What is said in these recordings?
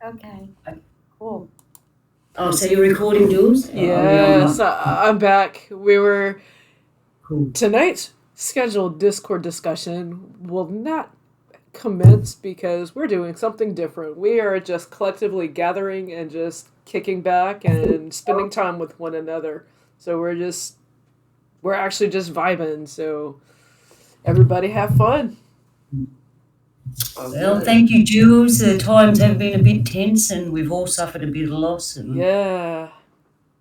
Okay. Cool. Oh, so you're recording, Jules? Yes, I'm back. Cool. Tonight's scheduled Discord discussion will not commence because we're doing something different. We are just collectively gathering and just kicking back and spending time with one another. So we're actually just vibing. So everybody have fun. Well, thank you, Jules. The times have been a bit tense and we've all suffered a bit of loss. And Yeah.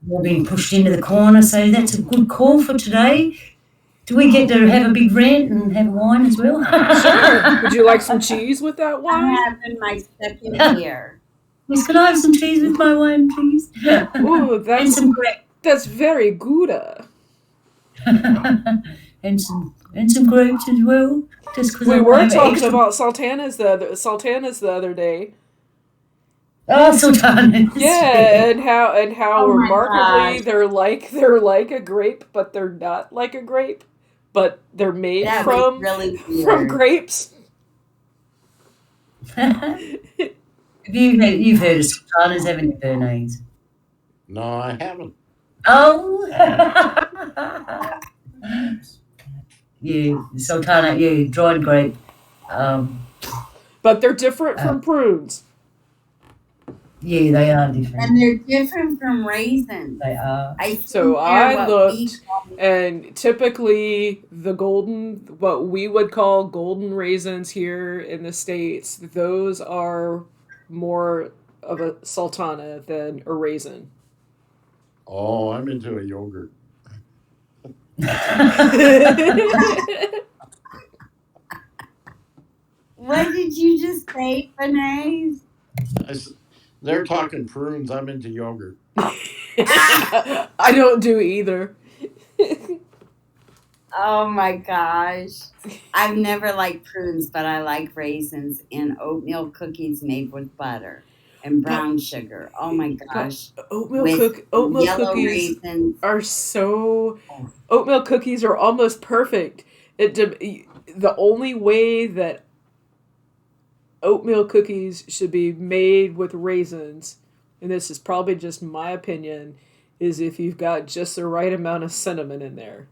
we've all been pushed into the corner, so that's a good call for today. Do we get to have a big rant and have wine as well? Sure. Would you like some cheese with that wine? I'm having my second beer. Yes, can I have some cheese with my wine, please? Ooh, and some grapes. That's very good. and some grapes as well. Just we were talking about sultanas the other day. Oh, sultanas! Yeah, and how remarkably they're like a grape, but they're not like a grape, but they're made from grapes. You've heard of sultanas, haven't you, Bernays? No, I haven't. Oh. Yeah, sultana, yeah, dried grape. But they're different from prunes. Yeah, they are different. And they're different from raisins. They are. I looked, and typically what we would call golden raisins here in the States, those are more of a sultana than a raisin. Oh, I'm into a yogurt. What did you just say, Bernays? They're talking prunes. I'm into yogurt. I don't do either. Oh my gosh. I've never liked prunes, but I like raisins and oatmeal cookies made with butter and brown sugar. Oh my gosh. Oatmeal cookies are so... Oatmeal cookies are almost perfect. The only way that oatmeal cookies should be made with raisins, and this is probably just my opinion, is if you've got just the right amount of cinnamon in there.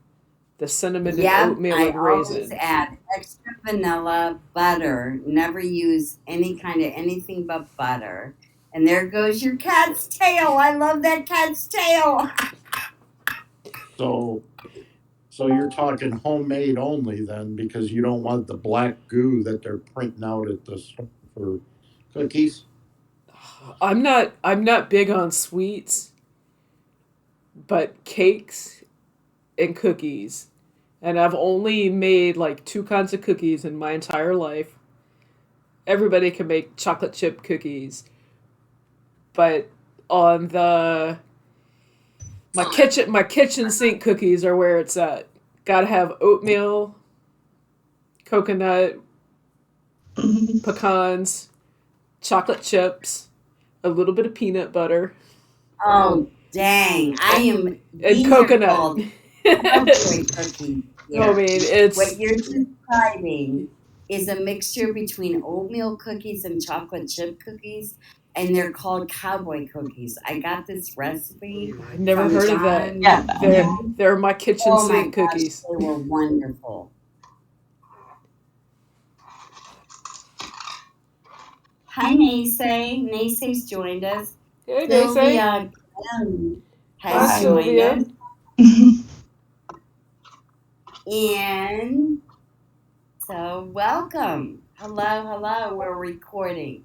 The cinnamon and oatmeal and raisin. Always add extra vanilla, butter. Never use any kind of anything but butter. And there goes your cat's tail. I love that cat's tail. So you're talking homemade only then, because you don't want the black goo that they're printing out at the store for cookies? I'm not big on sweets, but cakes and cookies. And I've only made like 2 kinds of cookies in my entire life. Everybody can make chocolate chip cookies. But on my kitchen sink cookies are where it's at. Gotta have oatmeal, coconut, pecans, chocolate chips, a little bit of peanut butter. Oh, dang. And coconut. Cookies. Yeah. I mean, it's... What you're describing is a mixture between oatmeal cookies and chocolate chip cookies. And they're called cowboy cookies. I got this recipe. I've never heard of that. Yeah. They're my kitchen sink cookies. They were wonderful. Hi, Naysay. Naysay's joined us. Hey, Sylvia has joined us. And so, welcome. Hello. We're recording.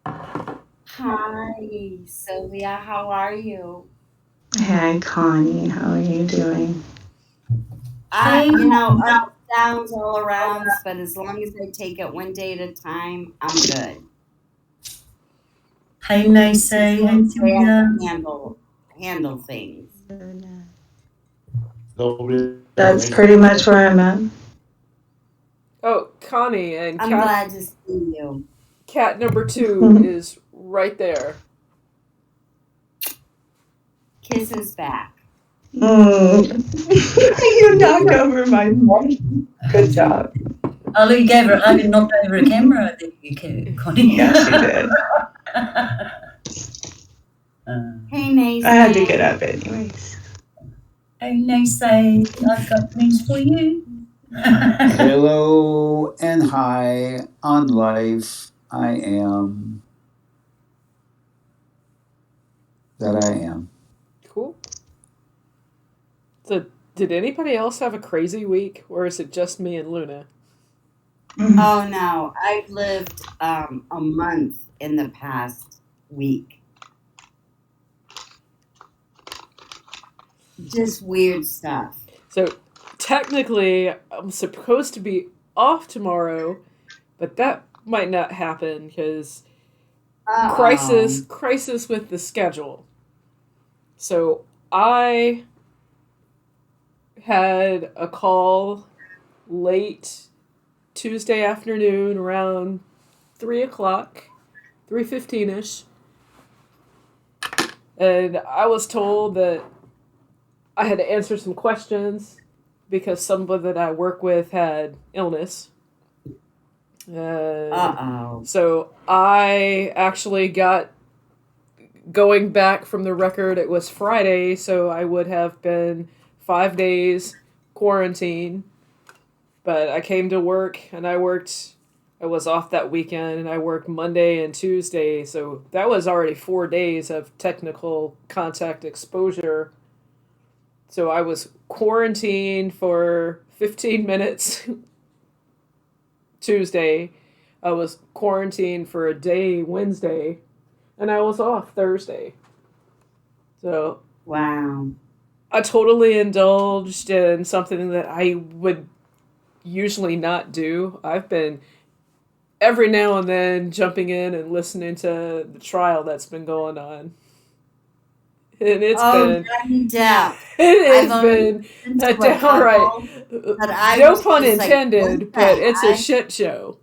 Hi, Sylvia. How are you? Hey, Connie. How are you doing? Up, downs all around, but as long as I take it one day at a time, I'm good. Hi, Naysay. Hi, Sylvia. Handle things. That's pretty much where I'm at. Oh, Connie and I'm glad to see you. Cat number 2 is right there. Kisses back. You knock over my phone. Good job. Lou gave her a hug and knocked over a camera. There you go, Connie. Yeah, she did. Hey, Nathan. I had to get up anyways. Hey, Nancy, I've got news for you. Hello and hi on life. I am that I am. Cool. So, did anybody else have a crazy week, or is it just me and Luna? Oh no, I've lived a month in the past week. Just weird stuff. So, technically, I'm supposed to be off tomorrow, but that might not happen because crisis with the schedule. So, I had a call late Tuesday afternoon around 3 o'clock, 3:15ish, and I was told that I had to answer some questions because someone that I work with had illness. So I actually got, going back from the record, it was Friday, so I would have been 5 days quarantine. But I came to work and I was off that weekend and I worked Monday and Tuesday, so that was already 4 days of technical contact exposure. So I was quarantined for 15 minutes Tuesday. I was quarantined for a day Wednesday. And I was off Thursday. So Wow. I totally indulged in something that I would usually not do. I've been every now and then jumping in and listening to the trial that's been going on. And it's been Johnny Depp. it has been a downright, no pun intended, but it's a shit show.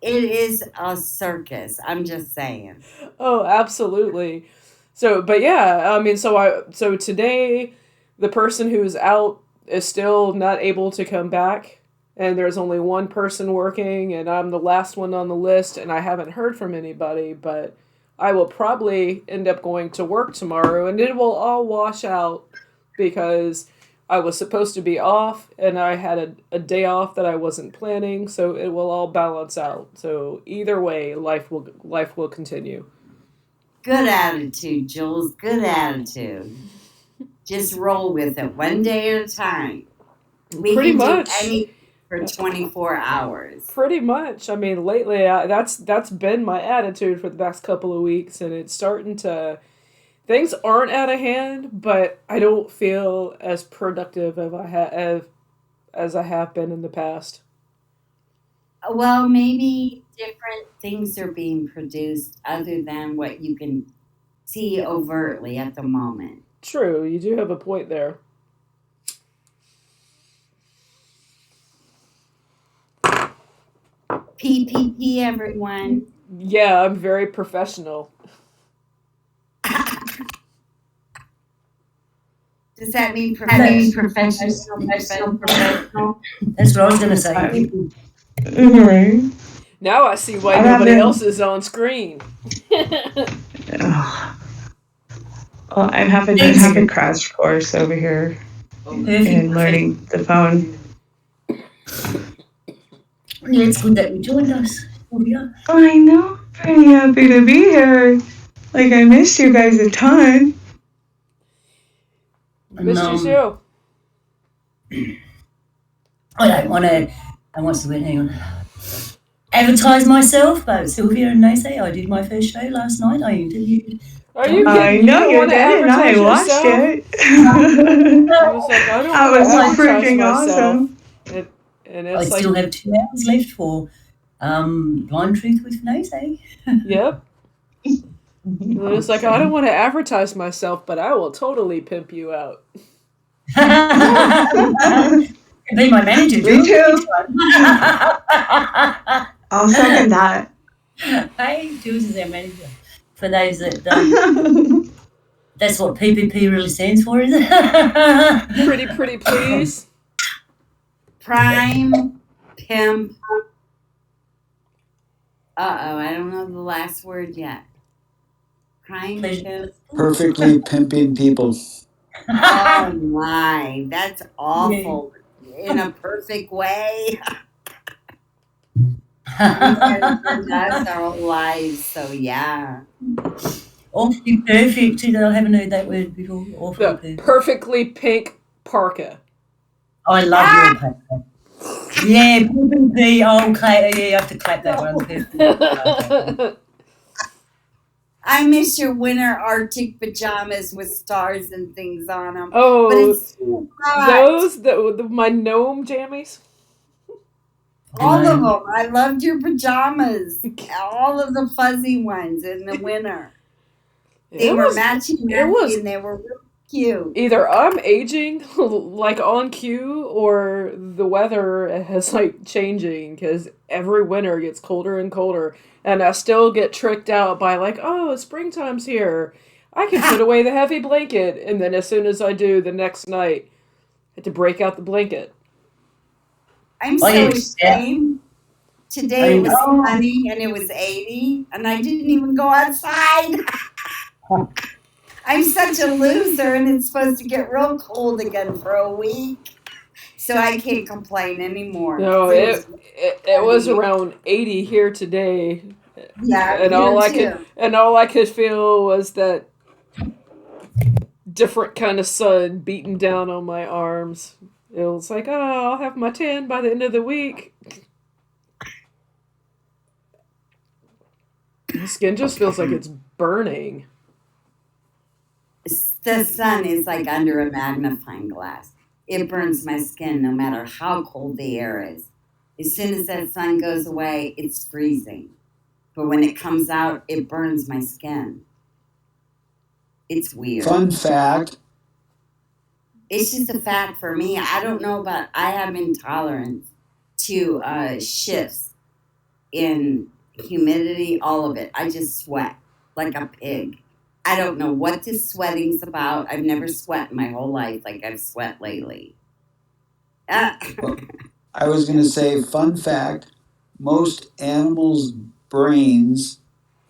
It is a circus. I'm just saying. Oh, absolutely. So, but yeah, I mean, so today, the person who's out is still not able to come back, and there's only one person working, and I'm the last one on the list, and I haven't heard from anybody, but I will probably end up going to work tomorrow, and it will all wash out because I was supposed to be off, and I had a day off that I wasn't planning, so it will all balance out. So either way, life will continue. Good attitude, Jules. Good attitude. Just roll with it, one day at a time. We Pretty can much. do anything for 24 hours. Pretty much. I mean, lately, that's been my attitude for the past couple of weeks, and it's starting to... Things aren't out of hand, but I don't feel as productive as I have been in the past. Well, maybe different things are being produced other than what you can see overtly at the moment. True, you do have a point there. PPP, everyone. Yeah, I'm very professional. Does that mean professional? That's what I was going to say. Right. Now I see why I'm nobody having- else is on screen. Ugh. Well, I'm having to take a crash course over here in learning the phone. Yeah, it's good that you joined us. Yeah. I know. Pretty happy to be here. Like, I missed you guys a ton. Missed you too. I don't want to, hang on, advertise myself, but Sylvia and Nacy, I did my first show last night. I interviewed. Are you kidding? I know don't you wanna did, and I advertise watched yourself? it. I was like, I don't That want was to advertise freaking myself. awesome. And I it's like, still have 2 hours left for Blind Truth with Nacy. yep. And it's like, I don't want to advertise myself, but I will totally pimp you out. Be my manager, Me Jules. too. I'll second that. Hey, Jules is our manager. For those that that's what PPP really stands for, is it? Pretty please. Prime Pimp. I don't know the last word yet. Crying Pleasure. pimp. Perfectly pimping people. Oh my, that's awful. In a perfect way. We've had us our whole lives, so yeah. Awfully perfect. I haven't heard that word before. Awfully The perfect. perfectly pink parka. I love your paper. Yeah, PPP. Okay, yeah, you have to clap that one. Okay. I miss your winter Arctic pajamas with stars and things on them. But Oh, it's too hot. my gnome jammies. All of Right. them. I loved your pajamas. All of the fuzzy ones in the winter. They It were was matching, it was and they were real cute. either I'm aging like on cue or the weather is like changing because every winter gets colder and colder, and I still get tricked out by like, oh, springtime's here. I can put away the heavy blanket, and then as soon as I do, the next night, I had to break out the blanket. I'm Oh, so yes, yeah. ashamed. Today it was Oh. sunny and it was 80, and I didn't even go outside. I'm such a loser, and it's supposed to get real cold again for a week. So I can't complain anymore. No, 'Cause it was it was sunny. around 80 here today, Yeah, and here too. all I could feel was that different kind of sun beating down on my arms. It was like, oh, I'll have my tan by the end of the week. My skin just feels like it's burning. The sun is like under a magnifying glass. It burns my skin no matter how cold the air is. As soon as that sun goes away, it's freezing. But when it comes out, it burns my skin. It's weird. Fun fact. It's just a fact for me. I don't know about, I have intolerance to shifts in humidity, all of it. I just sweat like a pig. I don't know what this sweating's about. I've never sweat in my whole life like I've sweat lately. I was going to say, fun fact, most animals' brains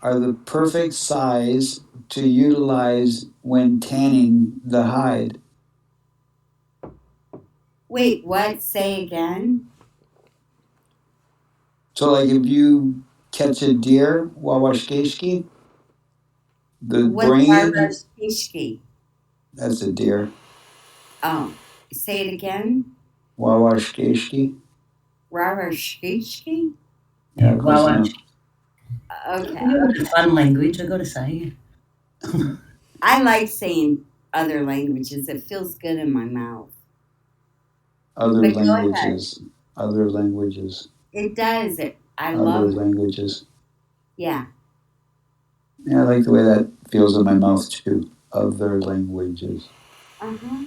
are the perfect size to utilize when tanning the hide. Wait, what? Say again? So, like, if you catch a deer, wawashkeshki, the What's brain, Warashkishki? that's a deer. Oh, say it again? Wawashkeshki. Warashkishki? Yeah, Well, close enough. Okay. it's fun language, I gotta say. I like saying other languages. It feels good in my mouth. Other But go ahead. languages. Other languages. It does. I Other love it. languages. Yeah. Yeah, I like the way that feels in my mouth too. Other languages. Uh-huh.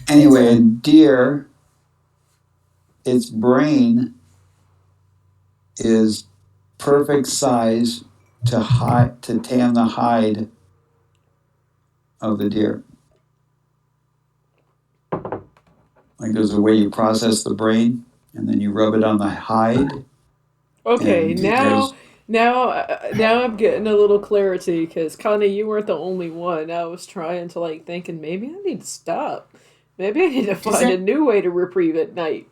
Anyway, a deer, its brain is perfect size to tan the hide of the deer. Like there's a way you process the brain, and then you rub it on the hide. Okay, And now I'm getting a little clarity because Connie, you weren't the only one. I was trying to like thinking maybe I need to stop. Maybe I need to find a new way to reprieve at night.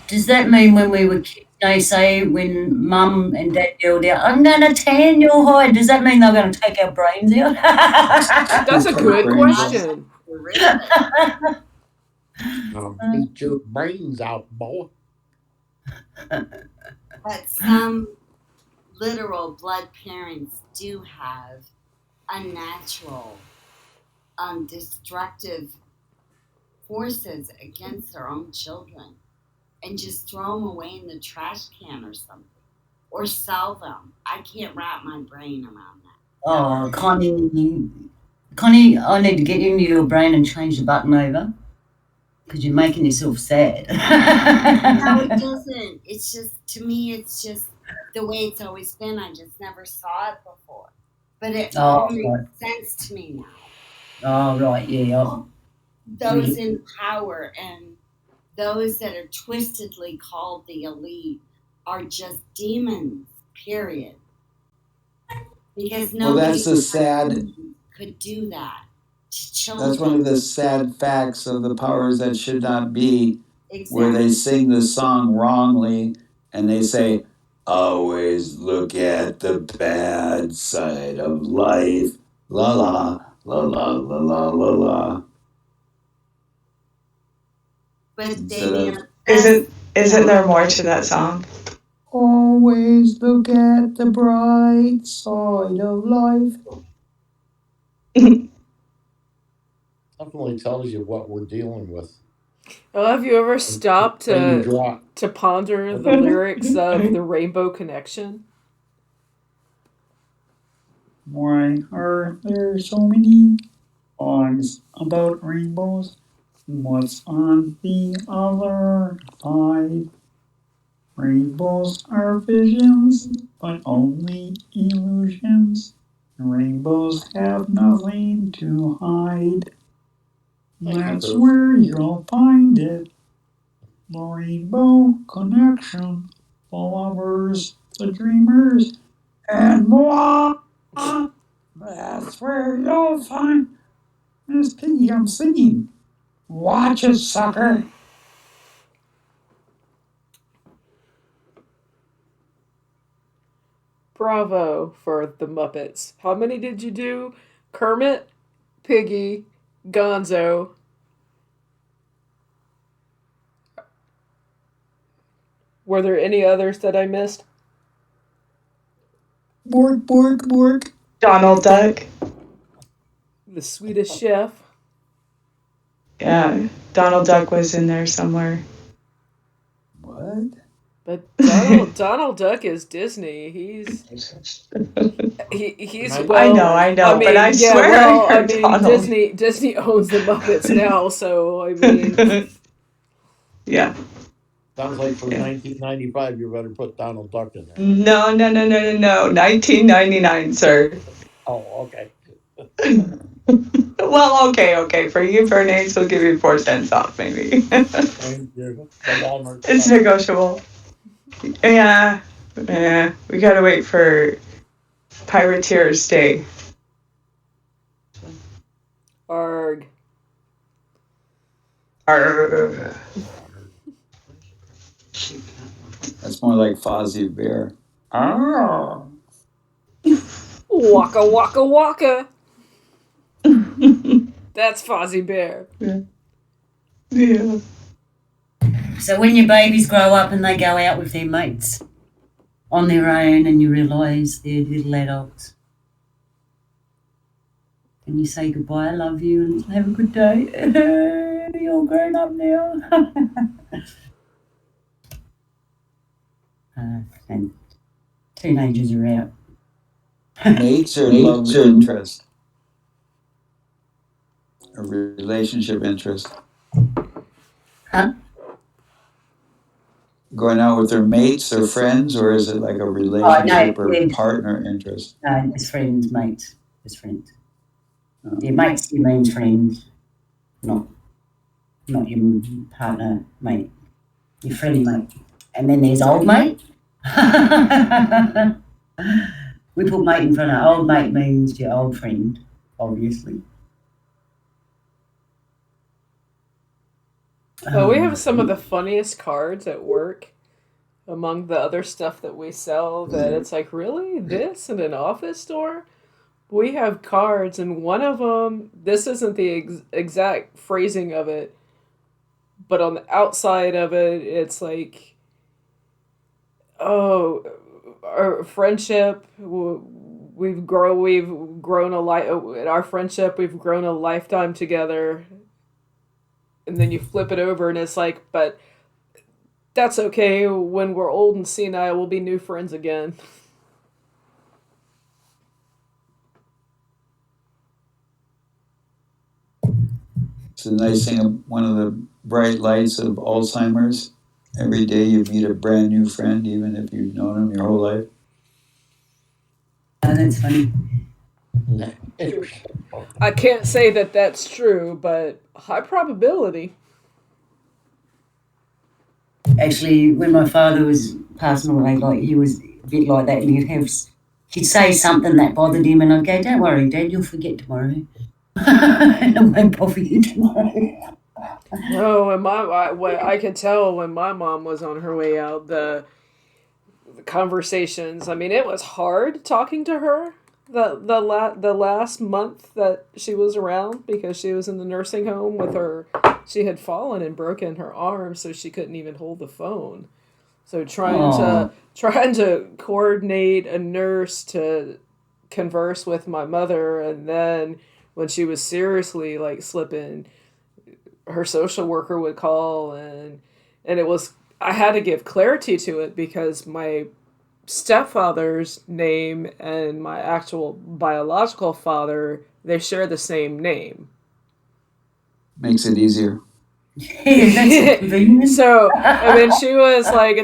Does that mean when we were kids, they say when mum and dad yelled out, I'm going to tan your hide, does that mean they're going to take our brains out? That's a good question. Beat your brains out, boy. But some literal blood parents do have unnatural, destructive forces against their own children and just throw them away in the trash can or something or sell them. I can't wrap my brain around that. Oh, Connie, I need to get into your brain and change the button over because you're making yourself sad. No, it doesn't. It's just, to me, it's just the way it's always been. I just never saw it before. But it all makes sense to me now. Oh, right, yeah. Those in power and those that are twistedly called the elite are just demons, period. Because Well, nobody that's the sad. could do that to children. That's one of the sad facts of the powers that should not be, where Exactly. they sing the song wrongly and they say, always look at the bad side of life. La la, la la, la la, la la. But Instead they of, Isn't there more to that song? always look at the bright side of life. Definitely tells you what we're dealing with. Well, have you ever stopped When you draw. to ponder the lyrics of the Rainbow Connection? Why are there so many songs about rainbows? What's on the other side? Rainbows are visions, but only illusions. Rainbows have nothing to hide. That's where you'll find it. The Rainbow Connection. The lovers, the dreamers, and more. That's where you'll find Miss Piggy. I'm singing. Watch it, sucker. Bravo for the Muppets. How many did you do? Kermit, Piggy, Gonzo. Were there any others that I missed? Bork, bork, bork. Donald Duck. The Swedish Chef. Yeah, Donald Duck was in there somewhere. What? But Donald Duck is Disney. He's well. I know, mean, but I yeah, swear well, I heard Donald. Disney owns the Muppets now, so I mean, Yeah. Sounds like for 1995, you better put Donald Duck in there. No. 1999, sir. Oh, okay. Well, okay. For you, Bernays, we'll give you 4 cents off, maybe. Thank you. The Walmart It's stuff. negotiable. Yeah. We gotta wait for Pirateers Day. arg. Arr. That's more like Fozzie Bear. Oh. Waka waka waka. That's Fozzie Bear. Yeah. So when your babies grow up and they go out with their mates on their own and you realise they're little adults, and you say goodbye, I love you, and have a good day. You're all grown up now. And teenagers are out. Mates or love interest? A relationship interest. Huh? Going out with their mates or friends, or is it like a relationship or partner interest? No, it's friends, mates. It's friends. Your mates, you mean friends, not your partner, mate. Your friend, mate. And then there's old mate. We put mate in front of old mate means your old friend, obviously. Well, we have some of the funniest cards at work among the other stuff that we sell that it's like, really? This in an office store? We have cards, and one of them, this isn't the exact phrasing of it, but on the outside of it, it's like, oh, our friendship, we've grown in our friendship, we've grown a lifetime together. And then you flip it over and it's like, but that's okay. When we're old and senile, we'll be new friends again. It's a nice thing, one of the bright lights of Alzheimer's. Every day you meet a brand new friend, even if you've known them your whole life. Oh, that's funny. I can't say that that's true, but high probability. actually, when my father was passing away, like he was a bit like that, and he'd say something that bothered him, and I'd go, "Don't worry, Dad, you'll forget tomorrow, and I won't bother you tomorrow." No, and what I could tell when my mom was on her way out, the conversations. I mean, it was hard talking to her the last month that she was around because she was in the nursing home with her. She had fallen and broken her arm, so she couldn't even hold the phone. So Oh, trying to coordinate a nurse to converse with my mother, and then when she was seriously like slipping, her social worker would call, and it was, I had to give clarity to it because my stepfather's name and my actual biological father, they share the same name. Makes it easier. yeah, that's convenient. So, and then she was like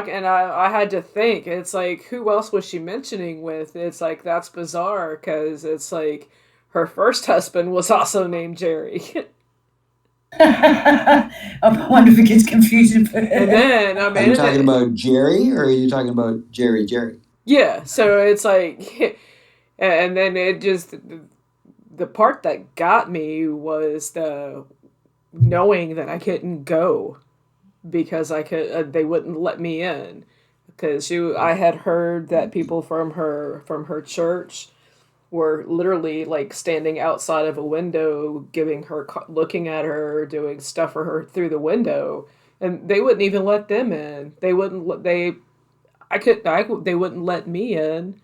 and I had to think, it's like, who else was she mentioning with? It's like, that's bizarre because it's like her first husband was also named Jerry. I wonder if it gets confusing for And her. then, I Are you talking mean, about Jerry or are you talking about Jerry Jerry? yeah, so it's like, and then it just, the part that got me was the knowing that I couldn't go because they wouldn't let me in because I had heard that people from her church were literally like standing outside of a window, giving her, looking at her, doing stuff for her through the window, and they wouldn't even let them in. They wouldn't let they they wouldn't let me in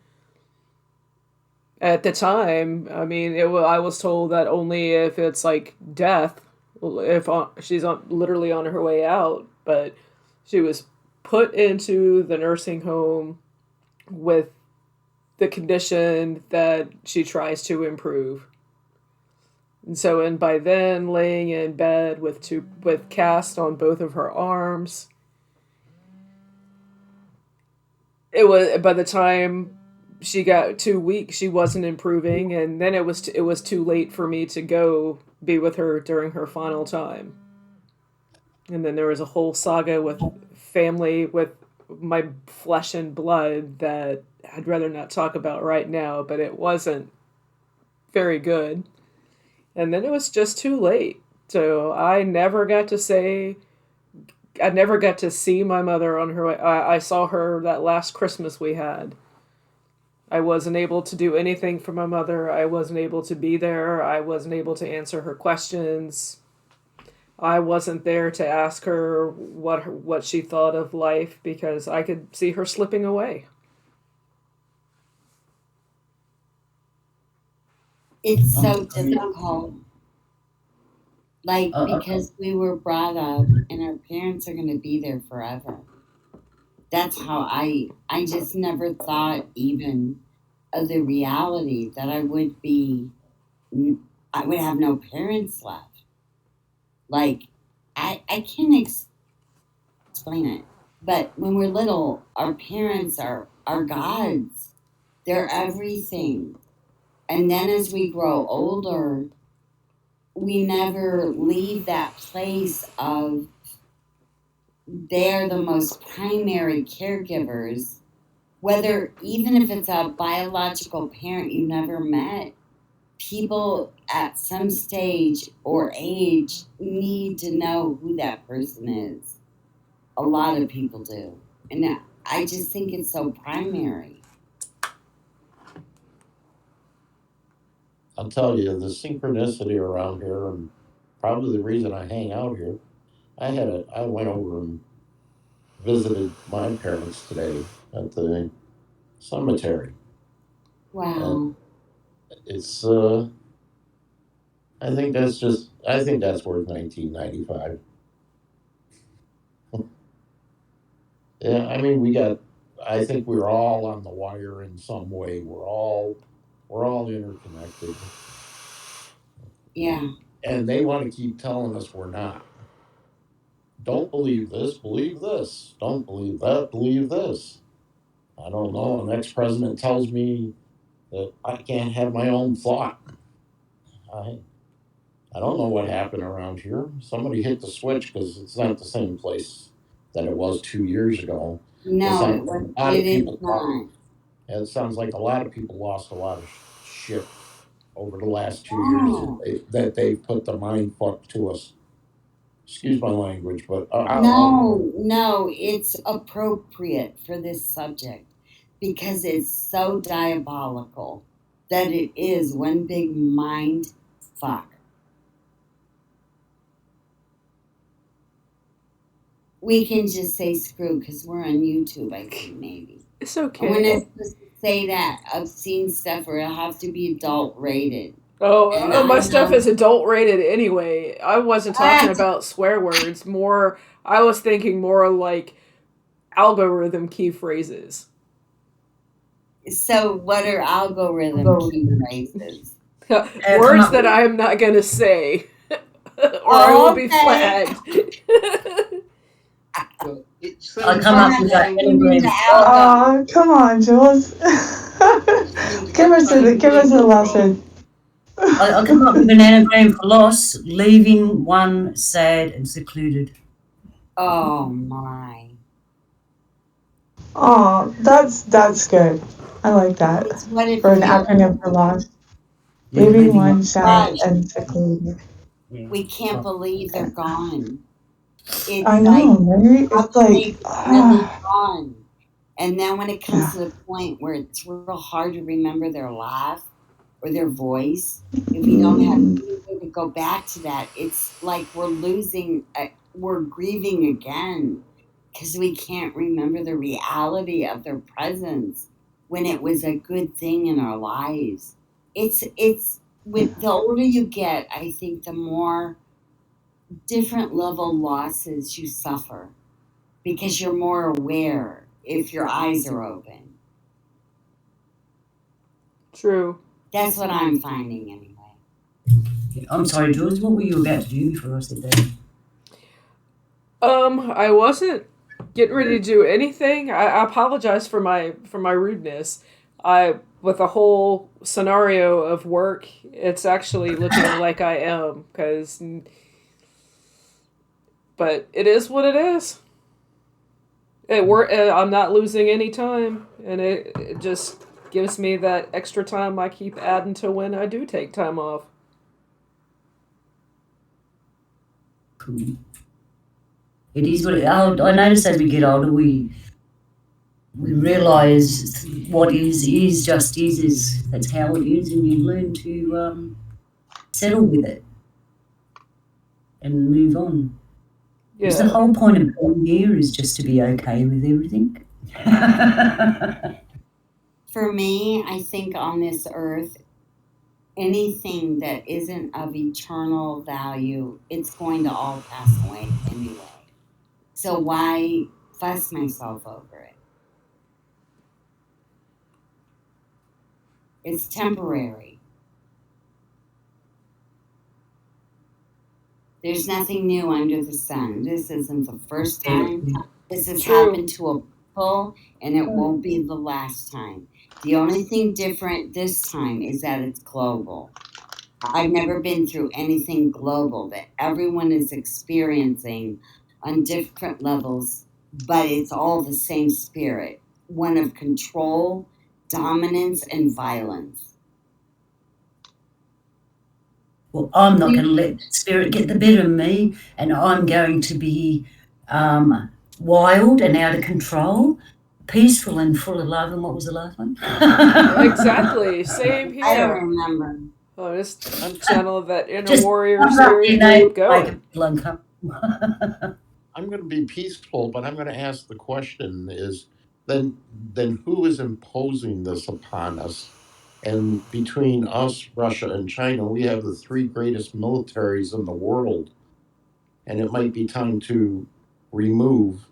at the time. I mean, I was told that only if it's like death, if she's literally on her way out, but she was put into the nursing home with the condition that she tries to improve. And so, and by then, laying in bed with cast on both of her arms, it was, by the time she got 2 weeks, she wasn't improving, and then it was too late for me to go be with her during her final time. And then there was a whole saga with family, with my flesh and blood, that I'd rather not talk about right now, but it wasn't very good. And then it was just too late. So I never got to see my mother on her way. I saw her that last Christmas we had. I wasn't able to do anything for my mother. I wasn't able to be there. I wasn't able to answer her questions. I wasn't there to ask her what she thought of life because I could see her slipping away. It's I'm so sorry. difficult. Like, Uh, because we were brought up and our parents are going to be there forever. That's how I just never thought even of the reality that I would have no parents left. Like, I can't explain it. But when we're little, our parents are our gods. They're everything. And then as we grow older, we never leave that place of they're the most primary caregivers, whether even if it's a biological parent you never met. People at some stage or age need to know who that person is. A lot of people do. And I just think it's so primary. I'll tell you, the synchronicity around here, and probably the reason I hang out here. I went over and visited my parents today at the cemetery, and Wow. it's I think that's worth 1995. Yeah, I mean, I think we're all on the wire in some way. We're all interconnected, Yeah. and they want to keep telling us we're not. Don't believe this, believe this. Don't believe that, believe this. I don't know. An ex president tells me that I can't have my own thought. I, I don't know what happened around here. Somebody hit the switch because it's not the same place that it was 2 years ago. No, sounds it was. like a lot of It is people not. And it sounds like a lot of people lost a lot of shit over the last 2 No. years that they've put the mind fuck to us. Excuse my language, but No, it's appropriate for this subject because it's so diabolical that it is one big mind fuck. We can just say screw because we're on YouTube, I think, maybe. It's And we're okay. not supposed to say that obscene stuff or it'll have to be adult rated. Oh, my I stuff know- is adult rated anyway. I wasn't talking about swear words. More, I was thinking more like algorithm key phrases. So, what are algorithm key phrases? Words that I am not going to say, or I will be flagged. I come up with that Enneagram. Oh, come on, Jules. give us a lesson. I'll come up with an anagram for loss, leaving one sad and secluded. Oh my! Oh, that's good. I like that. It's what it For an feels. acronym for loss. Yeah, Leaving one sad Right. and secluded. Yeah. We can't believe they're gone. It's I know, right? how It's can like, they really gone? And then when it comes to the point where it's real hard to remember their laugh or their voice, if we don't have anything to go back to that, it's like we're grieving again because we can't remember the reality of their presence when it was a good thing in our lives. It's with the older you get, I think the more different level losses you suffer because you're more aware if your eyes are open. True. That's what I'm finding anyway. I'm sorry, Jules, what were you about to do before I said that? I wasn't getting ready to do anything. I apologize for my rudeness. With the whole scenario of work, it's actually looking like I am but it is what it is. I'm not losing any time, and it just gives me that extra time I keep adding to when I do take time off. Cool. It is what I notice as we get older, we realise what is just is. That's how it is, and you learn to settle with it and move on. Because the whole point of being here is just to be okay with everything. For me, I think on this earth, anything that isn't of eternal value, it's going to all pass away anyway. So why fuss myself over it? It's temporary. There's nothing new under the sun. This isn't the first time. This has happened to a people, and it won't be the last time. The only thing different this time is that it's global. I've never been through anything global that everyone is experiencing on different levels, but it's all the same spirit, one of control, dominance, and violence. Well, I'm not going to let spirit get the better of me, and I'm going to be wild and out of control, peaceful and full of love. And what was the last one? Exactly. Same here. I don't remember. Oh, just channel that inner Just warrior thumbs up, spirit you know, group going. like a blunt cup. I'm going to be peaceful, but I'm going to ask the question: is then who is imposing this upon us? And between us, Russia, and China, we have the three greatest militaries in the world, and it might be time to remove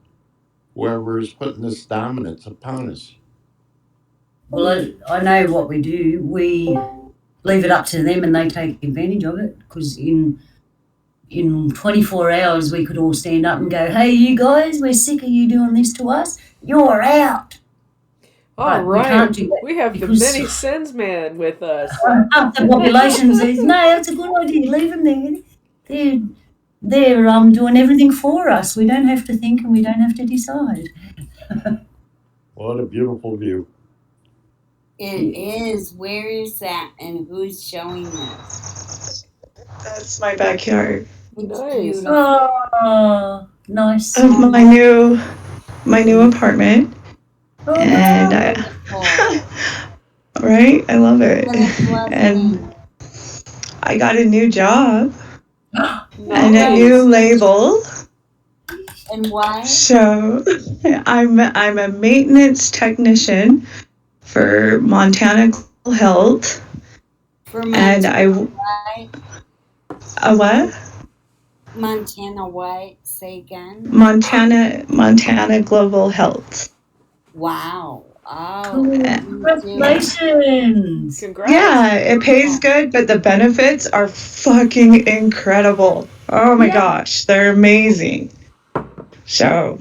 whoever is putting this dominance upon us. Well, I know what we do. We leave it up to them, and they take advantage of it. Because in 24 hours, we could all stand up and go, "Hey, you guys, we're sick of you doing this to us. You're out." All But we can't right. do that We have the because- many sins man with us. half the population says, no, that's a good idea, leave them there. They're doing everything for us. We don't have to think and we don't have to decide. What a beautiful view. It is. Where is that? And who's showing this? That's my backyard It's Nice. beautiful. Oh, nice. of my new apartment. Oh, And I, Beautiful. right, I love it. What a blessing. And I got a new job and a Nice. new label. And why? So I'm a maintenance technician for Montana Health, For and Montana White? a what? Montana White? Say again? Montana Global Health. Wow. Oh. cool. you do. Congratulations. Congrats. Yeah, it pays good, but the benefits are fucking incredible. Oh my Yeah. gosh, they're amazing. So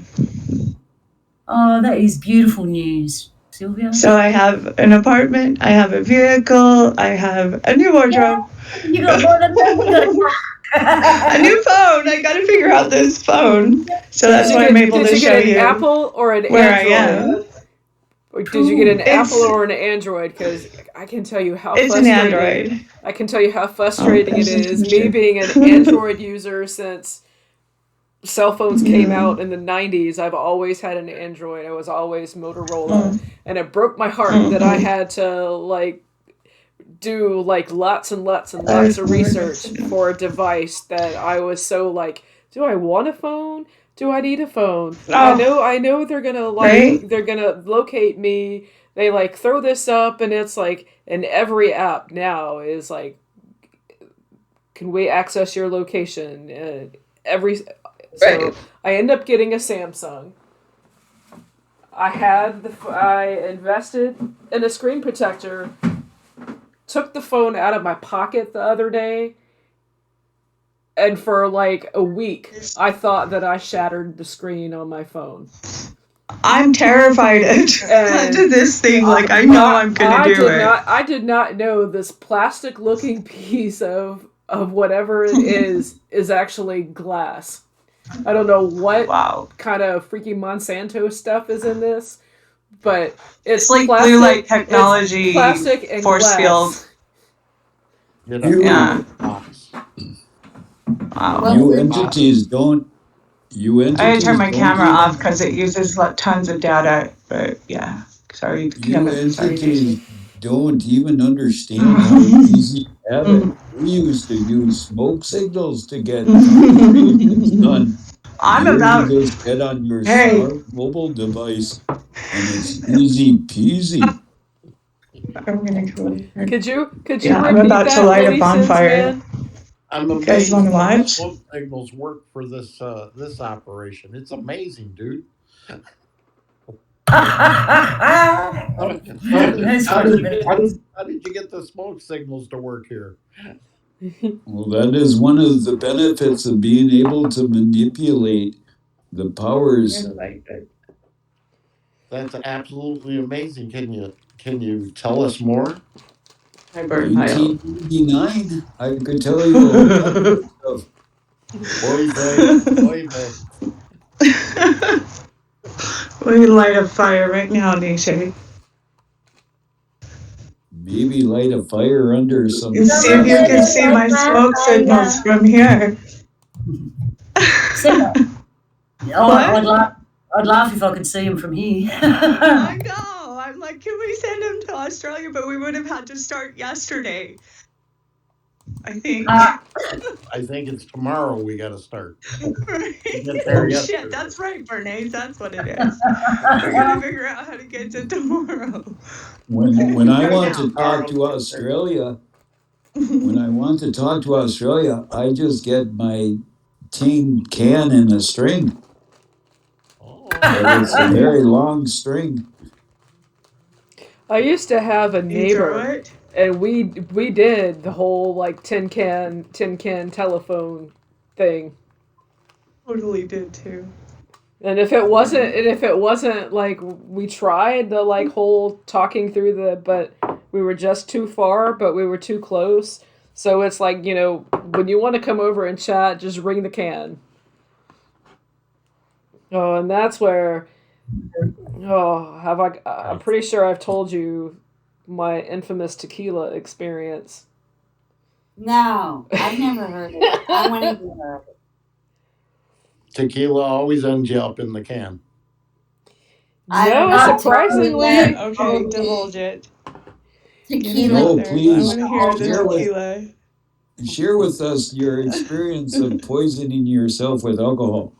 Oh, that is beautiful news, Sylvia. I have an apartment, I have a vehicle, I have a new wardrobe, You got more than that. a new phone. I gotta figure out this phone. So that's why I'm able Did to you show get an you Apple or an where I Android? am. Or did you get an It's- Apple or an Android? Because I can tell you how It's an frustrating. Android. I can tell you how frustrating it that's is. Me interesting. being an Android user since cell phones came out in the 90s. I've always had an Android. I was always Motorola. And it broke my heart that I had to like do like lots and lots and lots of research for a device that I was so like, do I want a phone? Do I need a phone? I know they're gonna like Right? they're gonna locate me. They like throw this up and it's like and every app now is like, can we access your location? So I end up getting a Samsung. I invested in a screen protector. Took the phone out of my pocket the other day, and for like a week, I thought that I shattered the screen on my phone. I'm terrified to this thing. Like I know I'm gonna do it. I did not know this plastic-looking piece of whatever it is actually glass. I don't know what Wow. kind of freaky Monsanto stuff is in this, but It's like plastic, blue light it's technology, plastic and force glass. field. You know, Yeah. box. Wow. Well, You entities don't. You entities. I had to turn my don't camera even- off because it uses tons of data. But yeah, sorry, You Kevin. Sorry. entities don't even understand how easy to have it. We used to use smoke signals to get conversations done. I'm You about. just get on your Hey. smart mobile device, and it's easy peasy. I'm gonna go. Could you Yeah, I'm repeat about to that, light a Lady Sins bonfire. Man? I'm You guys amazed wanna how the watch? smoke signals work for this this operation. It's amazing, dude. How did you get the smoke signals to work here? Well, that is one of the benefits of being able to manipulate the powers. That's absolutely amazing. Can you tell us more? My bird pile. 1989, I could tell you a whole lot of stuff. Oy vey, oy vey. We light a fire right now, Nisha. Maybe light a fire under some. You see if you can see my smoke signals from here. I'd laugh if I could see him from here. I know. I'm like, can we send him to Australia? But we would have had to start yesterday. I think. I think it's tomorrow we got to start. Right? Get there yesterday. Shit, that's right, Bernays. That's what it is. We're gonna figure out how to get to tomorrow. When I want to talk to Australia, I just get my tin can and a string. Oh, But it's a very long string. I used to have a You throw neighbor, it? and we did the whole like tin can telephone thing. Totally did too. And if it wasn't like we tried the like whole talking through but we were just too far, but we were too close. So it's like, when you want to come over and chat, just ring the can. Oh, and that's where, I'm pretty sure I've told you my infamous tequila experience. No, I've never heard of it. I want to hear it. Tequila always ends you up in the can. I No, don't know. surprisingly. Okay, divulge it. Get it Tequila. No, out there. I please want to hear the share with tequila. share with us your experience of poisoning yourself with alcohol.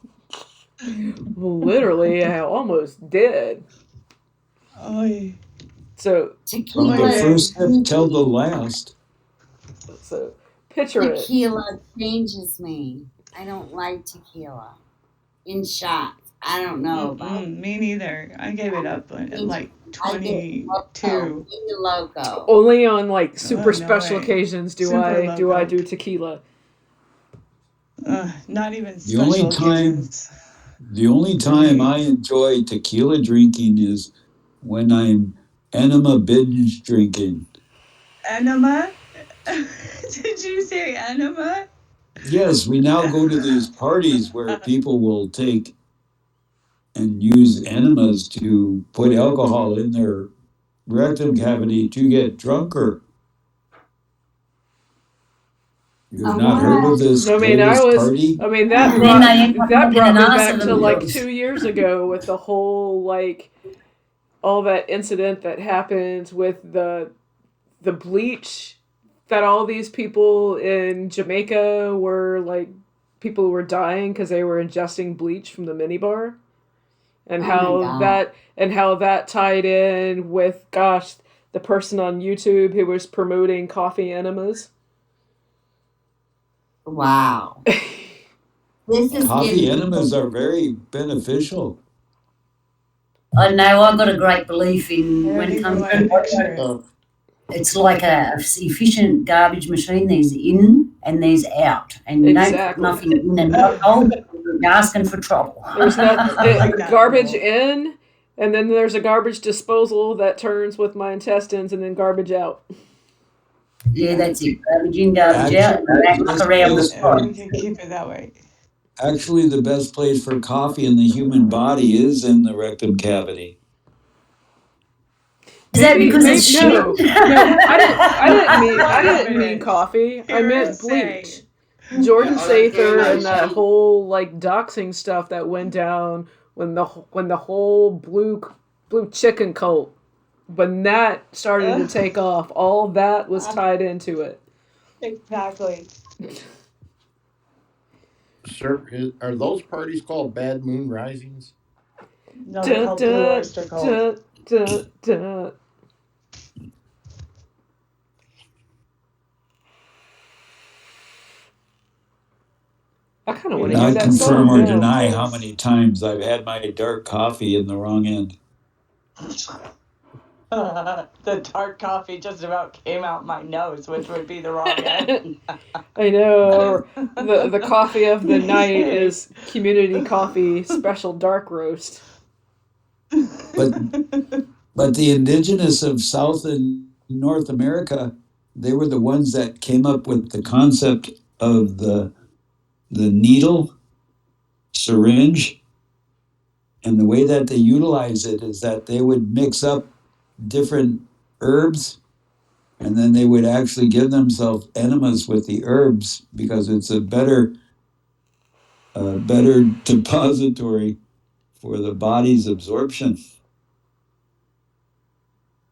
Literally, I almost did. Oy. So, From Tequila. the first sip till the last. so picture it. Tequila changes me. I don't like tequila in shots. I don't know about. Me neither. I gave it up at like I get 22. loco. Only on like super no special way. occasions do Super I loco. do tequila. Not even The only special time- occasions. The only time I enjoy tequila drinking is when I'm enema binge drinking. Enema? Did you say enema? Yes, we now go to these parties where people will take and use enemas to put alcohol in their rectum cavity to get drunker. You've not heard of this I mean, latest party? that And then brought, they end up that making brought an me ass back of to like themselves. 2 years ago with the whole like all that incident that happened with the bleach that all these people in Jamaica were like people were dying because they were ingesting bleach from the minibar, and Oh my God. how that tied in with the person on YouTube who was promoting coffee enemas. Wow. This is Coffee getting enemas are very beneficial. I know. I've got a great belief in I when don't it even comes want to to picture it. Uh, it's like a efficient garbage machine. There's in and there's out, and you don't Exactly. put nothing in and not out. You're asking for trouble. There's no like that garbage rule. in, and then there's a garbage disposal that turns with my intestines, and then garbage out. Yeah, that's it. Garbage in, garbage out. Actually, Back around the spot. We can keep it that way. Actually, the best place for coffee in the human body is in the rectum cavity. Is that because it's shit? no, I didn't mean coffee. I meant Hearsay. bleach. Jordan Okay, Sather no and that shade. whole like doxing stuff that went down when the whole blue chicken cult, when that started to take off, all that was tied into it. Exactly. sir, are those parties called Bad Moon Risings? No, they're called Blue Oyster Cult. Dun. I kind of want to hear Not that confirm song or now. deny how many times I've had my dark coffee in the wrong end. The dark coffee just about came out my nose, which would be the wrong end. I know. The coffee of the night is Community Coffee Special Dark Roast. But the indigenous of South and North America, they were the ones that came up with the concept of the needle syringe, and the way that they utilize it is that they would mix up different herbs, and then they would actually give themselves enemas with the herbs because it's a better depository for the body's absorption.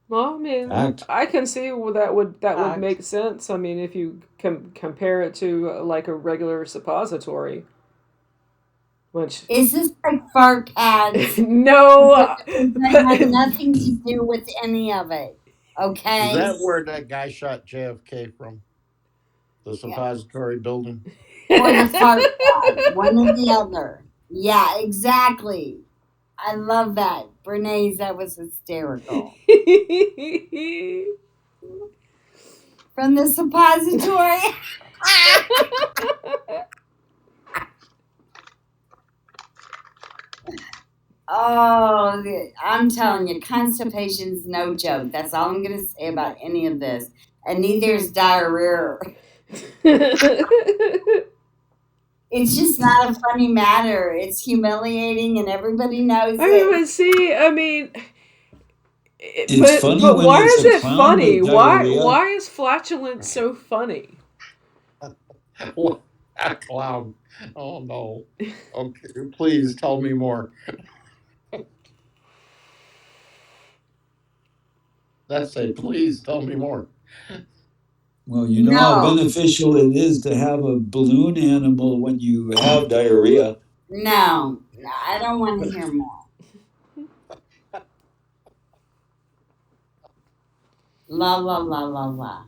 Well, I mean, Fact. I can see where that would Fact. make sense. I mean, if you compare it to like a regular suppository, which Is this like fart pads? no, That has nothing to do with any of it. Okay? Is that where that guy shot JFK from? The suppository building? Or the fart pad. One or the other. Yeah, exactly. I love that. Bernays, that was hysterical. From the suppository. Oh, I'm telling you, constipation's no joke. That's all I'm going to say about any of this. And neither is diarrhea. It's just not a funny matter. It's humiliating, and everybody knows I mean, it. but see, I mean, It's funny but when why it's is a it clown funny? with diarrhea. Why is flatulence so funny? What a clown. Oh no. Okay, please tell me more. That's a please tell me more. Well, you know how No, beneficial it is to have a balloon animal when you have diarrhea. no, I don't want to hear more. La la la la la.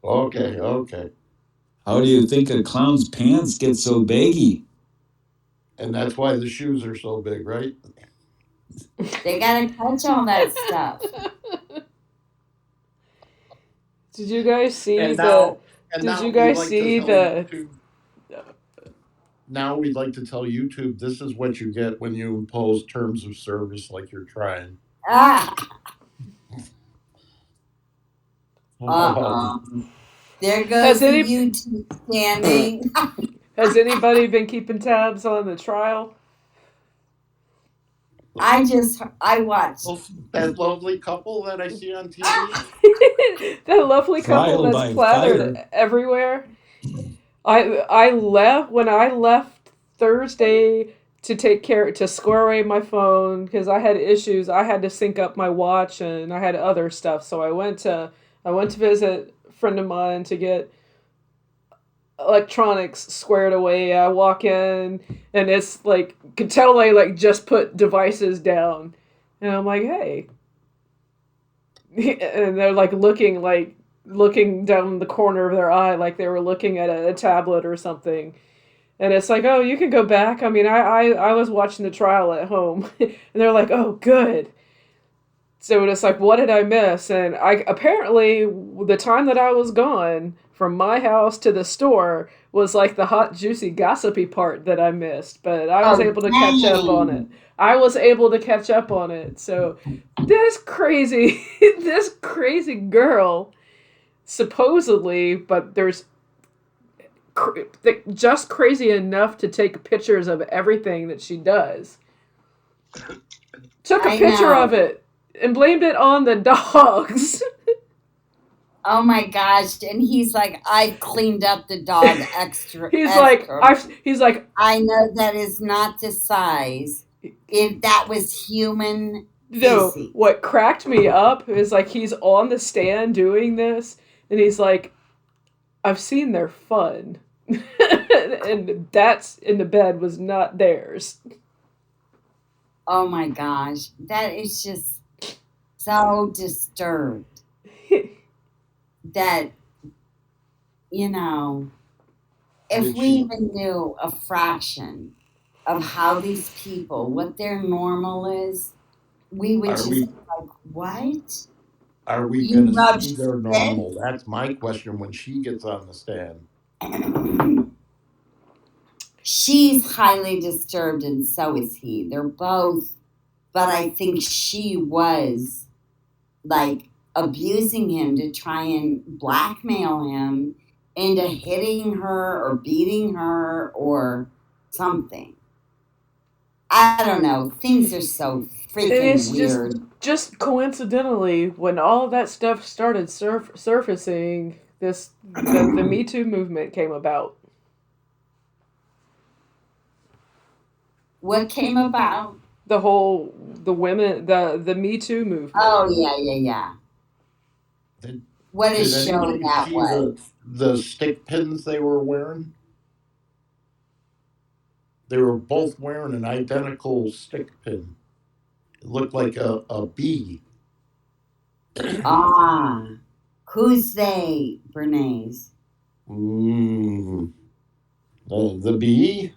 Okay. How do you think a clown's pants get so baggy? And that's why the shoes are so big, right? They gotta catch all that stuff. Did you guys see And the? now and Did now you we'd guys like to see tell the? YouTube now we'd like to tell YouTube this is what you get when you impose terms of service like you're trying. Ah, Oh, there Has goes the any YouTube standing. Has anybody been keeping tabs on the trial? I watched. that lovely couple that I see on TV. That lovely couple Trial that's by plathered fire. everywhere. I left when I left Thursday to square away my phone because I had issues. I had to sync up my watch and I had other stuff. So I went to visit a friend of mine to get electronics squared away. I walk in and it's like could tell they like just put devices down. And I'm like, hey. And they're looking down the corner of their eye like they were looking at a tablet or something. And it's like, oh, you can go back. I mean, I was watching the trial at home, and they're like, oh, good. So it's like, what did I miss? And I apparently the time that I was gone from my house to the store was like the hot, juicy, gossipy part that I missed. But I was Oh, able to catch up on it. dang. I was able to catch up on it. So this crazy, this crazy girl, supposedly, but there's just crazy enough to take pictures of everything that she does. Took a I picture of know. it and blamed it on the dogs. Oh my gosh. And he's like, I've cleaned up the dog extra, he's like, extra. he's like, I know that is not the size. If that was human no. feces. What cracked me up is like he's on the stand doing this, and he's like, I've seen their fun, and that's in the bed was not theirs. Oh my gosh. That is just so disturbed that, you know, if Did we she even knew a fraction of how these people, what their normal is, we would are just we be like, what? are we You gonna rub see their spit? normal? That's my question when she gets on the stand. She's highly disturbed, and so is he. They're both, but I think she was like abusing him to try and blackmail him into hitting her or beating her or something. I don't know. Things are so And freaking it's weird. just coincidentally when all of that stuff started surfacing, the Me Too movement came about. What came about? The Me Too movement. Oh, yeah. Did, What a did show anybody that see was. the stick pins they were wearing? They were both wearing an identical stick pin. It looked like a bee. Ah, who's they, Bernays? Mm, the bee?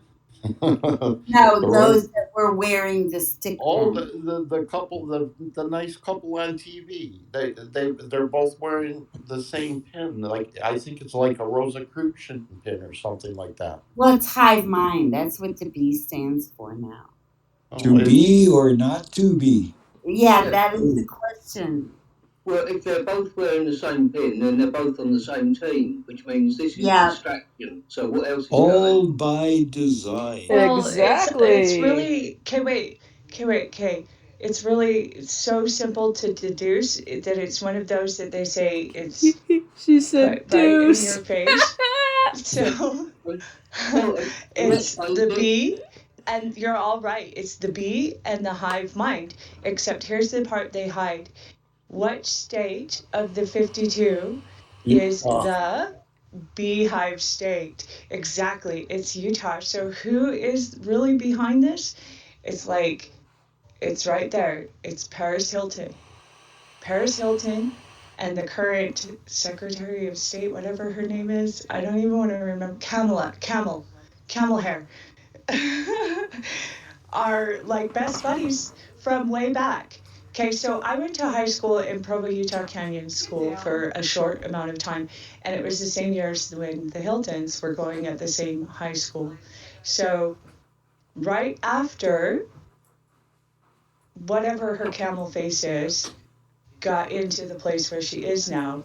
No, The those that were wearing the stick Oh, pin. the couple, the nice couple on TV. They're both wearing the same pin. Like I think it's like a Rosicrucian pin or something like that. Well, it's hive mind. That's what the B stands for now. To be or not to be? Yeah, Yeah. that is the question. Well, if they're both wearing the same pin, then they're both on the same team, which means this is Yeah. distraction. So what else have you got All then? by design. Well, Exactly. it's really wait. It's really so simple to deduce that it's one of those that they say it's She said, put right in deuce. your face. So Well, it's I the don't- bee, and you're all right. It's the bee and the hive mind. Except here's the part they hide. What state of the 52 is the beehive state? Exactly, it's Utah. So who is really behind this? It's like, it's right there. It's Paris Hilton. Paris Hilton and the current Secretary of State, whatever her name is, I don't even want to remember. Camel hair, are like best buddies from way back. Okay, so I went to high school in Provo, Utah Canyon School for a short amount of time, and it was the same year as when the Hiltons were going at the same high school. So, right after whatever her camel face is got into the place where she is now,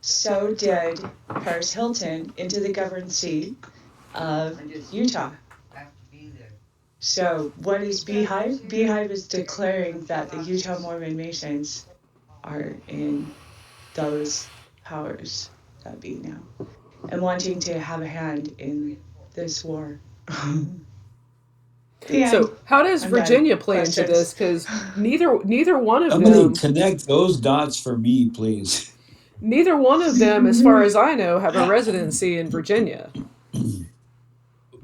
so did Paris Hilton into the governed seat of Utah. So, what is Beehive? Beehive is declaring that the Utah Mormon Masons are in those powers that be now, and wanting to have a hand in this war. The end. So how does I'm Virginia done. play into Questions? this? Because neither one of Somebody them, connect those dots for me, please. neither one of them, as far as I know, have a residency in Virginia.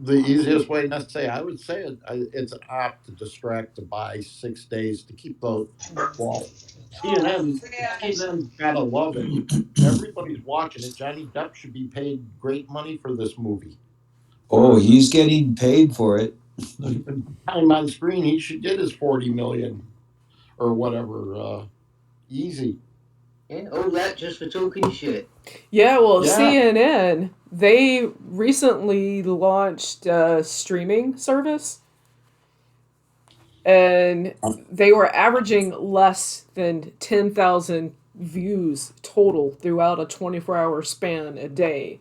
The easiest way not to say, I would say it's an opt to distract, to buy 6 days to keep the well. CNN gotta love it. Everybody's watching it. Johnny Depp should be paid great money for this movie. Oh, he's getting paid for it. Time on screen, he should get his 40 million or whatever. Easy. Yeah, all that just for talking shit. Yeah, well, Yeah. CNN, they recently launched a streaming service, and they were averaging less than 10,000 views total throughout a 24-hour span a day.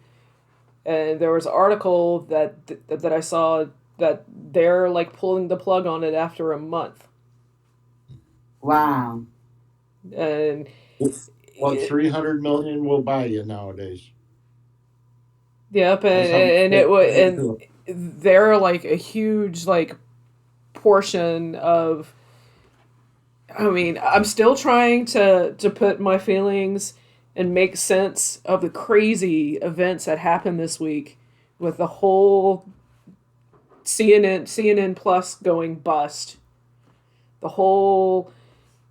And there was an article that I saw that they're like pulling the plug on it after a month. Wow. And What 300 million will buy you nowadays? yep, and they're like a huge like portion of. I mean, I'm still trying to put my feelings and make sense of the crazy events that happened this week with the whole CNN Plus going bust. The whole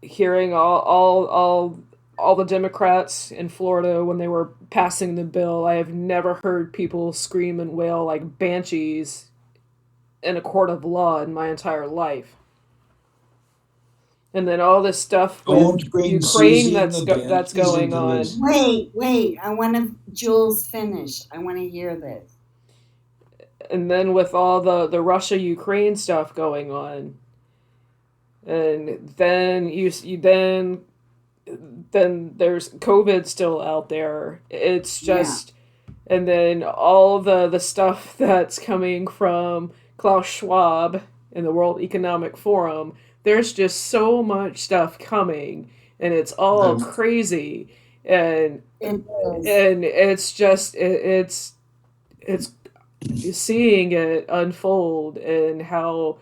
hearing all the Democrats in Florida when they were passing the bill. I have never heard people scream and wail like banshees in a court of law in my entire life. And then all this stuff Don't with bring Ukraine Susie and the that's Banshees going into on. this. Wait. I want to Jules finish. I want to hear this. And then with all the Russia Ukraine stuff going on. And then then there's COVID still out there. It's just and then all the stuff that's coming from Klaus Schwab and the World Economic Forum. There's just so much stuff coming, and it's all crazy, and it's just it's seeing it unfold and how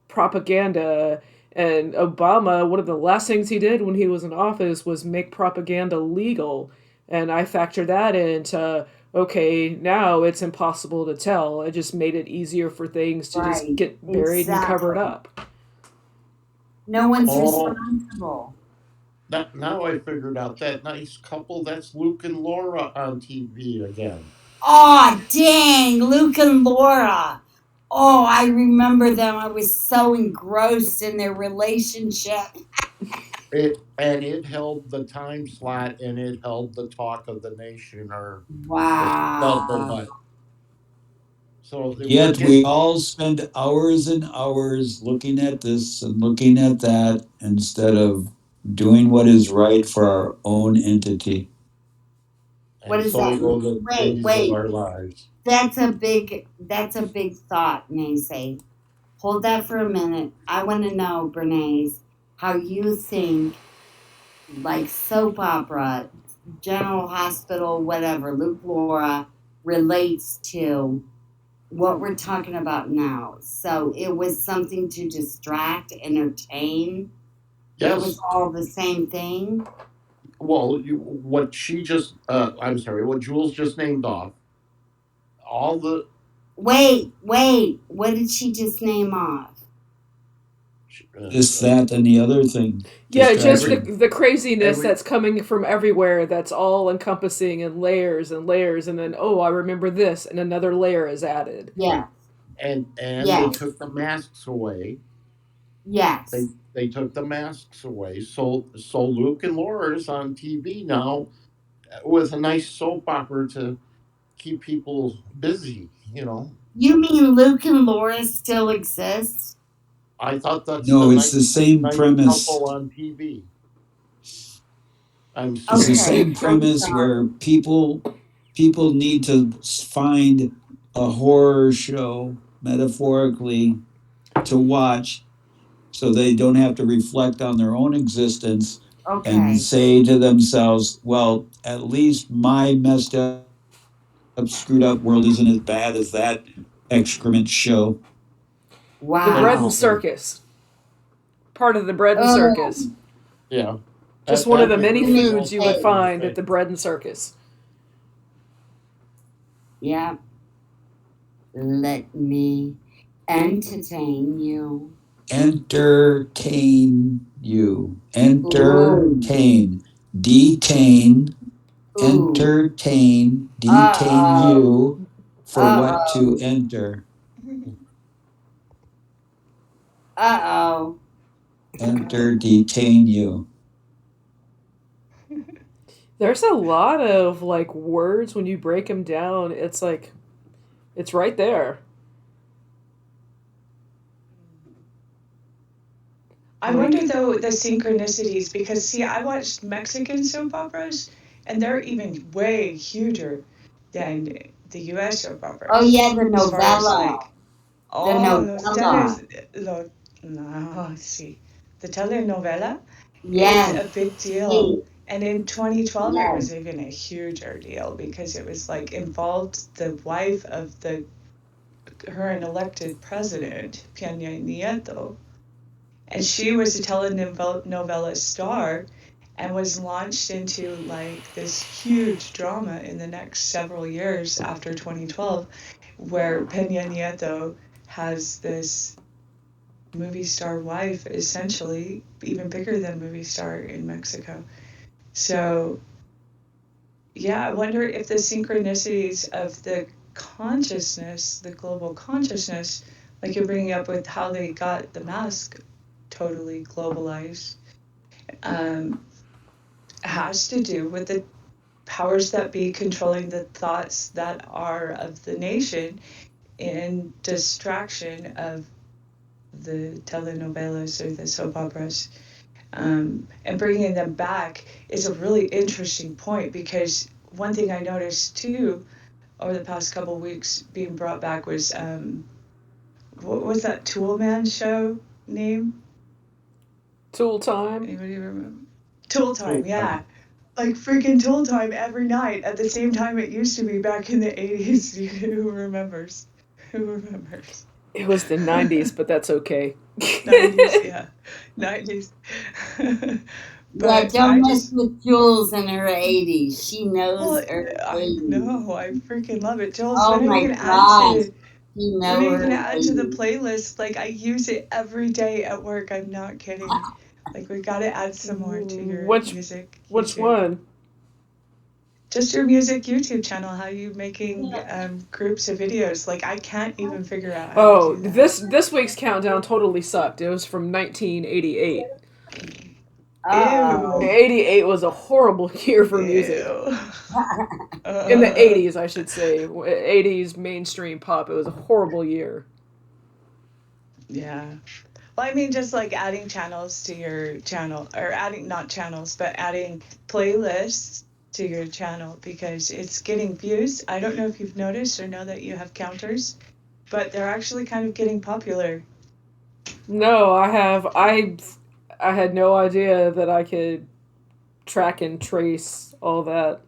propaganda. And Obama, one of the last things he did when he was in office was make propaganda legal. And I factor that into, okay, now it's impossible to tell. It just made it easier for things to just get buried and covered up. No one's responsible. Now I figured out that nice couple, that's Luke and Laura on TV again. Oh, dang, Luke and Laura. Oh, I remember them. I was so engrossed in their relationship. It held the time slot, and it held the talk of the nation, or wow. So they Yet we're we getting, all spend hours and hours looking at this and looking at that instead of doing what is right for our own entity. What and does so that go mean? the Wait, days of wait. our lives. That's a big thought, Naysay. Hold that for a minute. I want to know, Bernays, how you think like soap opera, General Hospital, whatever, Luke Laura relates to what we're talking about now. So it was something to distract, entertain. It was Yes. all the same thing. Well, what she just, I'm sorry, what Jules just named off, all the, Wait. What did she just name off? This, that, and the other thing. Yeah, just Distraction. the craziness every, that's coming from everywhere, that's all encompassing and layers, and then, oh, I remember this, and another layer is added. Yeah. and they Yes. took the masks away. Yes. They took the masks away. So Luke and Laura's on TV now with a nice soap opera to keep people busy. You mean Luke and Laura still exist? I thought that's the No, it's the same nice premise. couple on TV. I'm It's the Okay. serious. same premise where people need to find a horror show, metaphorically, to watch so they don't have to reflect on their own existence Okay. and say to themselves, well, at least my messed up, screwed up world isn't as bad as that excrement show. Wow. The bread and circus. Part of the bread and Oh. circus. Yeah. Just one of the That many really foods you would find at the bread and circus. Yeah. Let me entertain you. Entertain you. Entertain. Detain. Ooh. Entertain. Detain you for what to enter. Uh-oh. Enter, detain you. There's a lot of like words when you break them down. It's like, it's right there. I wonder though the synchronicities, because see, I watched Mexican soap operas and they're even way huger than the US soap operas. Oh yeah, the As far as novella. like, los novella. no, see, the telenovela Yes. is a big deal. Yes. And in 2012, it Yes. was even a huger deal because it was like involved the wife of her elected president, Peña Nieto. And she was a telenovela star and was launched into like this huge drama in the next several years after 2012, where Peña Nieto has this movie star wife, essentially even bigger than movie star in Mexico. So yeah, I wonder if the synchronicities of the consciousness, the global consciousness, like you're bringing up with how they got the mask totally globalized, has to do with the powers that be controlling the thoughts that are of the nation in distraction of the telenovelas or the soap operas. And bringing them back is a really interesting point, because one thing I noticed too over the past couple of weeks being brought back was what was that Tool Man show name? Tool Time. Anybody remember? Tool Time, yeah. Like freaking Tool Time every night at the same time it used to be back in the 80s. Who remembers? Who remembers? It was the 90s, but that's okay. 90s, yeah. 90s. Yeah, don't mess with Jules in her 80s. She knows her 80s. I know, I freaking love it. Jules, Oh when are my you gonna God. add to You when are know you her gonna add to the 80s. playlist? Like I use it every day at work. I'm not kidding. Like we gotta add some more to your music. Which YouTube. one? Just your music YouTube channel. How you making groups of videos? Like I can't even figure out how to do that. This week's countdown totally sucked. It was from 1988. Oh. 88 was a horrible year for music. Ew. In the 80s, I should say. 80s mainstream pop. It was a horrible year. Yeah. Well, I mean, just like adding channels to your channel, or adding, not channels, but adding playlists to your channel because it's getting views. I don't know if you've noticed or know that you have counters, but they're actually kind of getting popular. No, I have. I had no idea that I could track and trace all that.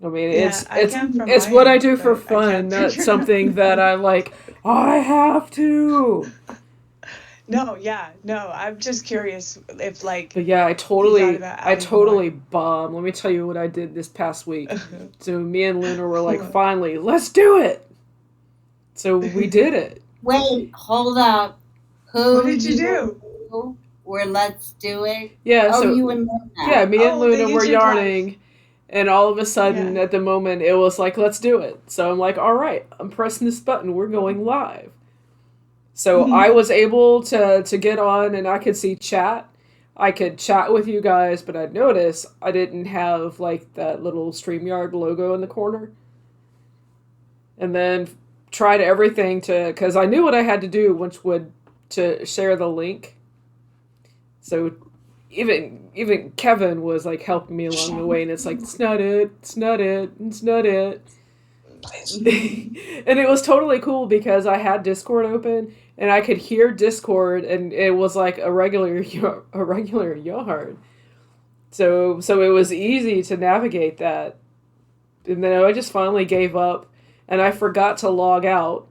I mean, Yeah, I can from it's my what I end, do for but I fun, can't not figure something out. that I like. I have to. No, yeah, no. I'm just curious if like But yeah, you thought about I adding more. totally bombed. Let me tell you what I did this past week. So me and Luna were like, finally, let's do it. So we did it. Wait, hold up. Who What did you do? Where Let's Do It? Yeah, Oh, so you and Luna. yeah, me and Oh, the Luna were YouTube yarning, and all of a sudden, Yeah. at the moment, it was like, let's do it. So I'm like, all right, I'm pressing this button. We're going live. So I was able to get on, and I could see chat. I could chat with you guys, but I noticed I didn't have like that little StreamYard logo in the corner. And then tried everything to, because I knew what I had to do, which would to share the link. So even Kevin was like helping me along the way, and it's like, it's not it, it's not it, it's not it. And it was totally cool because I had Discord open and I could hear Discord, and it was like a regular yard. So it was easy to navigate that. And then I just finally gave up, and I forgot to log out.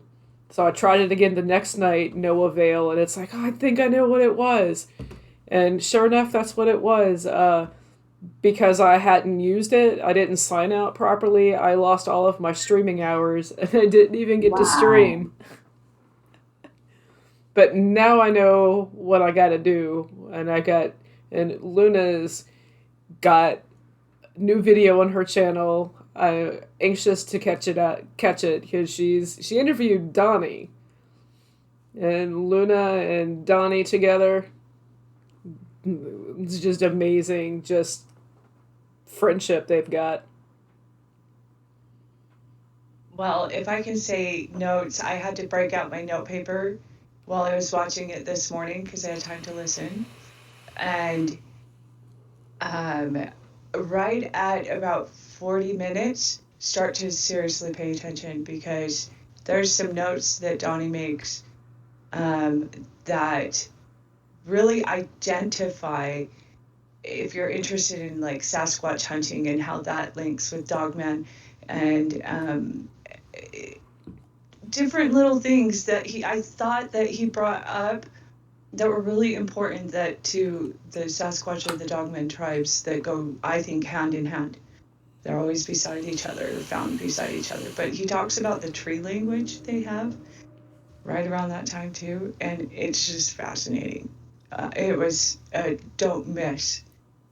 So I tried it again the next night, no avail, and it's like, oh, I think I know what it was. And sure enough, that's what it was. Because I hadn't used it, I didn't sign out properly. I lost all of my streaming hours, and I didn't even get to stream. But now I know what I got to do, and Luna's got new video on her channel. I'm anxious to catch it because she interviewed Donnie, and Luna and Donnie together. It's just amazing, just friendship they've got. Well, if I can say notes, I had to break out my note paper while I was watching it this morning because I had time to listen. And right at about 40 minutes, start to seriously pay attention because there's some notes that Donnie makes that really identify if you're interested in like Sasquatch hunting and how that links with Dogman and different little things that I thought that he brought up that were really important that to the Sasquatch or the Dogman tribes that go, I think, hand in hand. They're always beside each other, found beside each other. But he talks about the tree language they have right around that time too, and it's just fascinating. It was a don't miss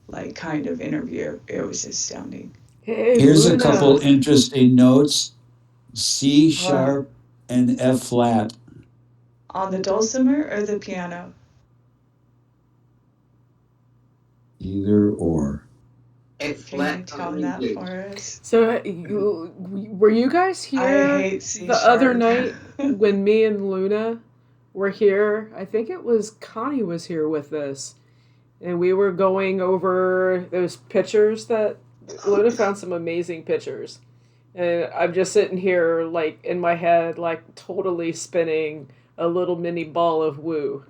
like kind of interview. It was astounding. Hey, Here's Luna. a couple interesting notes. C sharp and F flat. On the dulcimer or the piano? Either or. F Can you flat. tell that for us? So, were you guys I here hate C the sharp. other night when me and Luna were here? I think it was Connie was here with us, and we were going over those pictures that Luna found some amazing pictures. And I'm just sitting here, like, in my head, like, totally spinning a little mini ball of woo.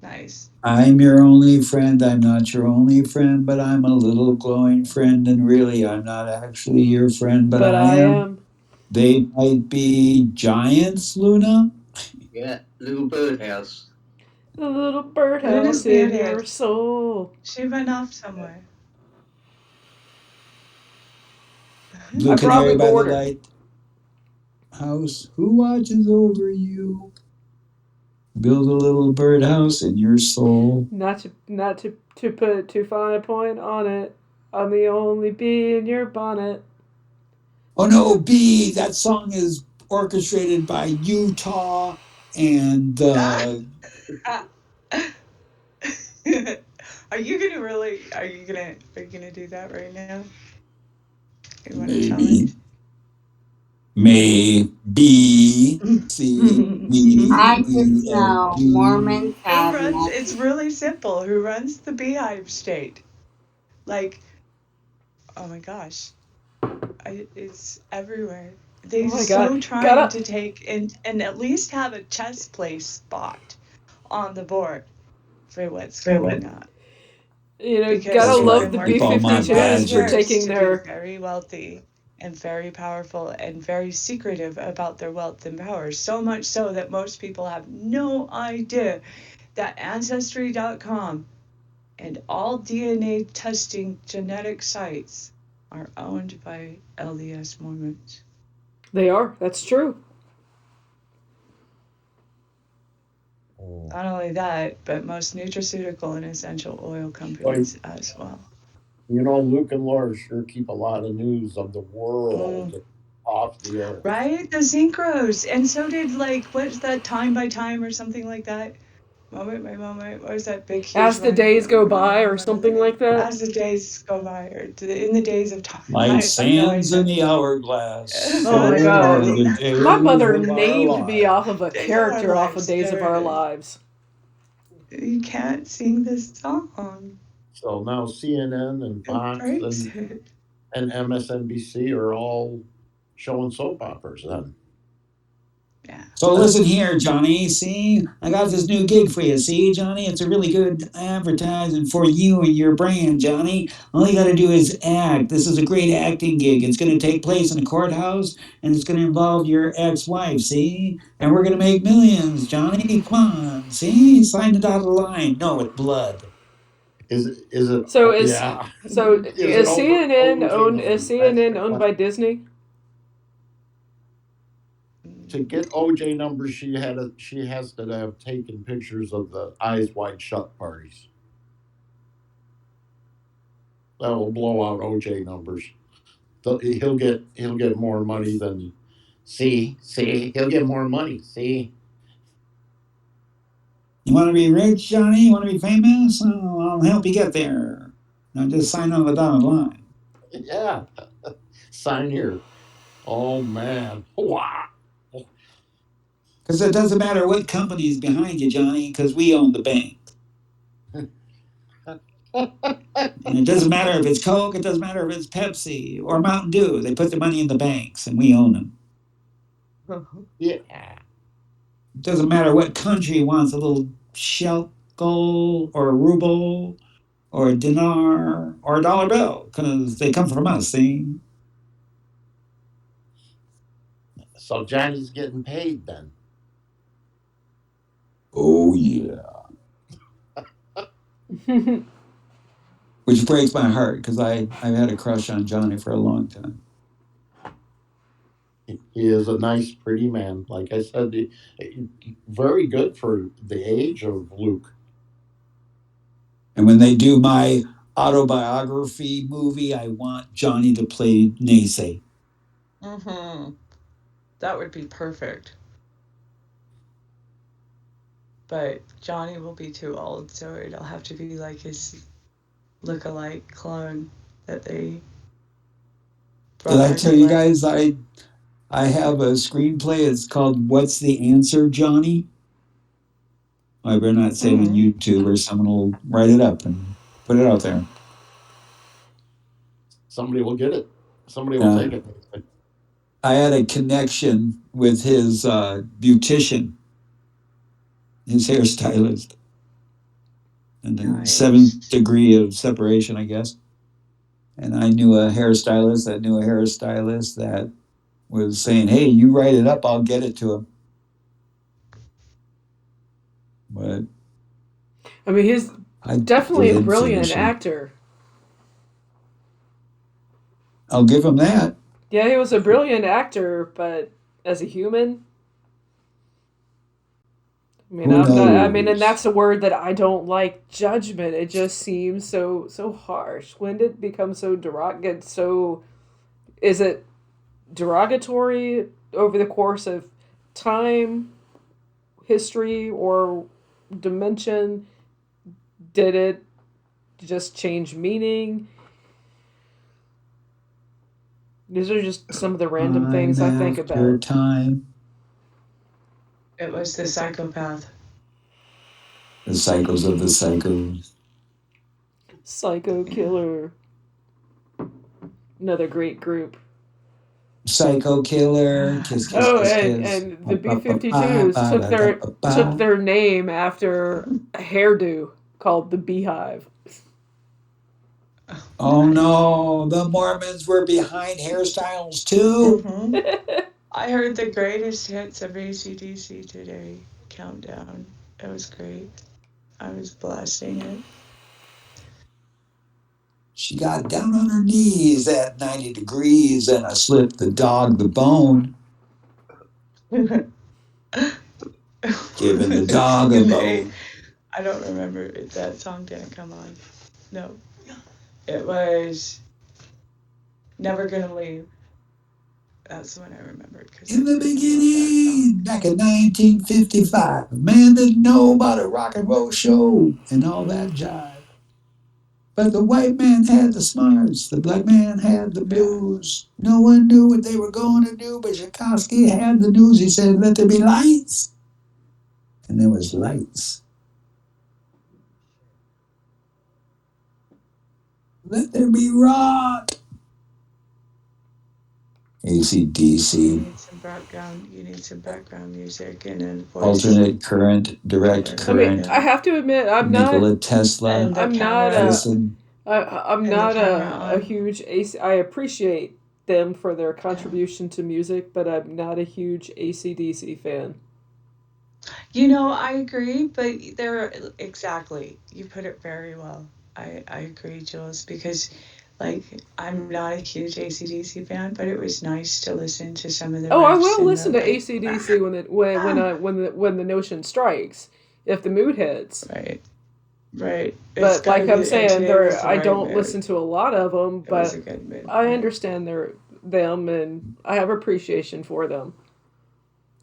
Nice. I'm your only friend. I'm not your only friend, but I'm a little glowing friend. And really, I'm not actually your friend, but I am. They might be giants, Luna. Yeah, little birdhouse. The little birdhouse Luna's in muted. your soul. She went off somewhere. Blue I probably canary by the bored her. lighthouse. Who watches over you? Build a little birdhouse in your soul. Not to put too fine a point on it. I'm the only bee in your bonnet. Oh no, B! That song is orchestrated by Utah. And Are you gonna do that right now? You want a challenge? maybe C I just E N know T. Mormons have It's really simple. Who runs the Beehive State? Like, oh my gosh, it's everywhere. They Oh my God. so trying Gotta to take and at least have a chess play spot on the board for what's coming up. Because gotta That's they've love right. been the With all working my for many B-52s for badges. years taking to be their. very wealthy and very powerful and very secretive about their wealth and power. So much so that most people have no idea that Ancestry.com and all DNA testing genetic sites are owned by LDS Mormons. They are. That's true. Not only that, but most nutraceutical and essential oil companies as well. You know, Luke and Laura sure keep a lot of news of the world off the air. Right? The synchros. And so did, like, what's that, Time by Time or something like that? Moment by moment. What was that big, huge As the one? I days don't go even by, or remember the something name. like that. As the days go by, or in the days of time. I Like have no sands in idea. the hourglass, Oh my so are God. the My days mother of our named me lives. off of a Days of Our character off of Lives. Days of There Our it is. Lives. You can't sing this song. So now CNN and It Fox breaks it. and MSNBC are all showing soap operas then. Yeah. So listen here, Johnny. See, I got this new gig for you. See, Johnny, it's a really good advertising for you and your brand, Johnny. All you got to do is act. This is a great acting gig. It's going to take place in a courthouse, and it's going to involve your ex-wife. See, and we're going to make millions, Johnny. Come on, see, sign the dotted line. No, with blood. Is it? So Yeah. Is it is CNN OJ owned is numbers? That's CNN the owned question. by Disney? To get OJ numbers, she has to have taken pictures of the eyes wide shut parties. That will blow out OJ numbers. He'll get more money than. See, he'll get more money. See. You want to be rich, Johnny? You want to be famous? Oh, I'll help you get there. Now just sign on the dotted line. Yeah. Sign here. Oh man. Wow. Because it doesn't matter what company is behind you, Johnny, because we own the bank. And it doesn't matter if it's Coke, it doesn't matter if it's Pepsi or Mountain Dew. They put the money in the banks and we own them. Yeah. It doesn't matter what country wants a little shekel or a ruble or a dinar or a dollar bill because they come from us, see? So Johnny's getting paid then. Oh, yeah. Which breaks my heart because I've had a crush on Johnny for a long time. He is a nice, pretty man. Like I said, very good for the age of Luke. And when they do my autobiography movie, I want Johnny to play Nace. Mm-hmm. That would be perfect. But Johnny will be too old, so it'll have to be like his look-alike clone that they brought Did I back tell to you life. guys I have a screenplay? It's called What's the Answer, Johnny? I better not say it on YouTube or someone will write it up and put it out there. Somebody will get it. Somebody will take it. I had a connection with his beautician, his hairstylist, and the Nice. 7th degree of separation, I guess. And I knew a hairstylist that was saying, "Hey, you write it up, I'll get it to him." But I mean, he's definitely a brilliant actor. I'll give him that. Yeah, he was a brilliant actor, but as a human, I mean, and that's a word that I don't like. Judgment. It just seems so harsh. When did it become so derogatory? So, is it derogatory over the course of time? history or dimension? Did it just change meaning? These are just some of the random things I think After about. time. It was the psychopath. The cycles of the psychos. Psycho Killer. Another great group. Psycho Killer. Kiss, kiss, Oh, kiss, kiss. and the B-52s took their name after a hairdo called the Beehive. Oh no, the Mormons were behind hairstyles too. Mhm. I heard the greatest hits of AC/DC today. Countdown. It was great. I was blasting it. She got down on her knees at 90 degrees and I slipped the dog the bone. Giving the dog a bone. I don't remember it. That song didn't come on. No. It was Never Gonna Leave. That's the one I remembered. In the beginning, back in 1955, a man didn't know about a rock and roll show and all that jive. But the white man had the smarts, the black man had the blues. No one knew what they were going to do, but Tchaikovsky had the news. He said, let there be lights. And there was lights. Let there be rock. AC/DC. You need some background music and then Alternate current, direct current. I have to admit, Nikola Tesla. I'm not Edison. I'm not a huge AC. I appreciate them for their contribution to music, but I'm not a huge AC/DC fan. I agree, but exactly. You put it very well. I agree, Jules, because I'm not a huge AC/DC fan, but it was nice to listen to some of the. Oh, I will listen to AC/DC when the notion strikes, if the mood hits. Right. But like I'm saying, I don't listen to a lot of them, but I understand them, and I have appreciation for them.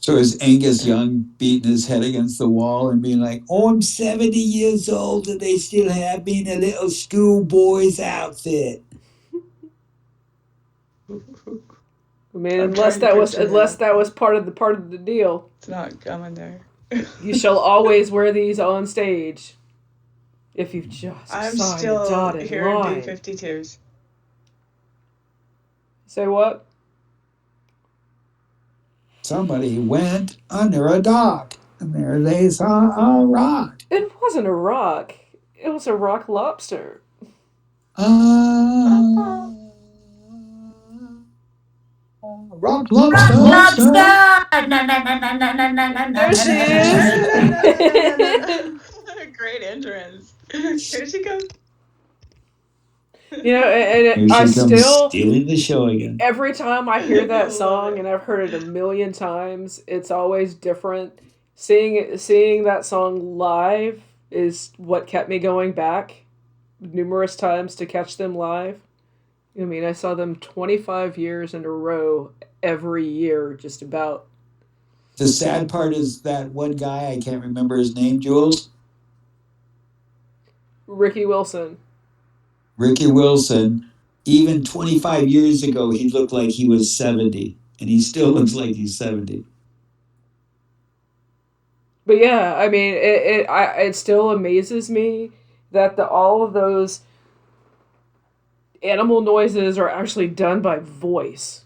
So is Angus Young beating his head against the wall and being like, oh, I'm 70 years old and they still have me in a little schoolboy's outfit. I mean, unless that was part of the deal. It's not coming there. You shall always wear these on stage. If you just I'm sign still a dotted hearing line. B-52s. Say what? Somebody went under a dock, and there they saw a rock. It wasn't a rock. It was a rock lobster. Rock lobster. Rock lobster. There she is. Great entrance. Here she comes. And I still stealing the show again. Every time I hear that song, and I've heard it a million times, it's always different. Seeing that song live is what kept me going back numerous times to catch them live. I mean, I saw them 25 years in a row every year, just about. The sad part is that one guy, I can't remember his name, Jules? Ricky Wilson. Ricky Wilson, even 25 years ago, he looked like he was 70, and he still looks like he's 70. But yeah, I mean, it still amazes me that all of those animal noises are actually done by voice.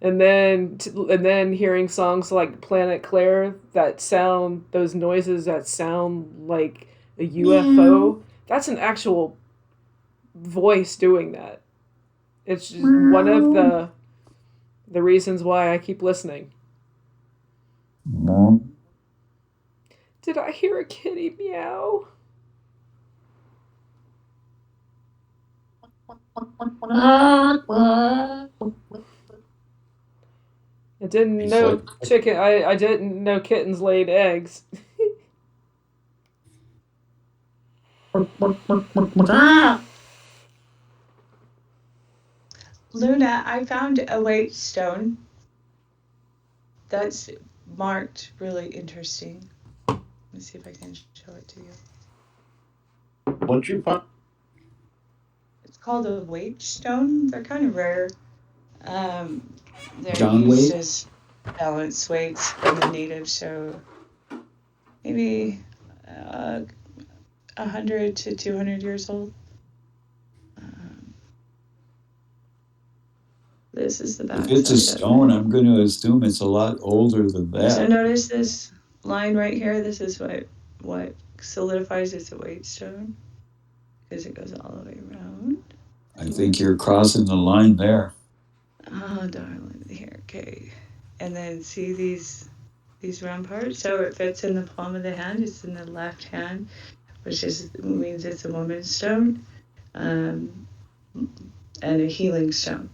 And then hearing songs like Planet Claire those noises that sound like a UFO, that's an actual voice doing that. It's just one of the reasons why I keep listening. Did I hear a kitty meow? I didn't know chicken. I didn't know kittens laid eggs. Luna, I found a white stone that's marked really interesting. Let me see if I can show it to you. What you find? It's called a weight stone. They're kind of rare. They're John used Wade? as balance weights from the natives, so maybe 100 to 200 years old. This is the back If it's a side of stone, it. I'm going to assume it's a lot older than So that. notice this line right here. This is what solidifies as a weight stone because it goes all the way around. I think you're crossing the line there. Oh, darling, here, okay. And then see these round parts? So it fits in the palm of the hand. It's in the left hand, which means it's a woman's stone, and a healing stone.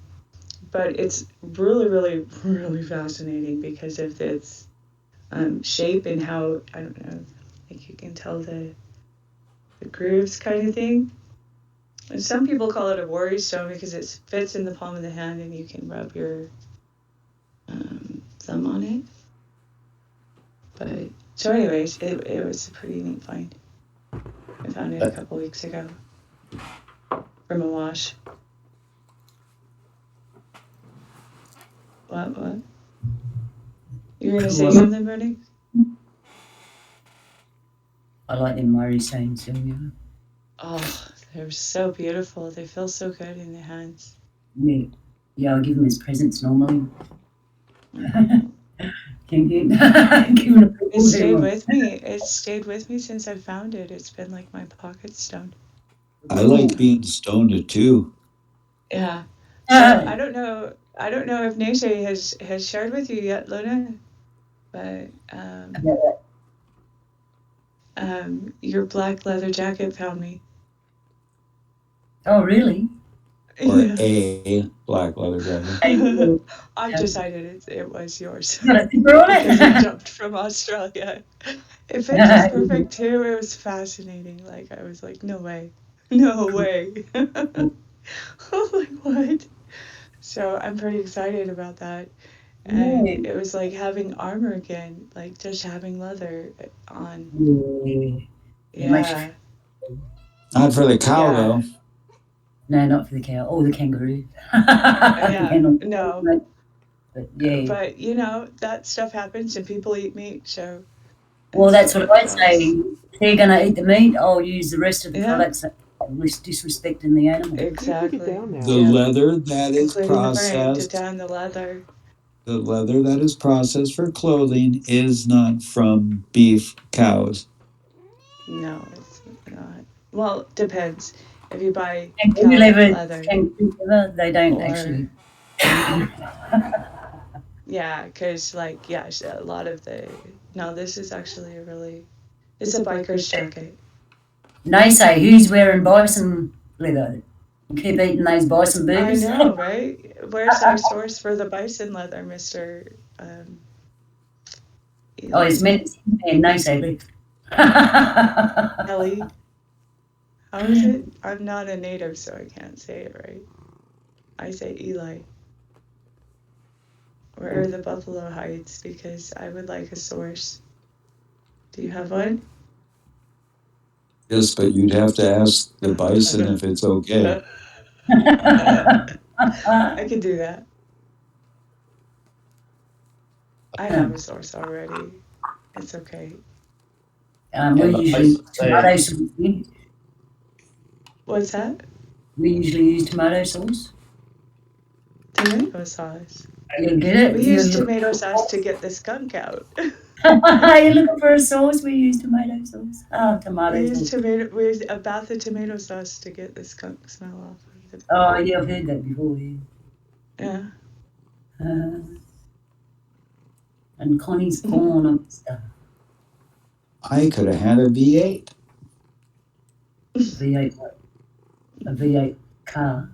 But it's really, really, really fascinating because of its shape and how, I don't know, like you can tell the grooves kind of thing. And some people call it a worry stone because it fits in the palm of the hand and you can rub your thumb on it. But so anyways, it was a pretty neat find. I found it a couple weeks ago from a wash. What? You're gonna say something, Bernie? I like them Murray stones, yeah. Oh, they're so beautiful. They feel so good in the hands. Yeah, I give them as presents normally. Can you give them It stayed with me. It's stayed with me since I found it. It's been like my pocket stone. I like being stoned too. Yeah. So I don't know if Neisha has shared with you yet, Luna, but your black leather jacket found me. Oh, really? Or Yeah. a black leather jacket. I've decided it was yours. Got a zipper on Because it? it jumped from Australia. It fit just perfect too. It was fascinating. Like I was like, no way. No way. I'm like, what? So I'm pretty excited about that. And Yeah. it was like having armor again, like just having leather on. It makes you Yeah. Not for the cow, Yeah. though. No, not for the cow. Oh, the kangaroo. Yeah. No. But yeah. But you know, that stuff happens and people eat meat, so. Well, and that's so what it I'd say. goes. If they're going to eat the meat, I'll use the rest of the Yeah. products. Disrespecting the animal. Exactly. Down now. The leather that is Including the frame to processed, tan the leather. the leather that is processed for clothing is not from beef cows. No, it's not. Well, depends. If you buy Kangaroo leather, they don't or- actually. yeah, because like a lot of this is actually it's a biker's jacket. They say, who's wearing bison leather? Keep eating those bison I burgers. know, right? Where's our source for the bison leather, Mr. Oh, it's meant to be no say left. Ellie. How is it? I'm not a native, so I can't say it right. I say Eli. Where are the buffalo hides? Because I would like a source. Do you have one? Yes, but you'd have to ask the bison if it's okay. I can do that. I have a source already. It's okay. We usually use tomato sauce. What's that? We usually use tomato sauce. Tomato sauce. You get it? We use tomato sauce to get the skunk out. You're looking for a sauce? We use tomato sauce. Oh, tomato We sauce. use a bath of tomato sauce to get the skunk smell off of the. Oh, yeah, I've heard that before. Yeah. And Connie's corn and stuff. I could have had a V8. V8 what? A V8 car.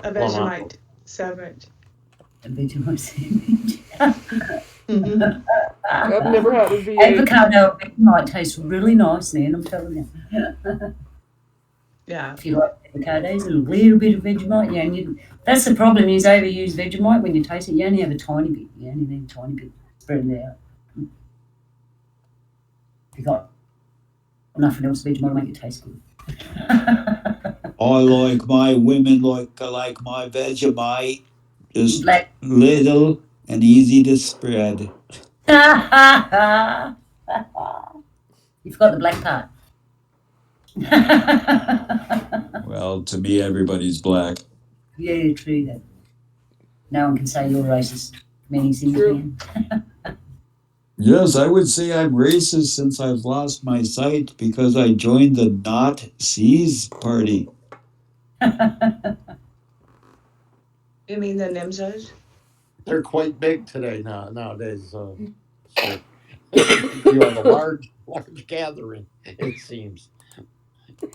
A Vegemite sandwich. A Vegemite sandwich. I've never had a V8. Avocado Vegemite tastes really nice, man, I'm telling you. Yeah. If you like avocados and a little bit of Vegemite, that's the problem, is overuse Vegemite when you taste it. You only have a tiny bit. You only need a tiny bit. spread it out. If you got nothing else, Vegemite will make it taste good. I like my women like my Vegemite, just Black. little and easy to spread. You forgot the black part. Well, to me, everybody's black. Yeah, true that. No one can say you're racist. Many things True. can. Yes, I would say I'm racist since I've lost my sight because I joined the Not Seas party. You mean the Nimzas? They're quite big today nowadays. So you have a large gathering, it seems.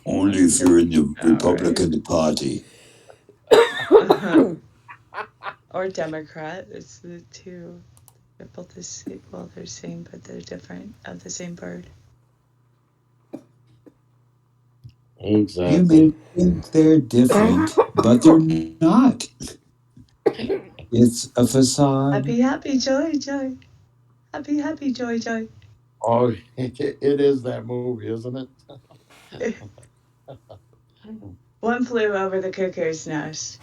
Only if you're in the All Republican Party. Or Democrat. It's the two. They're both the same. Well, they're same, but they're different. Of the same bird. Exactly. You may think they're different, but they're not. It's a facade. Happy, happy, joy, joy. Happy, happy, joy, joy. Oh, it is that movie, isn't it? One Flew Over the Cuckoo's Nest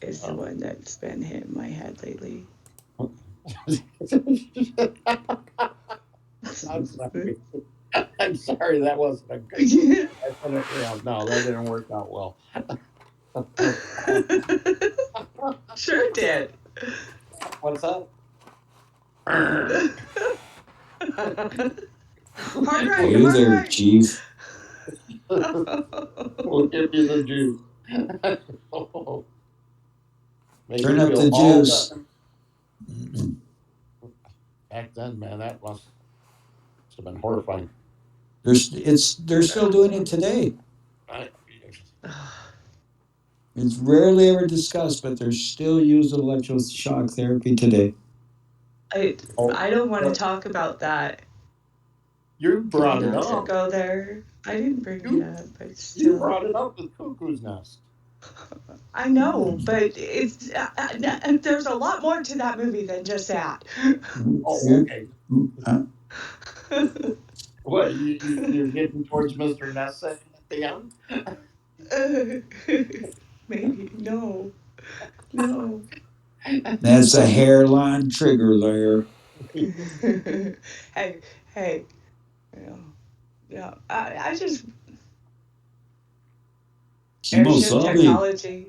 is the one that's been hitting my head lately. I'm sorry. I'm sorry, that wasn't a good. No, that didn't work out well. Sure did. What's that? Hard right, Hey hard there, right. Chief. We'll give you the juice. Make Turn you up feel the all juice. better. Back then, man, that must have been horrifying. They're still doing it today. It's rarely ever discussed, but they're still used in electroshock therapy today. I don't want to talk about that. You brought it Not to up. go there. I didn't bring it up, but You still. brought it up with Cuckoo's Nest. I know, but it's there's a lot more to that movie than just that. Oh, okay. What, you're getting towards Mr. Ness at the end? Maybe no. That's a hairline trigger layer. hey, yeah. I just airship Kimosabe, technology.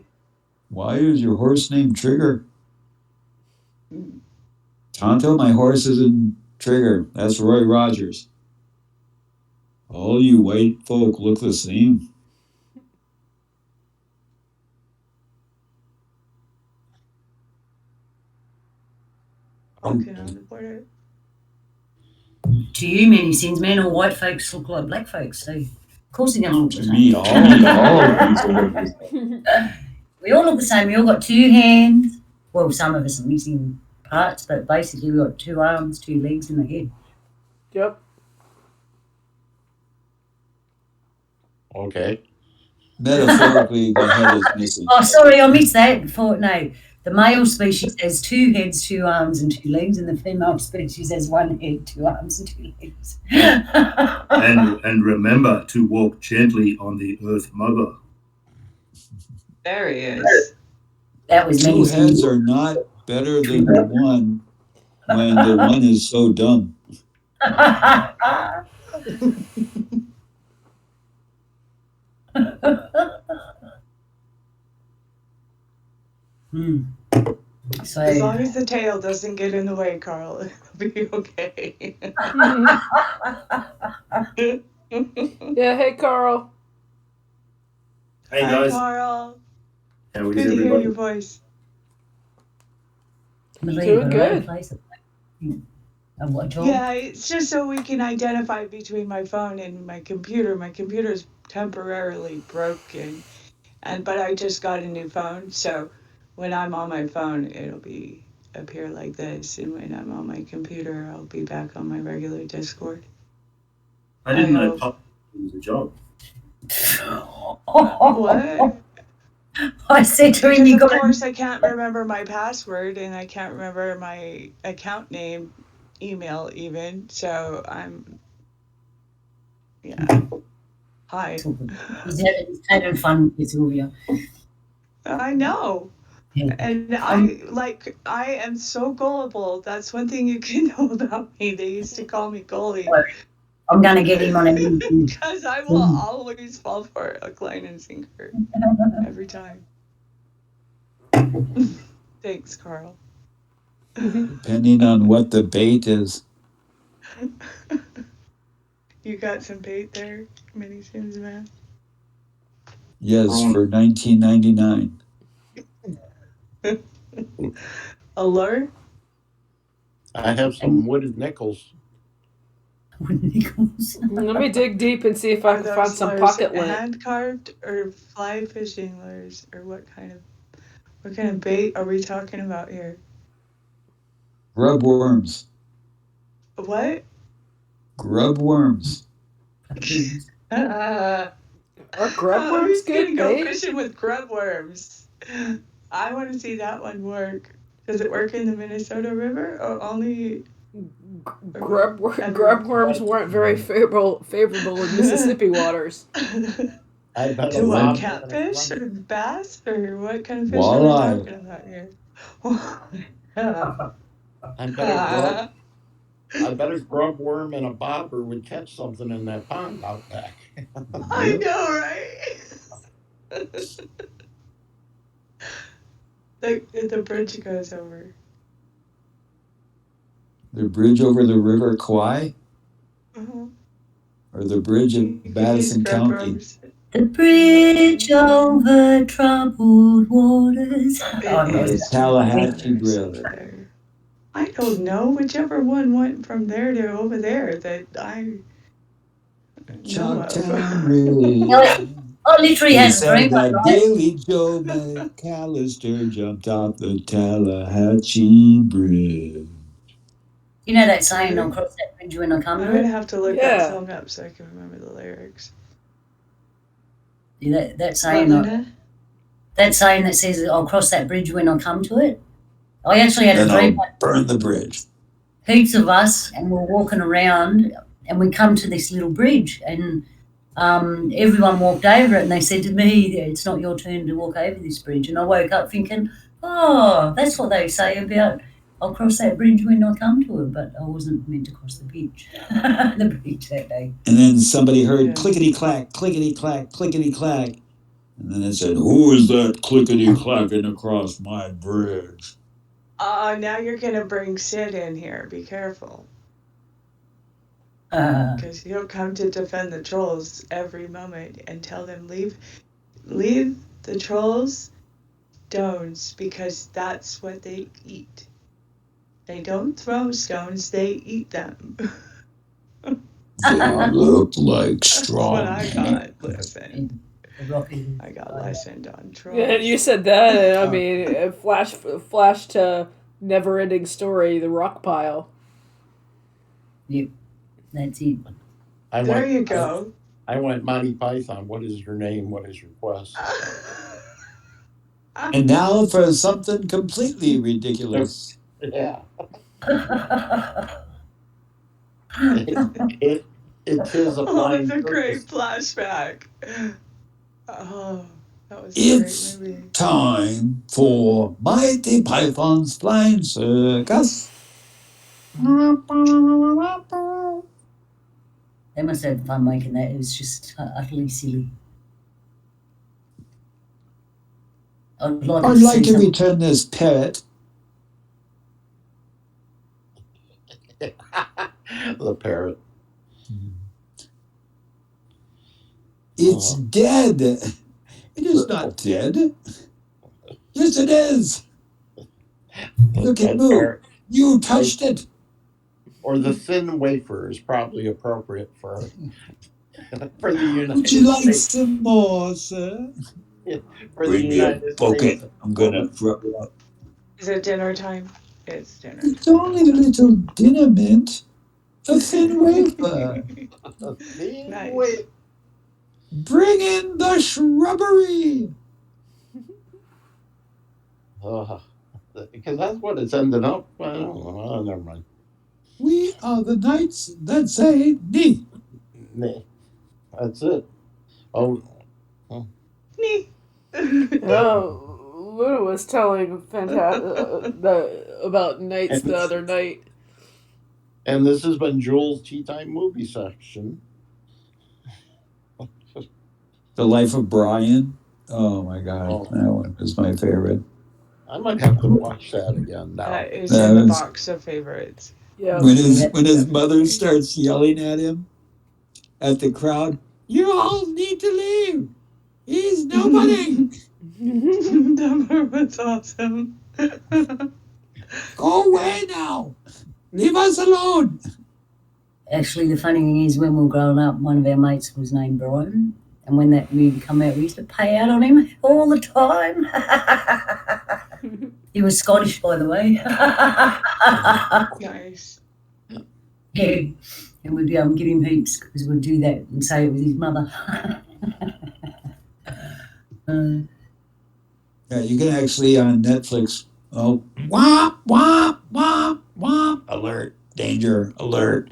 why is your horse named Trigger? Tonto, my horse isn't Trigger. That's Roy Rogers. All you white folk look the same. Walking on the border. To you, many sins, man, all white folks look like black folks, so of course they're going to look the To me, same. all people look the same. We all look the same. We all got two hands. Well, some of us are missing parts, but basically we got two arms, two legs, and a head. Yep. Okay. Metaphorically, the head is missing. Oh, sorry, I missed that. No, the male species has two heads, two arms, and two legs, and the female species has one head, two arms, and two legs. and remember to walk gently on the Earth Mother. There he is. That was Two many heads sins. are not better than the one when the one is so dumb. So, As long as the tail doesn't get in the way, Carl, it'll be okay. Yeah, hey Carl. Hey Hi, guys, Carl. how is Good to hear everybody? your voice. Doing good. What, Joel? Yeah, it's just so we can identify between my phone and my computer. My computer's temporarily broken, but I just got a new phone, so when I'm on my phone, it'll appear like this, and when I'm on my computer, I'll be back on my regular Discord. I didn't know hope. pop was a job. What? I said to him, Because you of got to. course I can't remember my password and I can't remember my account name, email even. So I'm, yeah. Hi. He's having fun with Sylvia. I know. Yeah. And I am so gullible. That's one thing you can know about me. They used to call me Gully. I'm going to get him on a meeting. Because I will always fall for it, hook, line, and sinker. Every time. Thanks, Carl. Depending on what the bait is. You got some bait there, Mini Sims man? Yes, for $19.99. A lure? I have some wooded nickels. Let me dig deep and see if I Are can find those some lures pocket lint. hand carved or fly fishing lures, or what kind of bait are we talking about here? Grub worms. What? Grub worms. Are grub worms Who's good gonna go bait? fishing with grub worms? I want to see that one work. Does it work in the Minnesota River or only? Grub worms weren't very favorable in Mississippi waters. I bet To what, catfish or bass or what kind of fish are we Walleye. talking about here? I bet a grub worm and a bobber would catch something in that pond out back. I know, right? The bridge goes over. The bridge over the River Kwai? Uh-huh. Or the bridge in Madison County? The bridge over troubled waters. The Tallahatchie Bridge. I don't know. Whichever one went from there to over there that I know of. Choctaw Ridge. Literally They has said dream, that right? Daily Joe McAllister jumped off the Tallahatchie Bridge. You know that saying, I'll cross that bridge when I come I'm to going to it? have to look that song up so I can remember the lyrics. Yeah, that saying, that saying that says, I'll cross that bridge when I come to it. I actually had a dream. I'll burn the bridge. Heaps of us, and we're walking around, and we come to this little bridge, and everyone walked over it, and they said to me, it's not your turn to walk over this bridge. And I woke up thinking, oh, that's what they say about I'll cross that bridge when I come to it, but I wasn't meant to cross the bridge, the bridge that day. And then somebody heard clickety-clack, clickety-clack, clickety-clack. And then it said, who is that clickety-clacking across my bridge? Now you're going to bring Sid in here. Be careful. Because he'll come to defend the trolls every moment and tell them, leave the trolls stones because that's what they eat. They don't throw stones, they eat them. They look like straw. That's what I got. Listen. I got listened on trolls. Yeah, you said that. I mean, flash to never-ending story, the rock pile. Yep, that's it. There you go. I went Monty Python. What is your name? What is your quest? And now for something completely ridiculous. Yeah. It is a it's a great flashback. Oh, that was it's a great movie. Time for Mighty Python's Flying Circus. They must have fun making that. It was just utterly silly. I'd like to return this parrot. The parrot. It's dead. It is not dead. Yes, it is. Look at move. You touched it. Or the thin wafer is probably appropriate for the United States. Would you like some more, sir? Bring me a bucket. I'm gonna throw it up. Is it dinner time? It's dinner. It's only a little dinner mint. A thin wafer. Nice. Bring in the shrubbery. Because that's what it's ended up. Well, never mind. We are the knights that say thee. Nah, that's it. Oh, Nee. Luna was telling about Knights the other night. and this has been Jules' Tea Time Movie Section. The Life of Brian. Oh my God, Oh. that one is my favorite. I might have to watch that again now. That is That in the was- box of favorites. Yeah. When his mother starts yelling at him at the crowd, you all need to leave. He's nobody. That part was awesome. Go away now. Leave us alone. Actually, the funny thing is, when we were growing up, one of our mates was named Brian. And when that movie came out, we used to pay out on him all the time. He was Scottish, by the way. Nice. Yeah. And we'd give him heaps because we'd do that and say it was his mother. Yeah, you can actually on Netflix. Oh, womp womp womp womp! Alert! Danger! Alert!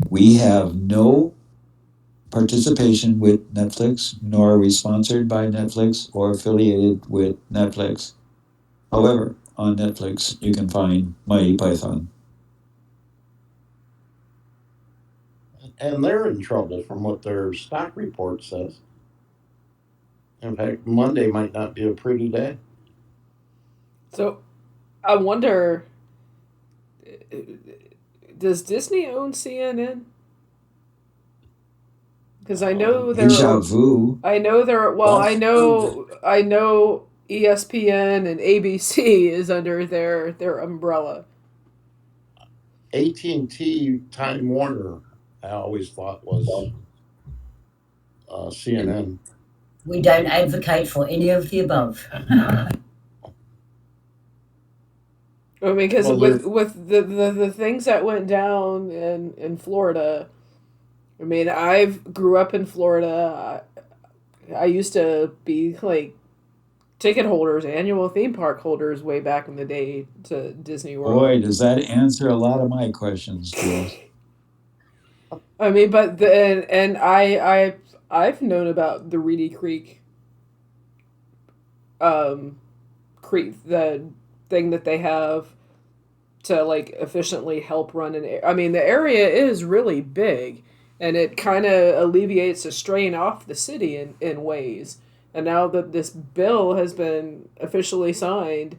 We have no participation with Netflix, nor are we sponsored by Netflix or affiliated with Netflix. However, on Netflix, you can find Mighty Python. And they're in trouble from what their stock report says. In fact, Monday might not be a pretty day. So, I wonder, does Disney own CNN? Because I know they're. Deja vu. I know they're. Well, I know ESPN and ABC is under their umbrella. AT&T Time Warner, I always thought was CNN. We don't advocate for any of the above. I mean, because Well, with the things that went down in Florida, I mean, grew up in Florida. I used to be like ticket holders, annual theme park holders way back in the day to Disney World. Boy, does that answer a lot of my questions, Jules. I mean, but I've known about the Reedy Creek, the thing that they have to like efficiently help run I mean, the area is really big, and it kind of alleviates the strain off the city in ways. And now that this bill has been officially signed,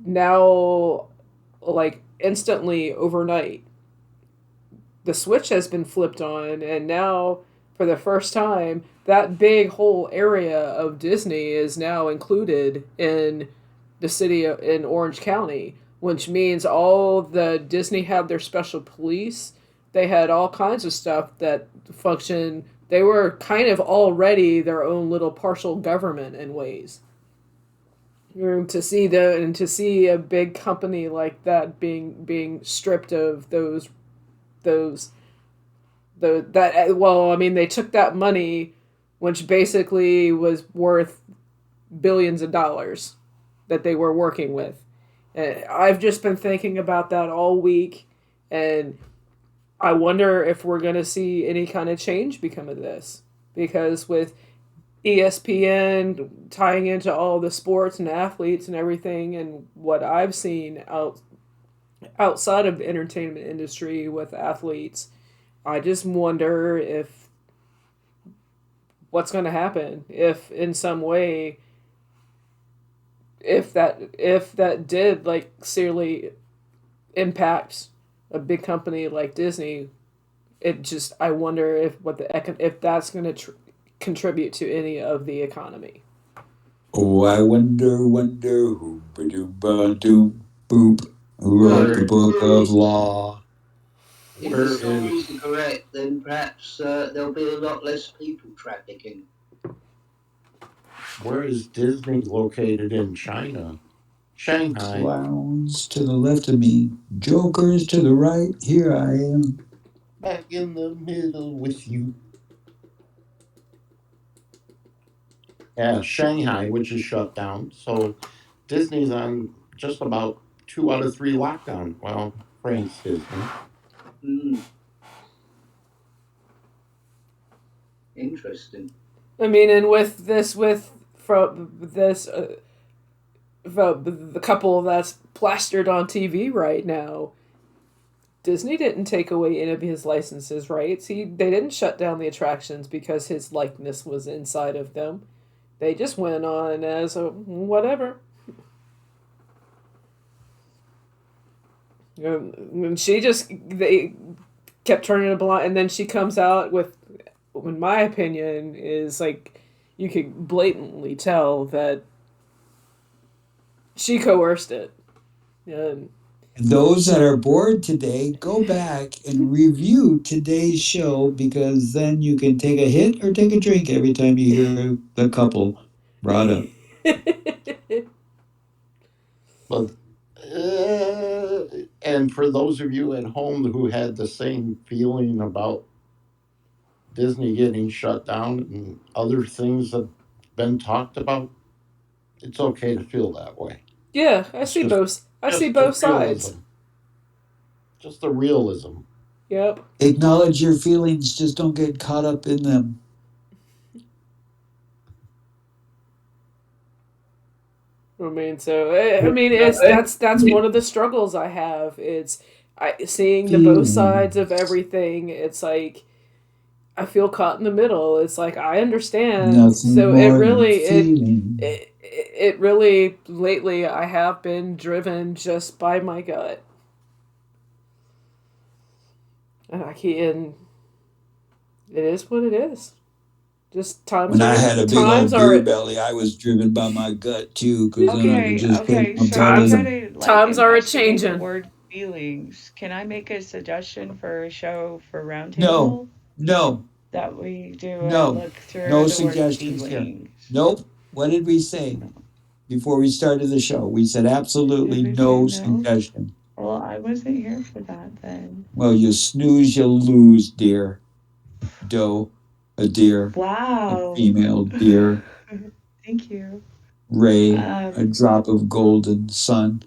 now, like instantly overnight, the switch has been flipped on, and now for the first time, that big whole area of Disney is now included in the city in Orange County, which means all the Disney had their special police. They had all kinds of stuff that function. They were kind of already their own little partial government in ways. To see a big company like that being stripped of I mean, they took that money, which basically was worth billions of dollars that they were working with. And I've just been thinking about that all week, and I wonder if we're going to see any kind of change become of this. Because with ESPN tying into all the sports and athletes and everything, and what I've seen outside of the entertainment industry with athletes, I just wonder if what's going to happen if in some way if that did like seriously impact a big company like Disney. I wonder if that's going to contribute to any of the economy. Oh, I wonder, who ba-doom, boop, who wrote the book of law? If the stories are correct, then perhaps there'll be a lot less people trafficking. Where is Disney located in China? Shanghai. Clowns to the left of me, jokers to the right. Here I am. Back in the middle with you. Shanghai, which is shut down. So Disney's on just about 2 out of 3 lockdown. Well, France is. Interesting. I mean, and with this, the couple that's plastered on TV right now, Disney didn't take away any of his licenses rights. They didn't shut down the attractions because his likeness was inside of them. They just went on as a whatever. And they kept turning a blind, and then she comes out with, in my opinion, is like, you could blatantly tell that she coerced it. And those that are bored today, go back and review today's show, because then you can take a hit or take a drink every time you hear the couple brought up. But and for those of you at home who had the same feeling about Disney getting shut down and other things that have been talked about, it's okay to feel that way. Yeah, I see both sides. Just the realism. Yep. Acknowledge your feelings, just don't get caught up in them. That's one of the struggles I have. It's seeing the both sides of everything. It's like I feel caught in the middle. It's like I understand. Nothing so it really lately I have been driven just by my gut. And it is what it is. Just times. When I had a big old beer belly, I was driven by my gut too. Times are changing. Word feelings. Can I make a suggestion for a show for Roundtable? No. That we do look through no the suggestions word here. Nope. What did we say before we started the show? We said absolutely no suggestion. Well, I wasn't here for that then. Well, you snooze, you lose, dear. Doe, a deer. Wow. A female deer. Thank you. Ray, a drop of golden sun.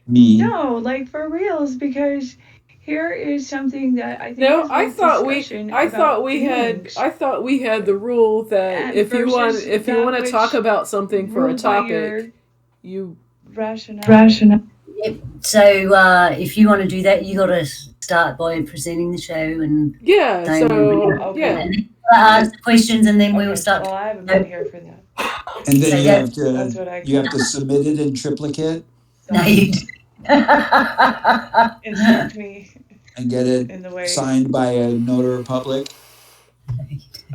Me. No, like for reals, because here is something that I think. No, I thought we had the rule that if you want to talk about something for a topic, you rationale. So if you want to do that, you got to start by presenting the show and ask questions, and then we will start. Well, I haven't been here for that. And then you have to submit it in triplicate. No, you instruct me. And get it signed by a notary public.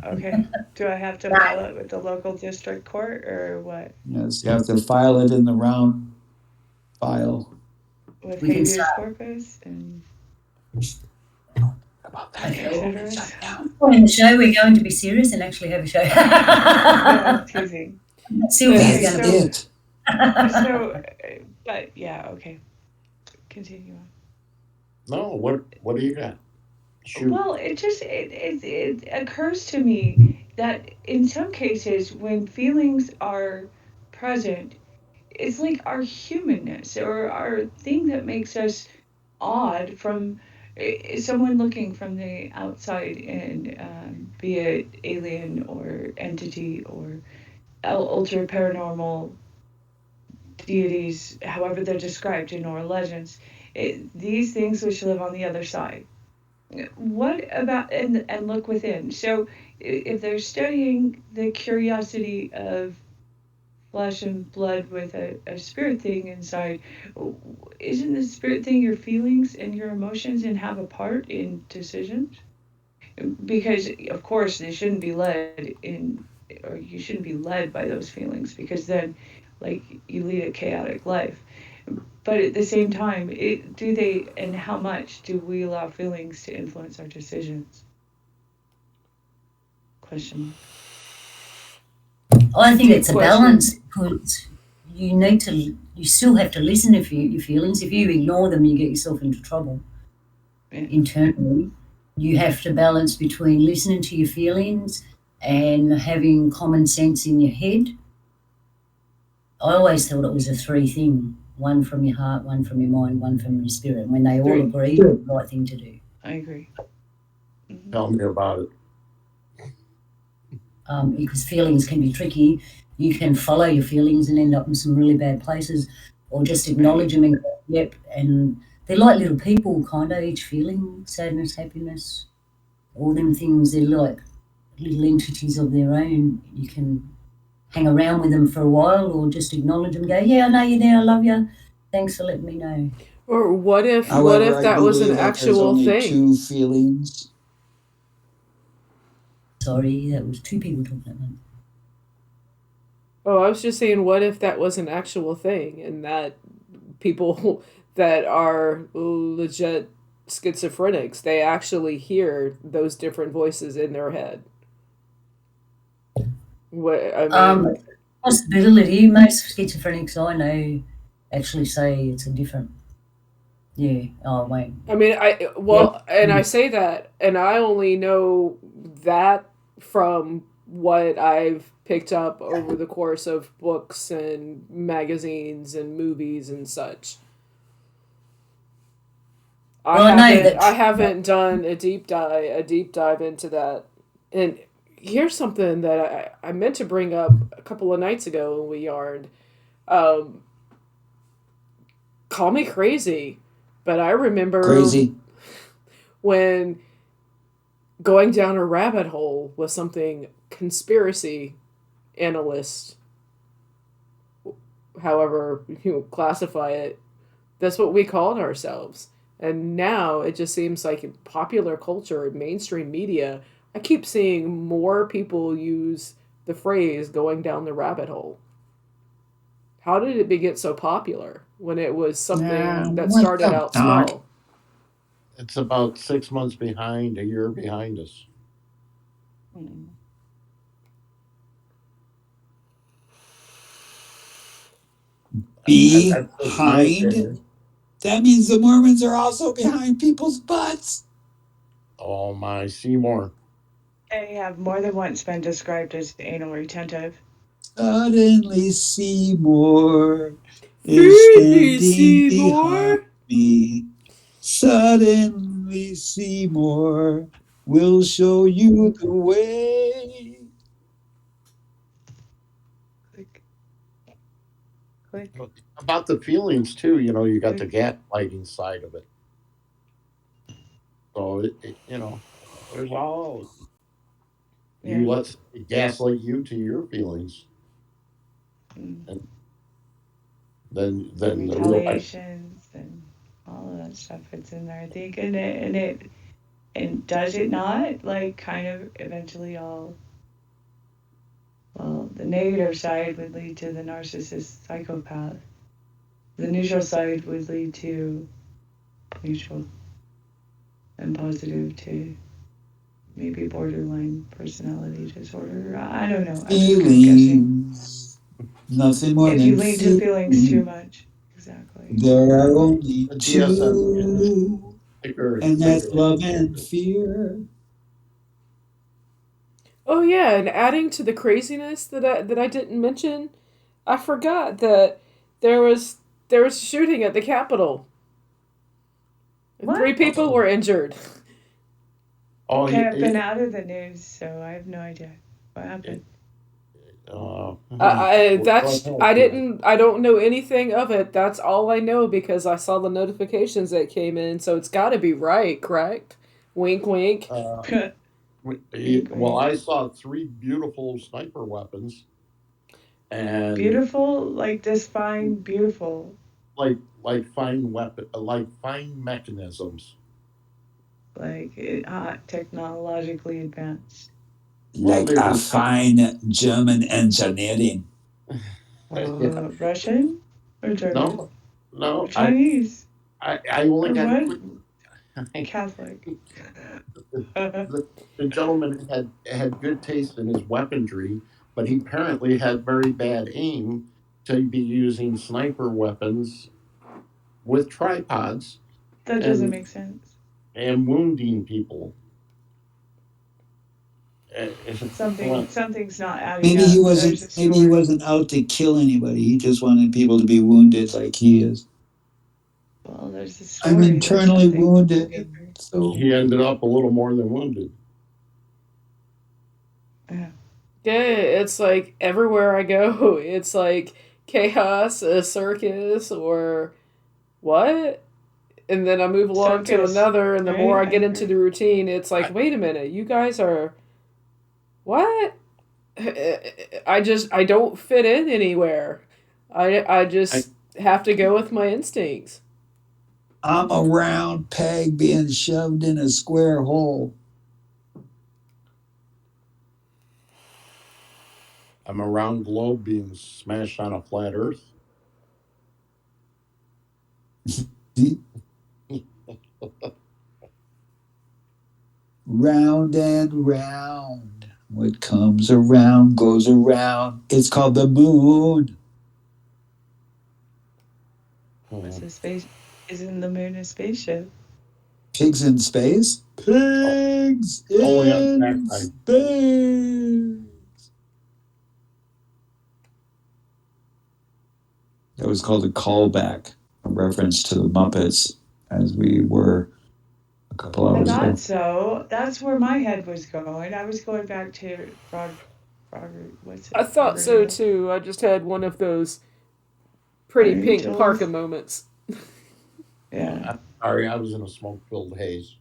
Okay. Do I have to file it with the local district court or what? Yes, you have to file it in the round file. With habeas corpus and. About that. Well, in the show, we're going to be serious and actually have a show. No, I'm teasing. Sylvia's going to be it. So, but yeah, okay. Continue on. No, what do you got? Shoot. Well, it occurs to me that in some cases when feelings are present, it's like our humanness or our thing that makes us odd from someone looking from the outside in, be it alien or entity or ultra paranormal deities, however they're described in our legends. These things which live on the other side. What about and look within? So if they're studying the curiosity of flesh and blood with a spirit thing inside, isn't the spirit thing your feelings and your emotions and have a part in decisions? Because of course they shouldn't be led in, or you shouldn't be led by those feelings, because then like you lead a chaotic life. But at the same time, do they, and how much do we allow feelings to influence our decisions? Question. I think it's a balance, because you still have to listen to your feelings. If you ignore them, you get yourself into trouble. Internally, you have to balance between listening to your feelings and having common sense in your head. I always thought it was a three thing: one from your heart, one from your mind, one from your spirit. And when they all Three. agree, it's the right thing to do. I agree. Mhm. Tell me about it. Because feelings can be tricky. You can follow your feelings and end up in some really bad places, or just acknowledge them and go, yep. And they're like little people, kind of, each feeling, sadness, happiness, all them things. They're like little entities of their own. You can hang around with them for a while, or just acknowledge them and go, yeah, I know you're there, I love you. Thanks for letting me know. Or what if However, I that was an believe that there's actual only thing? two feelings. Sorry, that was two people talking at once. Oh, I was just saying, what if that was an actual thing and that people that are legit schizophrenics, they actually hear those different voices in their head? What I mean, Possibility. Most schizophrenics I know actually say it's a different. Yeah. Oh wait. and I say that, and I only know that from what I've picked up over the course of books and magazines and movies and such. I haven't done a deep dive into that. And here's something that I meant to bring up a couple of nights ago when we yarned. Call me crazy, but I remember Crazy. when going down a rabbit hole with something conspiracy analyst, however you classify it, that's what we called ourselves. And now it just seems like in popular culture and mainstream media, I keep seeing more people use the phrase going down the rabbit hole. How did it get so popular when it was something that started out small? It's about 6 months behind, a year behind us. Behind? That means the Mormons are also behind people's butts. Oh my, Seymour. They have more than once been described as anal retentive. Suddenly Seymour Feed is me, standing Seymour. behind me. Suddenly Seymour will show you the way. Click. About the feelings too, you got the gaslighting side of it. So there's all you let it gaslight you to your feelings, and then the real life. Retaliations and all of that stuff fits in there, I think, and does it not like kind of eventually all. Well, the negative side would lead to the narcissist psychopath. The neutral side would lead to neutral, and positive to maybe borderline personality disorder. I don't know. I'm just kind of guessing. Feelings. Nothing more If than you lean to feelings too much. Exactly. There are only The two, and that's love and fear. Oh yeah, and adding to the craziness that I didn't mention, I forgot that there was a shooting at the Capitol. What? 3 people were injured. Okay, I've been out of the news, so I have no idea what happened. I don't know anything of it. That's all I know because I saw the notifications that came in, so it's got to be right, correct? Wink, wink. Well, I saw 3 beautiful sniper weapons, and beautiful, like this fine, beautiful, like fine weapon, like fine mechanisms, like technologically advanced. Like a fine German engineering. Russian or German? No, or Chinese. I only got Catholic. the gentleman had good taste in his weaponry, but he apparently had very bad aim to be using sniper weapons with tripods. That doesn't make sense. And wounding people. Something's not adding Maybe up. he There's a wasn't. Maybe he story. wasn't out to kill anybody. He just wanted people to be wounded like he is. Well, there's a story. I'm There's internally something wounded, deeper. so He ended up a little more than wounded. Yeah. Yeah, it's like everywhere I go, it's like chaos, a circus, or what? And then I move along to Circus, another, and the more I right? get into the routine, it's like, I- wait a minute, you guys are what? I don't fit in anywhere. I just have to go with my instincts. I'm a round peg being shoved in a square hole. I'm a round globe being smashed on a flat Earth. Round and round. What comes around goes around. It's called the moon. What's a space? Isn't the moon a spaceship? Pigs in space? Pigs Only on in backside. space. That was called a callback, a reference to the Muppets, as we were a couple I hours ago. thought so. That's where my head was going. I was going back to what's it? I thought so Riverdale? too. I just had one of those pretty pink Angels. parka moments. Yeah. Sorry, I was in a smoke-filled haze.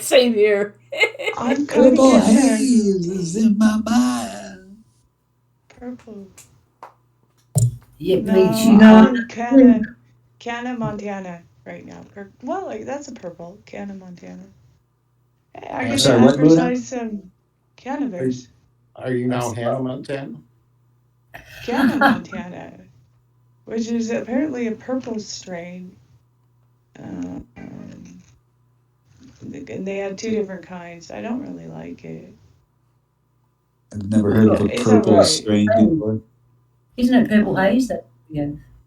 Same here. I'm kind of Purple getting there. haze is in my mind. Purple. Yet No, means you I'm know. Canna, Montana right now. Well, like, that's a purple. Canna, Montana. Hey, I I'm get sorry, to what, Luna? advertise some cannabis. Are you now Hannah Montana? Canna, Montana, which is apparently a purple strain. And they had two different kinds. I don't really like it. I've never heard of a It's purple alright. strain before. Isn't it purple haze? That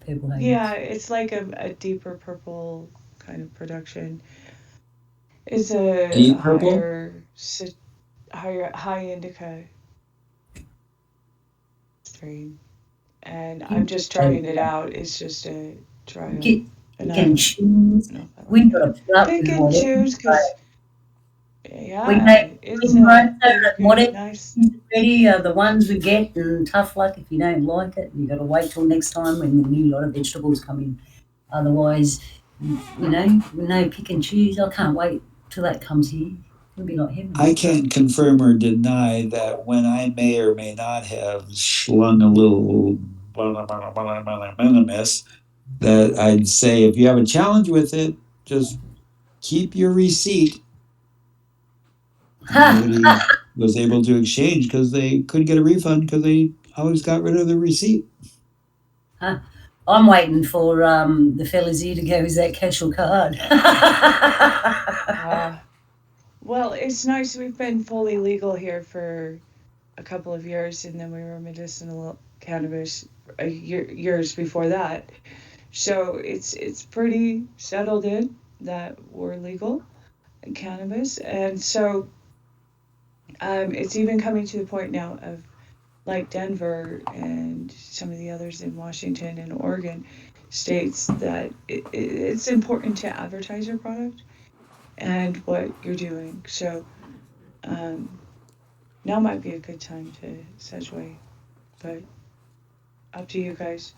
purple haze. Yeah, it's like a deeper purple kind of production. It's a Deep purple? high indica strain, and I'm just trying it out. It's just a trial. You And can choose. no, We got a plug pick with and whatever. choose because We make it's inroads so they're that good, whatever nice. is ready are the ones we get, and tough luck if you don't like it. You got to wait till next time when the new lot of vegetables come in. Otherwise, you know, no pick and choose. I can't wait till that comes here. It'll be like heaven. I can't confirm or deny that when I may or may not have slung a little mess, that I'd say if you have a challenge with it, just keep your receipt. Nobody was able to exchange because they couldn't get a refund because they always got rid of the receipt. I'm waiting for the fellas here to go, is that cash or card? Well, it's nice. We've been fully legal here for a couple of years, and then we were medicinal cannabis years before that. So it's pretty settled in that we're legal in cannabis, and so it's even coming to the point now of like Denver and some of the others in Washington and Oregon states that it's important to advertise your product and what you're doing. So now might be a good time to segue, but up to you guys.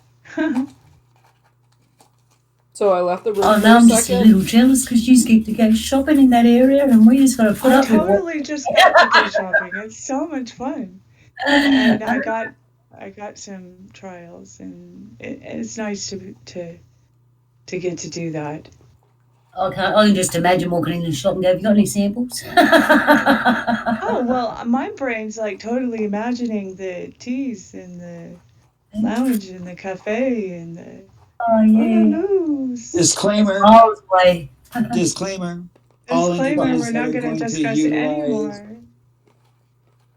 So I left the room Oh, for now a I'm just a second. little jealous because you get to go shopping in that area and we just got to put I up with what. totally just got to go shopping. It's so much fun, and I got some trials, and it's nice to get to do that. I can just imagine walking in the shop and go, have you got any samples? Oh well, my brain's like totally imagining the teas and the lounge and the cafe and the Oh, yeah. Disclaimer. Miles away. Disclaimer. All Disclaimer: entities we're that not are going to going to discuss it utilize anymore.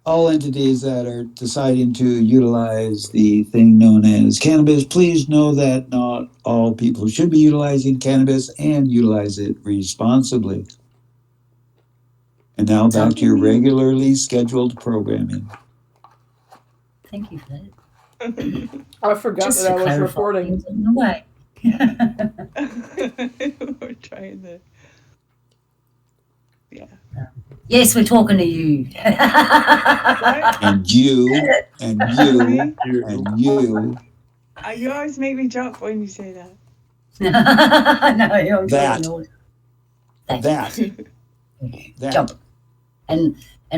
all entities that are deciding to utilize the thing known as cannabis, please know that not all people should be utilizing cannabis and utilize it responsibly. And now back to your regularly scheduled programming. Thank you for that. I forgot Just that I to was clarify recording. things on the way. We're trying to. Yeah. Yes, we're talking to you. And you, and you, Me? and you. You always make me jump when you say that. No, I'm That. talking That. Jump. And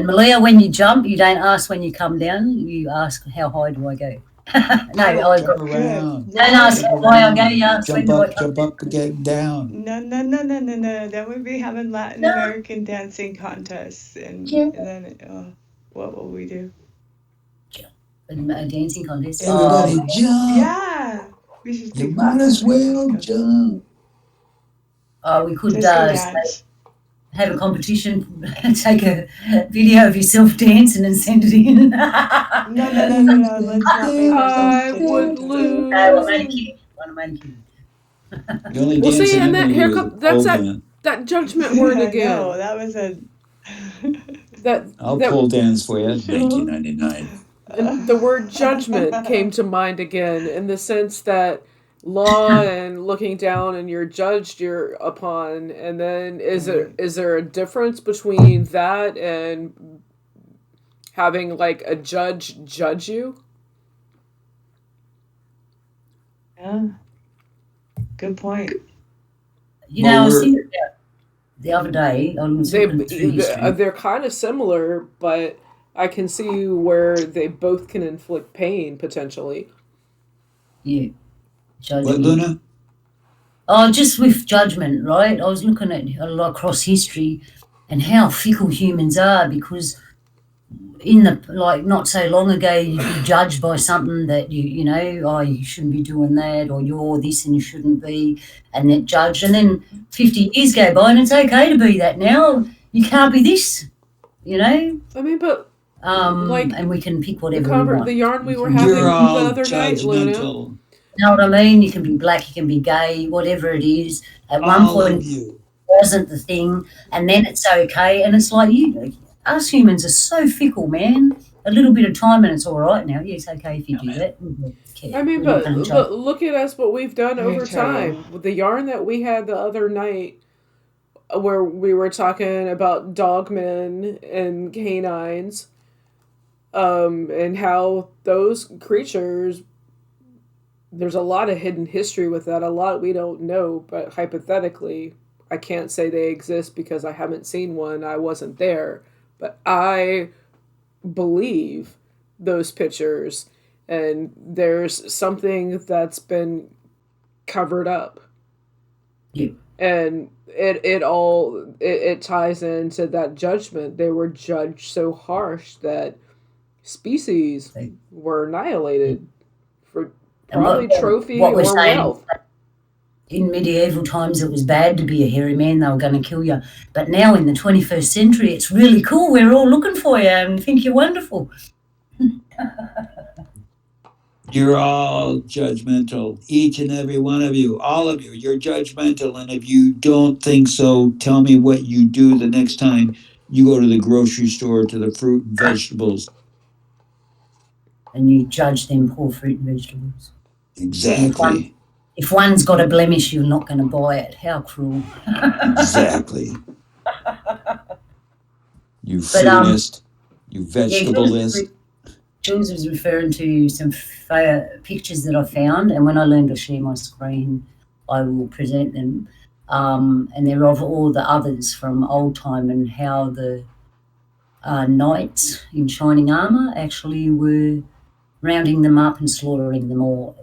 Malia, when you jump, you don't ask when you come down. You ask, how high do I go? No, I Jump around. don't ask why I go. You ask when do I come Jump up, get down. No. Then we'd be having Latin American dancing contests, and then what will we do? A dancing contest. Everybody jump. Yeah, we should. You might as well jump. We could Disco dance. have a competition. Take a video of yourself dancing and send it in. No. Let's not make I ourselves would do lose. No, I'm only kidding. The only Well, see, dancing and I'm that gonna here do is comes that's pole that dance. that judgment word No, again. that was a. I'll that pole dance for you. 1999. the word judgment came to mind again in the sense that law and looking down and you're judged you're upon, and then is there a difference between that and having like a judge you? Yeah. Good point. You know, I was thinking about the other day. I was looking through history. They're kind of similar, but I can see where they both can inflict pain potentially. Yeah. Judgment. What, Luna? Oh, just with judgment, right? I was looking at a lot across history and how fickle humans are, because in the not so long ago you'd be judged by something that you shouldn't be doing that, or you're this and you shouldn't be, and then judged, and then 50 years go by and it's okay to be that now. You can't be this, I mean, but and we can pick whatever we want. The yarn we were having You're all the other night, Luna. judgmental. You know what I mean? You can be black, you can be gay, whatever it is. At one All point of you. wasn't the thing, and then it's okay, and it's like us humans are so fickle, man. A little bit of time and it's all right now. Yeah, it's okay if you do that. I mean, but look at us, what we've done over time. With the yarn that we had the other night, where we were talking about dogmen and canines, and how those creatures, there's a lot of hidden history with that, a lot we don't know, but hypothetically, I can't say they exist because I haven't seen one, I wasn't there, but I believe those pictures, and there's something that's been covered up. Yeah. And it ties into that judgment. They were judged so harsh that species were annihilated for probably trophy or wealth. In medieval times, it was bad to be a hairy man. They were going to kill you. But now in the 21st century, it's really cool. We're all looking for you and think you're wonderful. You're all judgmental. Each and every one of you, all of you, you're judgmental. And if you don't think so, tell me what you do the next time you go to the grocery store to the fruit and vegetables. And you judge them poor fruit and vegetables. Exactly. If one's got a blemish, you're not going to buy it. How cruel. Exactly. You fruitist, you vegetalist. Jules was referring to some pictures that I found, and when I learn to share my screen, I will present them. And they're of all the others from old time, and how the knights in shining armour actually were rounding them up and slaughtering them all,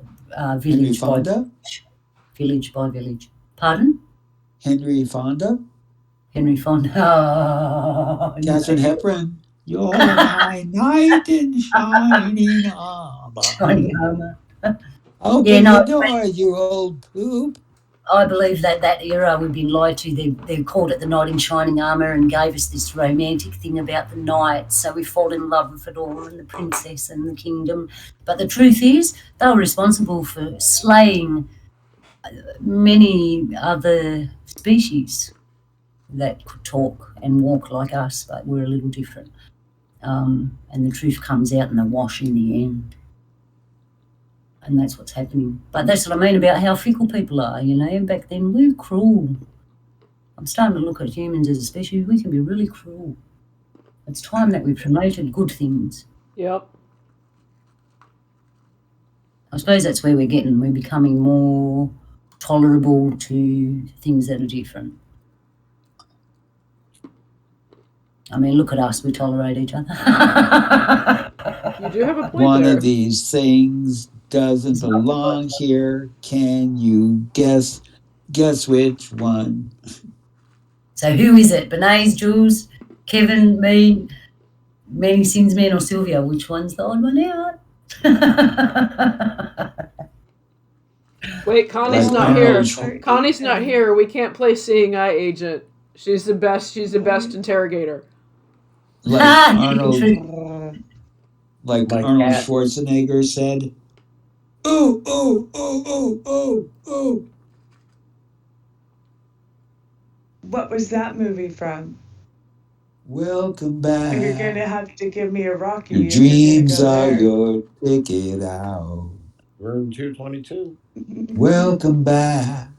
village by village. Pardon? Henry Fonda? Henry Fonda. Catherine Hepburn. You're my knight in shining armour. Shining armour. Open the door, you old poop. I believe that era we've been lied to. They called it the knight in shining armour and gave us this romantic thing about the knight. So we fall in love with it all, and the princess and the kingdom. But the truth is, they were responsible for slaying many other species. that could talk and walk like us, but we're a little different. And the truth comes out in the wash in the end. And that's what's happening. But that's what I mean about how fickle people are, you know. Back then, we were cruel. I'm starting to look at humans as a species. We can be really cruel. It's time that we promoted good things. Yep. I suppose that's where we're getting. We're becoming more tolerable to things that are different. I mean, look at us. We tolerate each other. You do have a point One there. of these things doesn't belong here. Can you guess which one? So who is it? Bernays, Jules, Kevin, me, Manny Sinsman, or Sylvia? Which one's the odd one out? Wait, Connie's Like not here. Arnold. Connie's not here. We can't play Seeing Eye Agent. She's the best. She's the best interrogator. Like Arnold, like My Arnold cat. Schwarzenegger said, "Ooh, ooh, ooh, ooh, ooh, ooh." What was that movie from? Welcome You're back. gonna have to give me a Rocky. Your if you're gonna dreams go are there. your ticket out. We're in 222. Welcome back.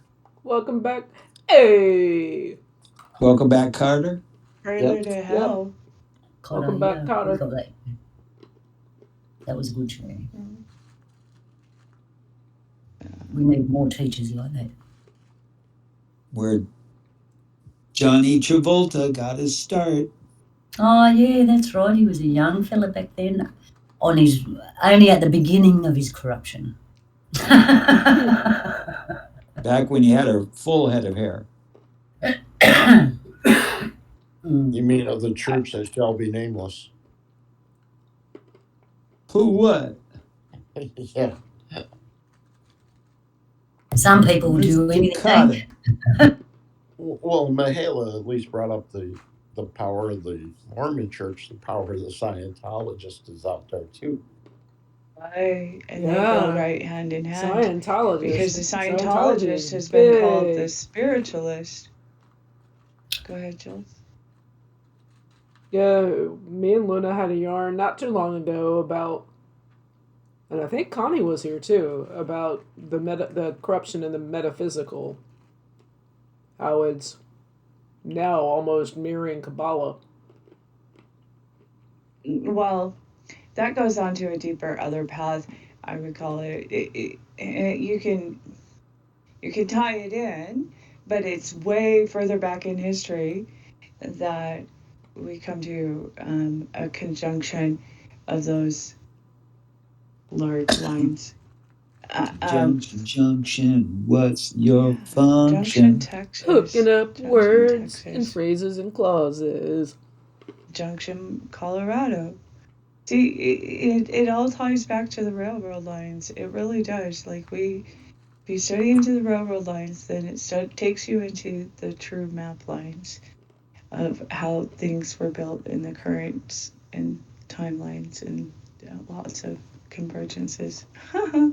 Welcome back. Hey. Welcome back, Carter. Trailer Yep. to hell. Welcome back, Cotter. we got that. That was a good show. We need more teachers like that. Where Johnny Travolta got his start. Oh yeah, that's right. He was a young fella back then, only at the beginning of his corruption. Back when he had a full head of hair. You mean of the church that shall be nameless? Who what? Yeah. Some people will do Mr. anything. Carter. Well, Mihaela at least brought up the power of the Mormon church, the power of the Scientologist is out there too. Right, and they Yeah. go right hand in hand. Scientologist. Because the Scientology Scientologist is has been called big. the spiritualist. Go ahead, Jules. Yeah, me and Luna had a yarn not too long ago about, and I think Connie was here too, about the corruption in the metaphysical. How it's now almost mirroring Kabbalah. Well, that goes on to a deeper other path, I would call it. You can tie it in, but it's way further back in history that we come to a conjunction of those large lines. Junction, what's your Junction, function? Texas. Hooking up Junction, words Texas. and phrases and clauses. Junction, Colorado. See, it all ties back to the railroad lines. It really does. Like if you study into the railroad lines, then it takes you into the true map lines of how things were built in the currents and timelines and lots of convergences. Okay,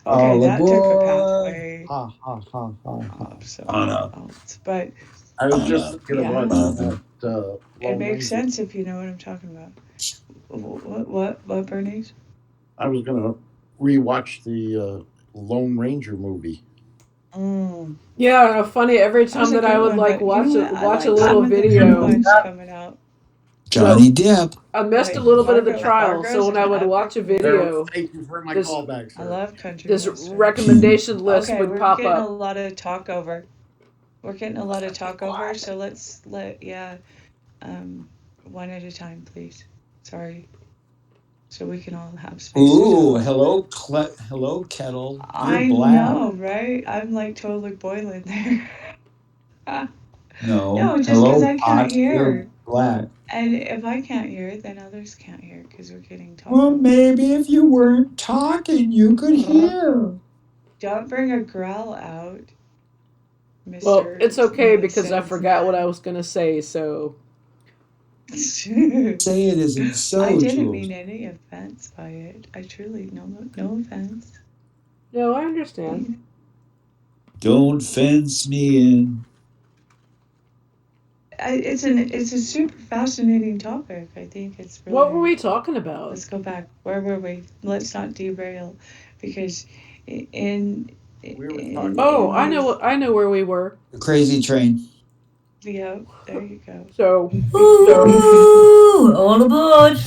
All that took a aboard. pathway Ha ha ha ha. off somewhere Anna. else. But I was just thinking Yeah. of watching that. it makes sense if you know what I'm talking about. What, Bernice? I was gonna rewatch the Lone Ranger movie. Yeah, funny. Every That was time a that I good would one, like but you watch know it, what? I watch a like little some of the new video. ones coming out. Johnny Depp. I missed a Like little bit of the Fargo- trial, Fargo's so when I would an watch a epic movie. video, Thank you for my This- callback, sir. I love country. this westerns. recommendation list Okay, would we're pop getting a up. lot of talk over. We're getting a lot of talk over, so let's one at a time, please. Sorry. So we can all have space Ooh, to talk. hello, Kettle. You're I black. know, right? I'm like totally boiling there. No, No, just hello, 'cause I can't Pot. hear. You're black. And if I can't hear it, then others can't hear because we're getting talk Well, over. maybe if you weren't talking, you could hear. Don't bring a growl out, Mr. Well, it's okay because I Nonsense forgot what man. I was gonna say. So Say it isn't so, I didn't Jules. mean any offense by it. I truly no offense. no, I understand. Don't fence me in. it's a super fascinating topic. I think it's really. What were we talking about? Let's go back. Where were we? Let's not derail, because in We were in, talking. Oh, in these, I know where we were. The crazy train. yeah, there you go. So Ooh, all aboard.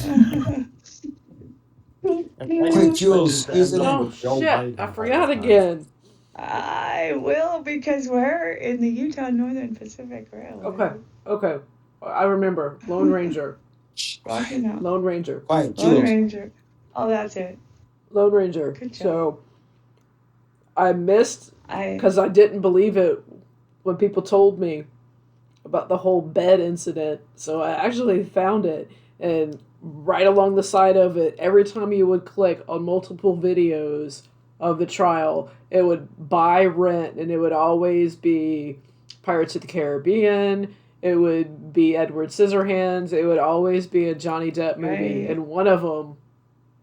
Quick, Jules, squeeze it in. oh shit, I forgot again. I will, because we're in the Utah Northern Pacific Railway. Okay. I remember. Lone Ranger. Rocky Mountain. Lone Ranger. Quiet, Lone Jules. Ranger. Oh, that's it. Lone Ranger. Good job. So I missed I because I didn't believe it when people told me about the whole bed incident. So I actually found it, and right along the side of it, every time you would click on multiple videos of the trial, it would buy, rent, and it would always be Pirates of the Caribbean. It would be Edward Scissorhands. It would always be a Johnny Depp movie, Right. and one of them,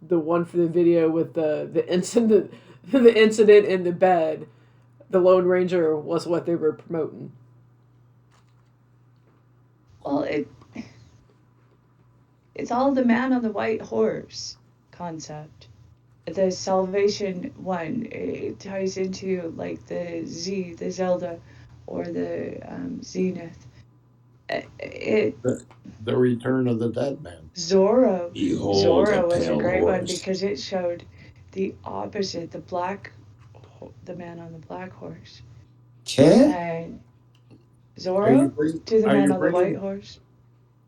the one for the video with the incident, the incident in the bed, the Lone Ranger was what they were promoting. well, it's all the man on the white horse concept. The Salvation one, it ties into like the Zelda, or the Zenith. The Return of the Dead Man. Zorro. Behold Zorro the was a pale great one horse. because it showed the opposite, the man on the black horse, Okay. and Are you Zorro bring, to the are man you on the white bringing horse.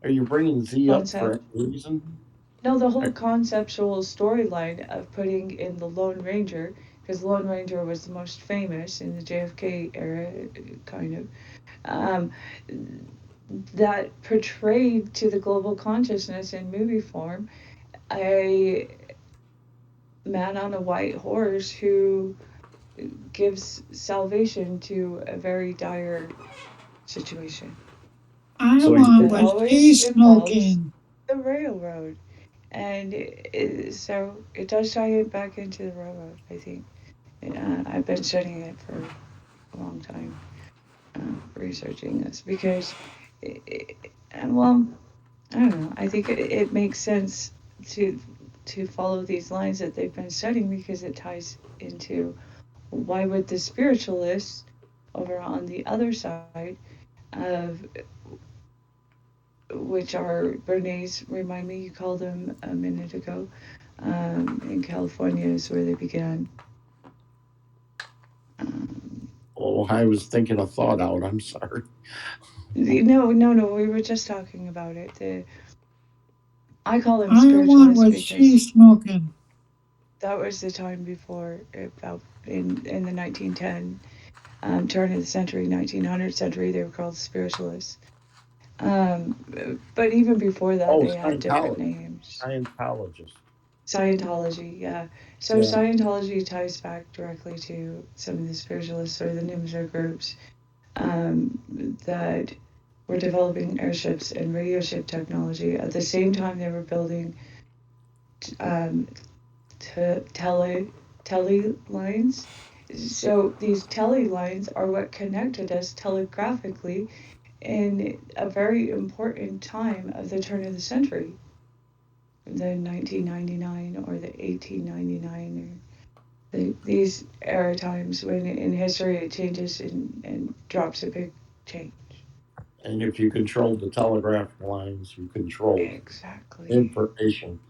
are you bringing Z up for Concept. any reason? No, the whole conceptual storyline of putting in the Lone Ranger, because the Lone Ranger was the most famous in the JFK era, kind of, um, that portrayed to the global consciousness in movie form a man on a white horse who gives salvation to a very dire situation. I So want That what always she's involves smoking. the railroad. And so it does tie it back into the railroad, I think. I've been studying it for a long time, researching this, because, well, I don't know. I think it makes sense to follow these lines that they've been studying, because it ties into why would the spiritualists over on the other side of, which are Bernays, remind me, you called them a minute ago, in California is where they began. Oh, I was thinking a thought out. I'm sorry. No, we were just talking about it. I call them I want spiritualists what because she's smoking. that was the time before, about in the 1910 turn of the century, 1900 century, they were called spiritualists. But even before that, Oh, they had different Scientology. names. Scientologist. Scientology, yeah. So Yeah. Scientology ties back directly to some of the spiritualists or the Nimsa groups that were developing airships and radio ship technology. At the same time, they were building tele lines. So these tele lines are what connected us telegraphically in a very important time of the turn of the century, the 1999 or the 1899, or these era times when in history it changes and drops a big change. And if you control the telegraph lines, you control Exactly. information.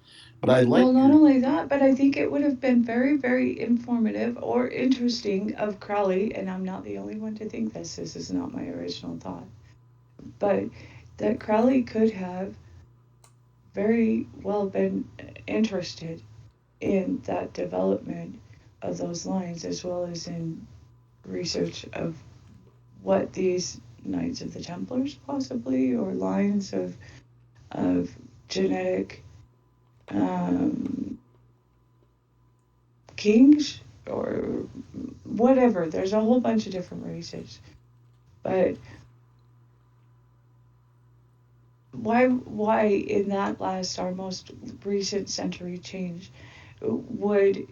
But I like Well, not only that, but I think it would have been very, very informative or interesting of Crowley, and I'm not the only one to think this is not my original thought, but that Crowley could have very well been interested in that development of those lines, as well as in research of what these Knights of the Templars possibly, or lines of genetic kings or whatever. There's a whole bunch of different races, but why in that last, our most recent century change, would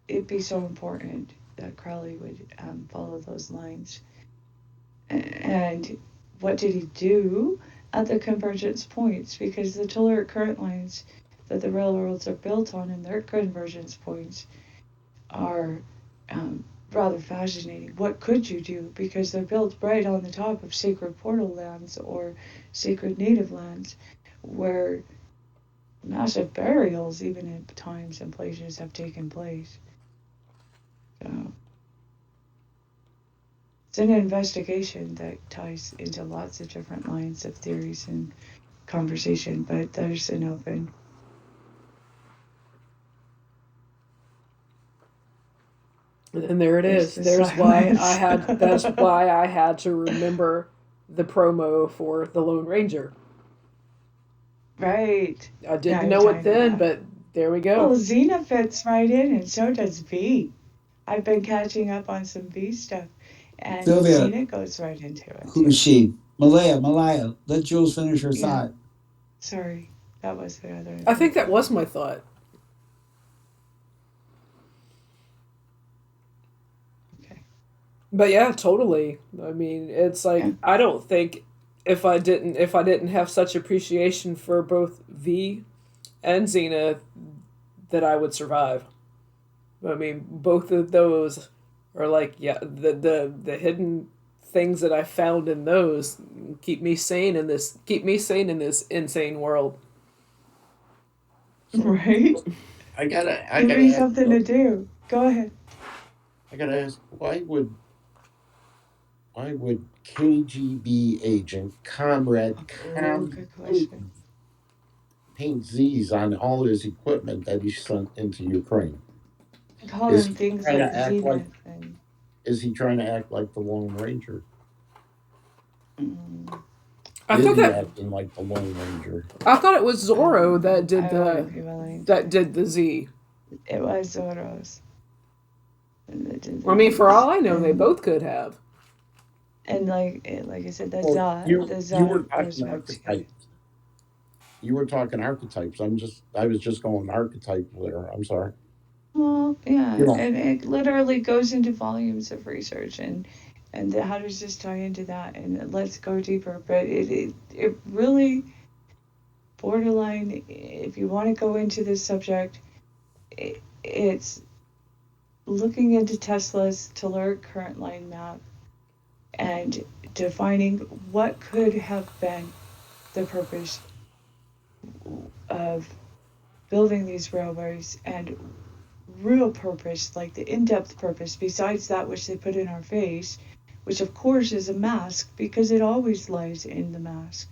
it be so important that Crowley would follow those lines? And what did he do at the convergence points? Because the telluric current lines that the railroads are built on and their convergence points are rather fascinating. What could you do? Because they're built right on the top of sacred portal lands or sacred native lands where massive burials, even at times and places, have taken place. So it's an investigation that ties into lots of different lines of theories and conversation, but there's an open. And there it There's is. the There's why silence. I had. That's why I had to remember the promo for the Lone Ranger. Right. I didn't Yeah, know you're it talking then, about. but there we go. Well, Xena fits right in, and so does V. I've been catching up on some V stuff, and Sylvia, Xena goes right into it who too. is she? Malaya. Let Jules finish her Yeah. thought. Sorry, that was the other. I think that was my thought. Okay. But yeah, totally. I mean, it's like Yeah. I don't think if I didn't have such appreciation for both V and Xena that I would survive. I mean, both of those are like the hidden things that I found in those keep me sane in this insane world. Right. I gotta Give me ask, something to do. Go ahead. I gotta ask, why would KGB agent Comrade Good question. paint Z's on all his equipment that he sent into Ukraine? Call Is them he things trying like to act like Zenith and. is he trying to act like the Lone Ranger? I Is thought he that acting like the Lone Ranger? I thought it was Zorro that did I wouldn't be willing that to. did the Z. It was Zoro's. I mean, for all I know, they both could have. And like I said, the Well, the you were goes talking back to. archetypes. You were talking archetypes. I was just going archetype there. I'm sorry. Well, yeah, You know, and it literally goes into volumes of research, and how does this tie into that? And let's go deeper. But it really borderline. If you want to go into this subject, it's looking into Tesla's telluric current line map and defining what could have been the purpose of building these railways and real purpose, like the in-depth purpose, besides that which they put in our face, which of course is a mask, because it always lies in the mask.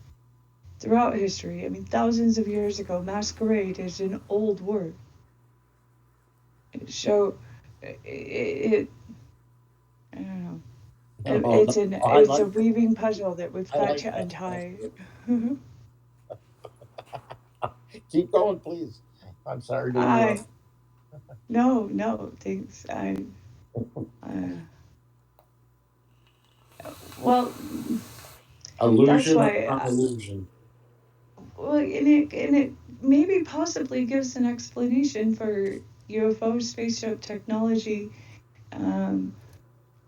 Throughout history, I mean, thousands of years ago, masquerade is an old word. So, I don't know. It's a weaving puzzle that we've got to untie. Keep going, please. I'm sorry to interrupt. No, thanks. Well, Illusion that's why. upon illusion. Well, and it maybe possibly gives an explanation for UFO spaceship technology,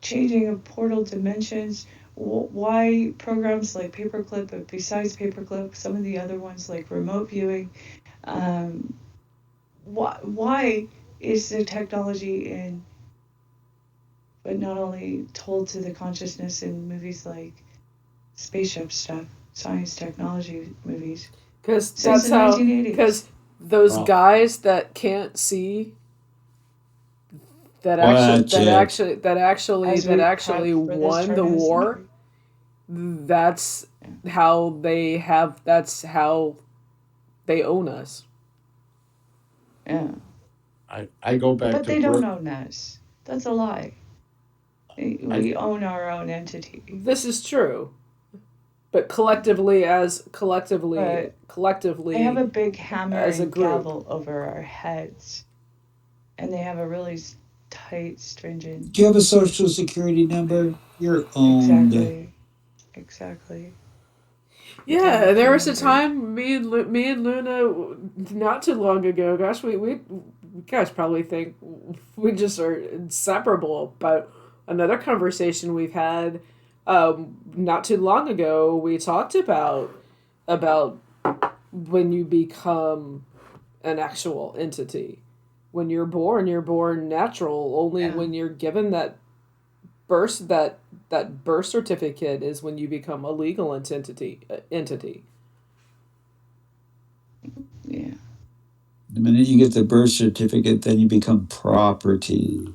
changing of portal dimensions. Why programs like Paperclip, but besides Paperclip, some of the other ones like remote viewing. Why is the technology in, but not only told to the consciousness in movies like spaceship stuff, science technology movies? Because Since that's the how. 1980s. Because those guys that can't see. That actually won the war. That's how they have. That's how they own us. Yeah. I go back But to. they don't own us. That's a lie. We own our own entity. This is true. But collectively, they have a big hammer as a and group. gavel over our heads, and they have a really tight, stringent. Do you have a social security number? You're owned. Exactly. Yeah, there was a time me and Luna not too long ago. Gosh, we guys probably think we just are inseparable. But another conversation we've had Not too long ago, we talked about when you become an actual entity. When you're born natural. Only Yeah. when you're given that birth certificate is when you become a legal entity. Yeah. The minute you get the birth certificate, then you become property.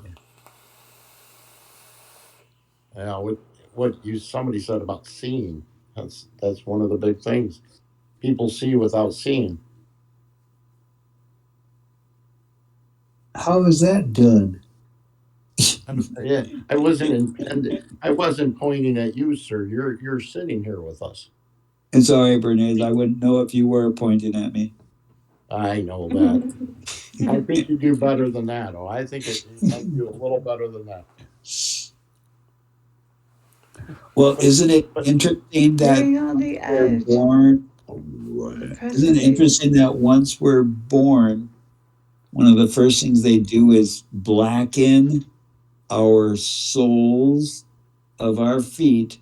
Yeah, what somebody said about seeing. That's one of the big things. People see without seeing. How is that done? Yeah, I wasn't pointing at you, sir. You're sitting here with us. And sorry, Bernays, I wouldn't know if you were pointing at me. I know that. I think you do better than that. Oh, I think it might do a little better than that. Well, isn't it But interesting that Getting on the we're edge. born? Isn't it interesting that once we're born, one of the first things they do is blacken our soles of our feet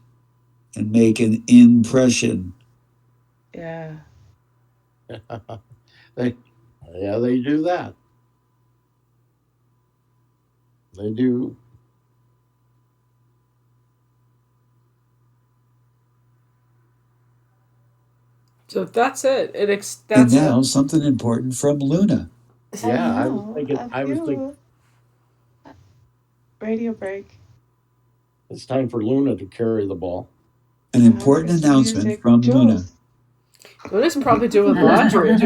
and make an impression. Yeah. they do that. They do. So that's it. And now something important from Luna. Yeah, I was thinking. Radio break. It's time for Luna to carry the ball. An important announcement music. from Jules. Luna. Luna's probably doing laundry.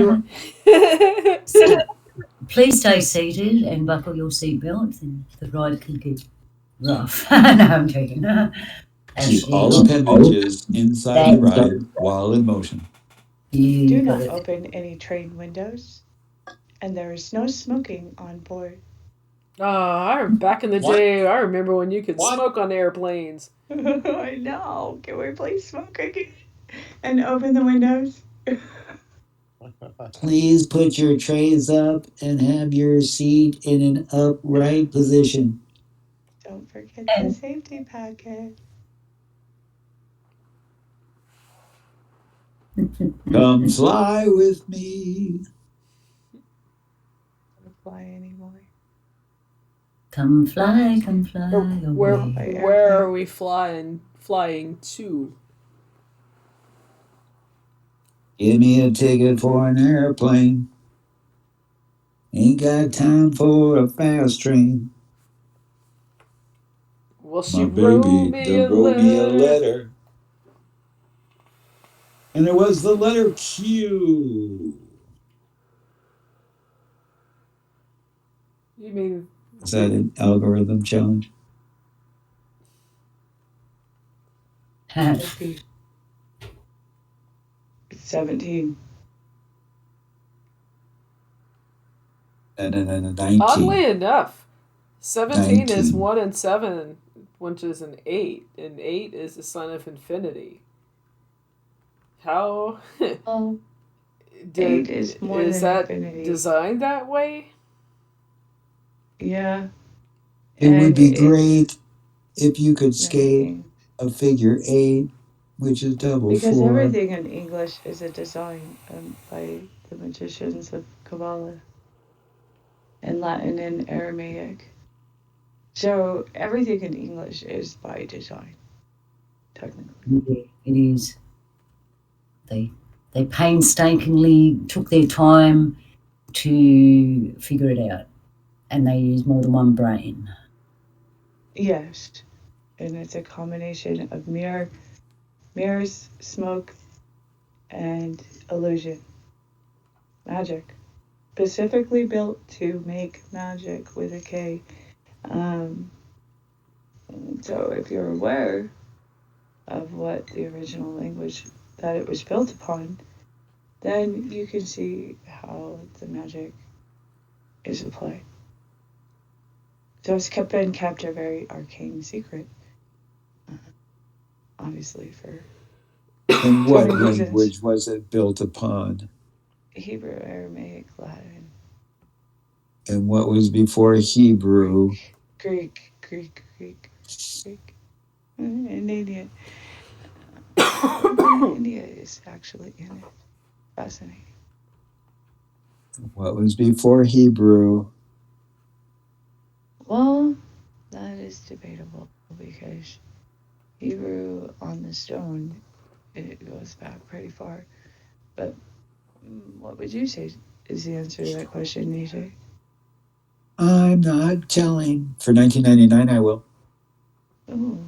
Please stay seated and buckle your seatbelt, and the ride can get rough. No, I'm joking. Keep all appendages inside the ride while in motion. Do not open any train windows, and there is no smoking on board. Back in the day, I remember when you could smoke on airplanes. I know. Can we please smoke again? And open the windows? Please put your trays up and have your seat in an upright position. Don't forget the safety packet. Come fly with me. Don't fly anymore. Come fly Where are we flying to? Give me a ticket for an airplane. Ain't got time for a fast train. Well, she My baby wrote me a letter. And it was the letter Q. You mean... Is that an algorithm challenge? 17. And 19. Oddly enough, 17 is 19. 1 and 7, which is an 8, and 8 is the sign of infinity. How? 8 is more than that infinity. Designed that way? Yeah. It would be great if you could skate a figure 8, which is double 4. Because everything in English is a design by the magicians of Kabbalah, and Latin and Aramaic. So everything in English is by design, technically. Yeah, it is. They painstakingly took their time to figure it out, and they use more than one brain. Yes, and it's a combination of mirrors, smoke, and illusion. Magic. Specifically built to make magic with a K. So if you're aware of what the original language that it was built upon, then you can see how the magic is applied. So it's been kept a very arcane secret, obviously, for And what reasons. language was it built upon? Hebrew, Aramaic, Latin. And what was before Hebrew? Greek. in India. India is actually in it. Fascinating. What was before Hebrew? Well, that is debatable because Hebrew on the stone, it goes back pretty far. But what would you say is the answer to that question, Nisha? I'm not telling. For 1999, I will. Oh,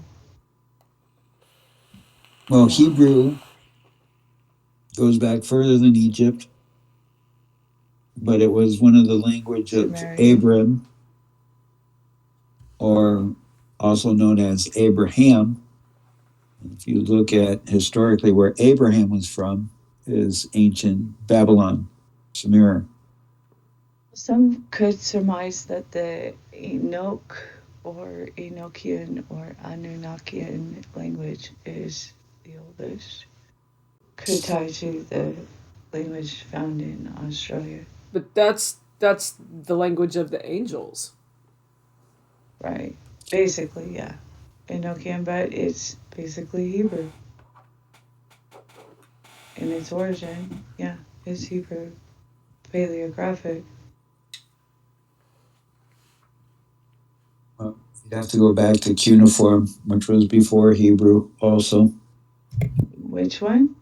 Well, Hebrew goes back further than Egypt, but it was one of the language of Sumerian. Abram, or also known as Abraham. If you look at historically where Abraham was from, is ancient Babylon, Sumer. Some could surmise that the Enoch or Enochian or Anunnakian language is the oldest. Could tie to the language found in Australia. But that's the language of the angels. Right. Basically, yeah. Enochian, but it's basically Hebrew. In its origin, yeah, it's Hebrew. Paleographic. Well, you'd have to go back to cuneiform, which was before Hebrew also. Which one?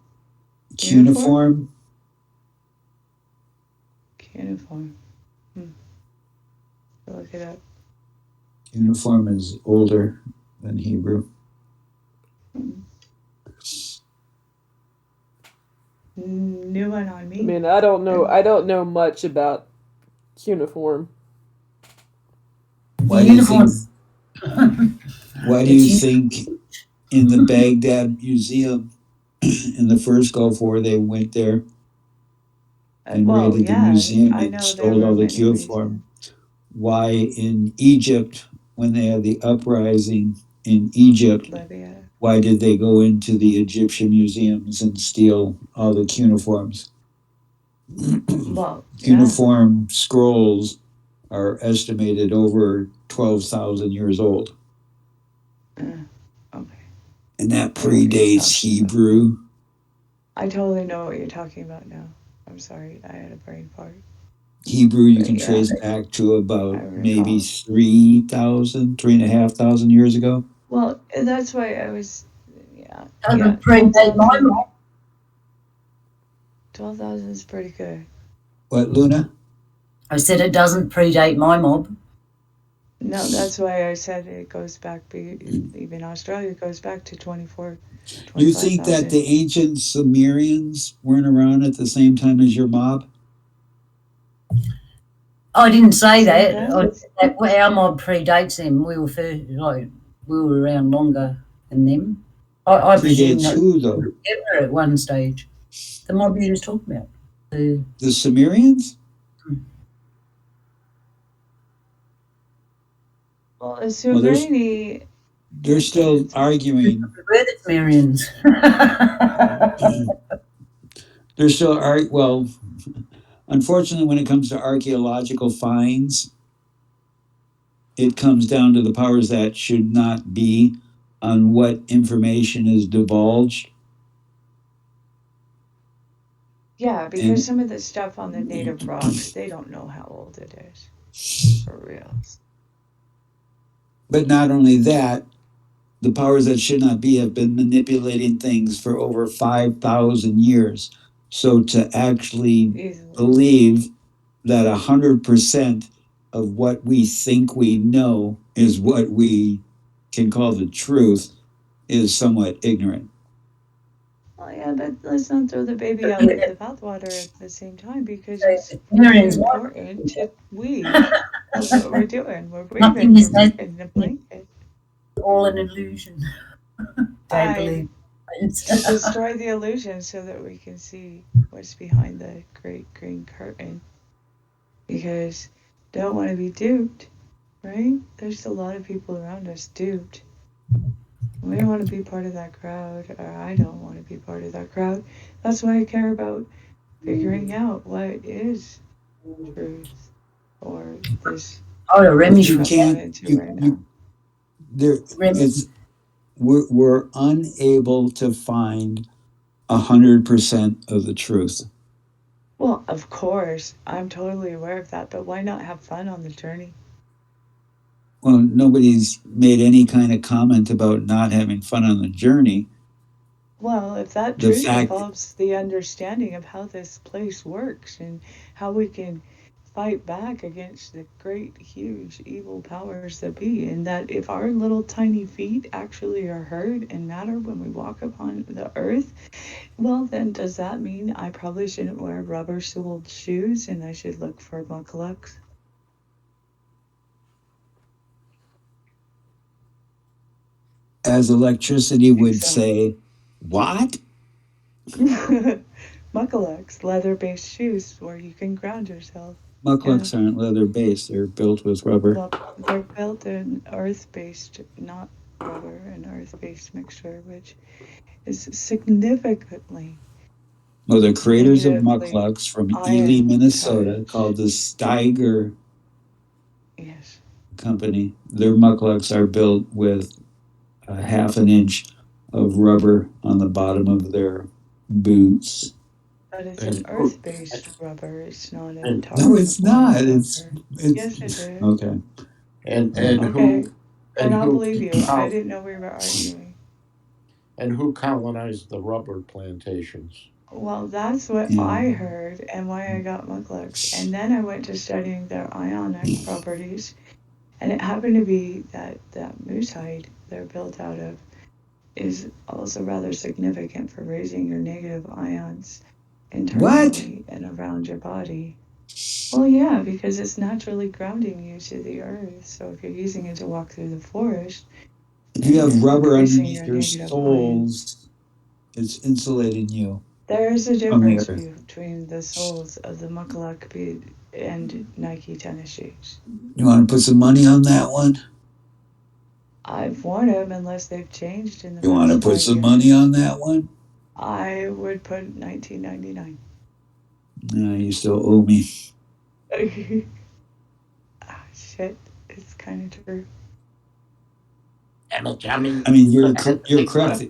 Cuneiform? Cuneiform. I'll look it up. Cuneiform is older than Hebrew. New one on me. I mean, I don't know much about cuneiform. Why do you think in the Baghdad Museum in the first Gulf War they went there and raided the museum and stole all the cuneiform? Why in Egypt, when they had the uprising in Egypt, Libya. Why did they go into the Egyptian museums and steal all the cuneiforms? Well, Cuneiform scrolls are estimated over 12,000 years old. Okay. And that predates Hebrew. I totally know what you're talking about now. I'm sorry, I had a brain fart. Hebrew you can trace back to about maybe 3,500 years ago. Well, that's why I was, Doesn't predate my mob. 12,000 is pretty good. What, Luna? I said it doesn't predate my mob. No, that's why I said it goes back, even Australia goes back to 24. You think that the ancient Sumerians weren't around at the same time as your mob? I didn't say that. I said that our mob predates them. We were around longer than them. I presume Predates who though? Ever at one stage. The mob you just talked about. The Sumerians? Well, Sumerian. They're still arguing. We're the Sumerians. They're still well, unfortunately, when it comes to archaeological finds, it comes down to the powers that should not be on what information is divulged. Yeah, because some of the stuff on the native rocks, they don't know how old it is. For real. But not only that, the powers that should not be have been manipulating things for over 5,000 years. So to actually believe that 100% of what we think we know is what we can call the truth is somewhat ignorant. Well, yeah, but let's not throw the baby out with the bathwater at the same time, because it's very important to that's what we're doing. We're breathing in the blanket. All an illusion. I believe. Destroy the illusion so that we can see what's behind the great green curtain. Because don't want to be duped, right? There's a lot of people around us duped. We don't want to be part of that crowd, or I don't want to be part of that crowd. That's why I care about figuring out what is truth, or this. Oh, Remy, you can't. we're unable to find 100% of the truth. Well, of course, I'm totally aware of that, but why not have fun on the journey? Well, nobody's made any kind of comment about not having fun on the journey. Well, if that The truth fact- involves the understanding of how this place works and how we can fight back against the great, huge, evil powers that be, and that if our little tiny feet actually are heard and matter when we walk upon the earth, well, then does that mean I probably shouldn't wear rubber-soled shoes and I should look for mucklucks? As electricity would say, what? Mucklucks, leather-based shoes where you can ground yourself. Mucklucks aren't leather-based. They're built with rubber. Well, they're built in earth-based, not rubber, an earth-based mixture, which is significantly. Well, the creators of Negatively mucklucks from Ely, ion Minnesota, charged. called the Steiger Yes. Company, their mucklucks are built with a half an inch of rubber on the bottom of their boots. But it's an earth-based rubber. It's not a And- tar. No, it's not. rubber. It's Yes, it is. okay. And Okay. who And I'll who believe you. I didn't know we were arguing. and who colonized the rubber plantations? Well, that's what Yeah. I heard and why I got mucklucks. And then I went to studying their ionic properties. And it happened to be that moose hide they're built out of is also rather significant for raising your negative ions internally and around your body. Well, yeah, because it's naturally grounding you to the earth. So if you're using it to walk through the forest, If you have rubber increasing underneath your your negative soles, it's insulating you. there is a From the difference earth. between the soles of the muckluck bead and Nike tennis shoes. You want to put some money on that one? I've worn them unless they've changed in the You want to past put 5 some years. money on that one? I would put $19.99. No, you still owe me. Ah, shit, it's kind of true. Damn it, Johnny. I mean, you're correct.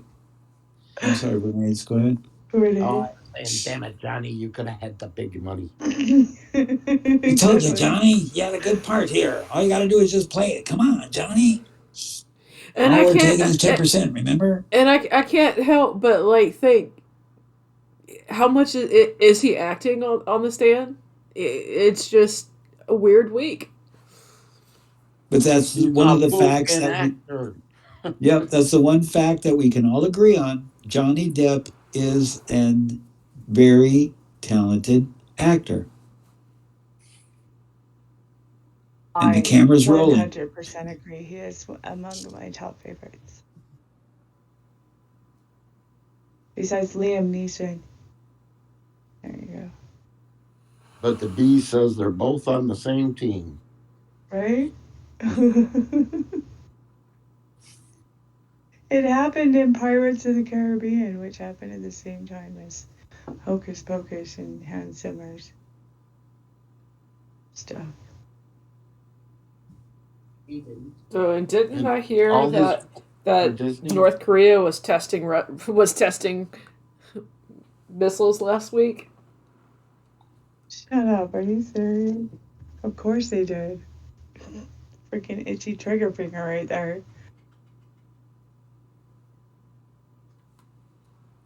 I'm sorry, Bernice. Go ahead. Really? Oh, and damn it, Johnny, you could have had the big money. I told you, Johnny. You had a good part here. All you got to do is just play it. Come on, Johnny. And All I we're can't. taking is 10%. Remember? And I can't help but like think, how much is he acting on the stand? It's just a weird week. But that's He's one of a the facts bullpen that. actor. Yep, that's the one fact that we can all agree on. Johnny Depp is a very talented actor. And the camera's rolling. 100% agree. He is among my top favorites. Besides Liam Neeson. There you go. But the B says they're both on the same team. Right? It happened in Pirates of the Caribbean, which happened at the same time as Hocus Pocus and Hans Zimmer's stuff. So, and didn't And I hear all that for Disney? North Korea was testing missiles last week? Shut up, are you serious? Of course they did. Freaking itchy trigger finger right there.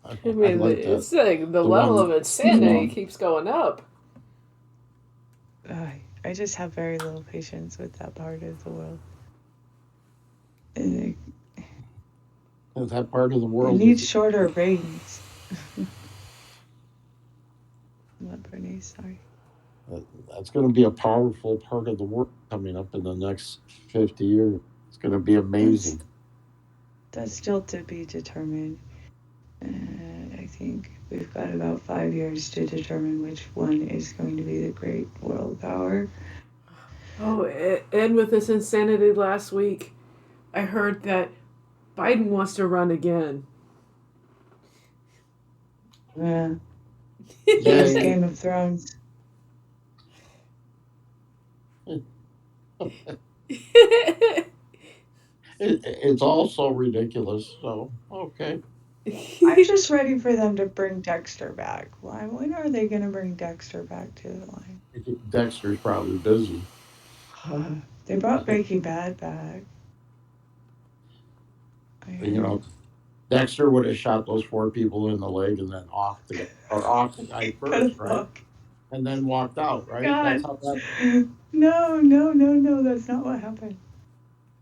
I mean, like it's like the the level one- of insanity one. keeps going up. I just have very little patience with that part of the world. And that part of the it world needs is, shorter rains. What, Bernice? Sorry. that's going to be a powerful part of the world coming up in the next 50 years. It's going to be amazing. That's still to be determined. I think we've got about 5 years to determine which one is going to be the great world power. Oh, and with this insanity last week, I heard that Biden wants to run again. Yeah. Yay. It's Game of Thrones. It's all so ridiculous. So okay. I'm just ready for them to bring Dexter back. Why? When are they going to bring Dexter back to the line? Dexter's probably busy. They brought Breaking Bad back. You know, Dexter would have shot those 4 people in the leg and then off the guy first, right? And then walked out, right? God. That's how that. No, that's not what happened.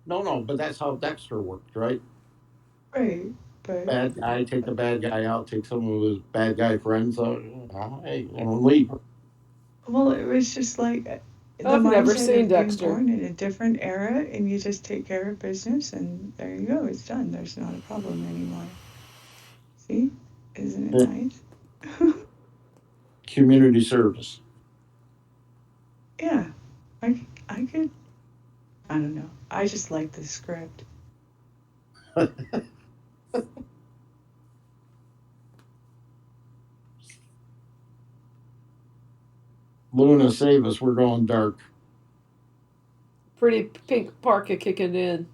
No, but that's how Dexter worked, right? Right, but Bad guy, take the bad guy out, take some of his bad guy friends out, hey, and leave. well, it was just like the I've never mindset seen of being Dexter. born in a different era, and you just take care of business, and there you go. It's done. There's not a problem anymore. See, isn't it nice? Community service. Yeah, I could. I don't know. I just like the script. Luna, save us. We're going dark. Pretty pink parka kicking in.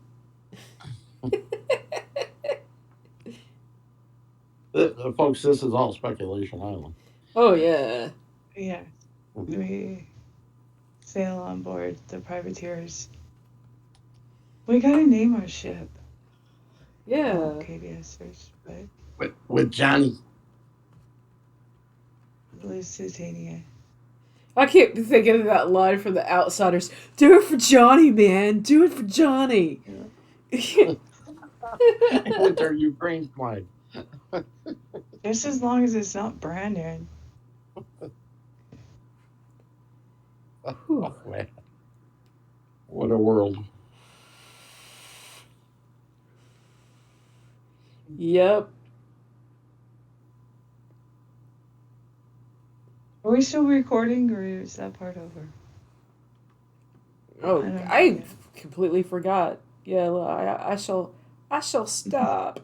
Folks, this is all speculation island. Oh yeah. Yeah, we sail on board the privateers. We gotta name our ship. Yeah. Oh, KBSers, but With Johnny. Lusitania. I keep thinking of that line from The Outsiders. Do it for Johnny, man. Do it for Johnny. With their Ukraine flag. Just as long as it's not Brandon. Oh, man. What a world. Yep. Are we still recording, or is that part over? Oh, I don't know I yet. completely forgot. Yeah, I shall stop.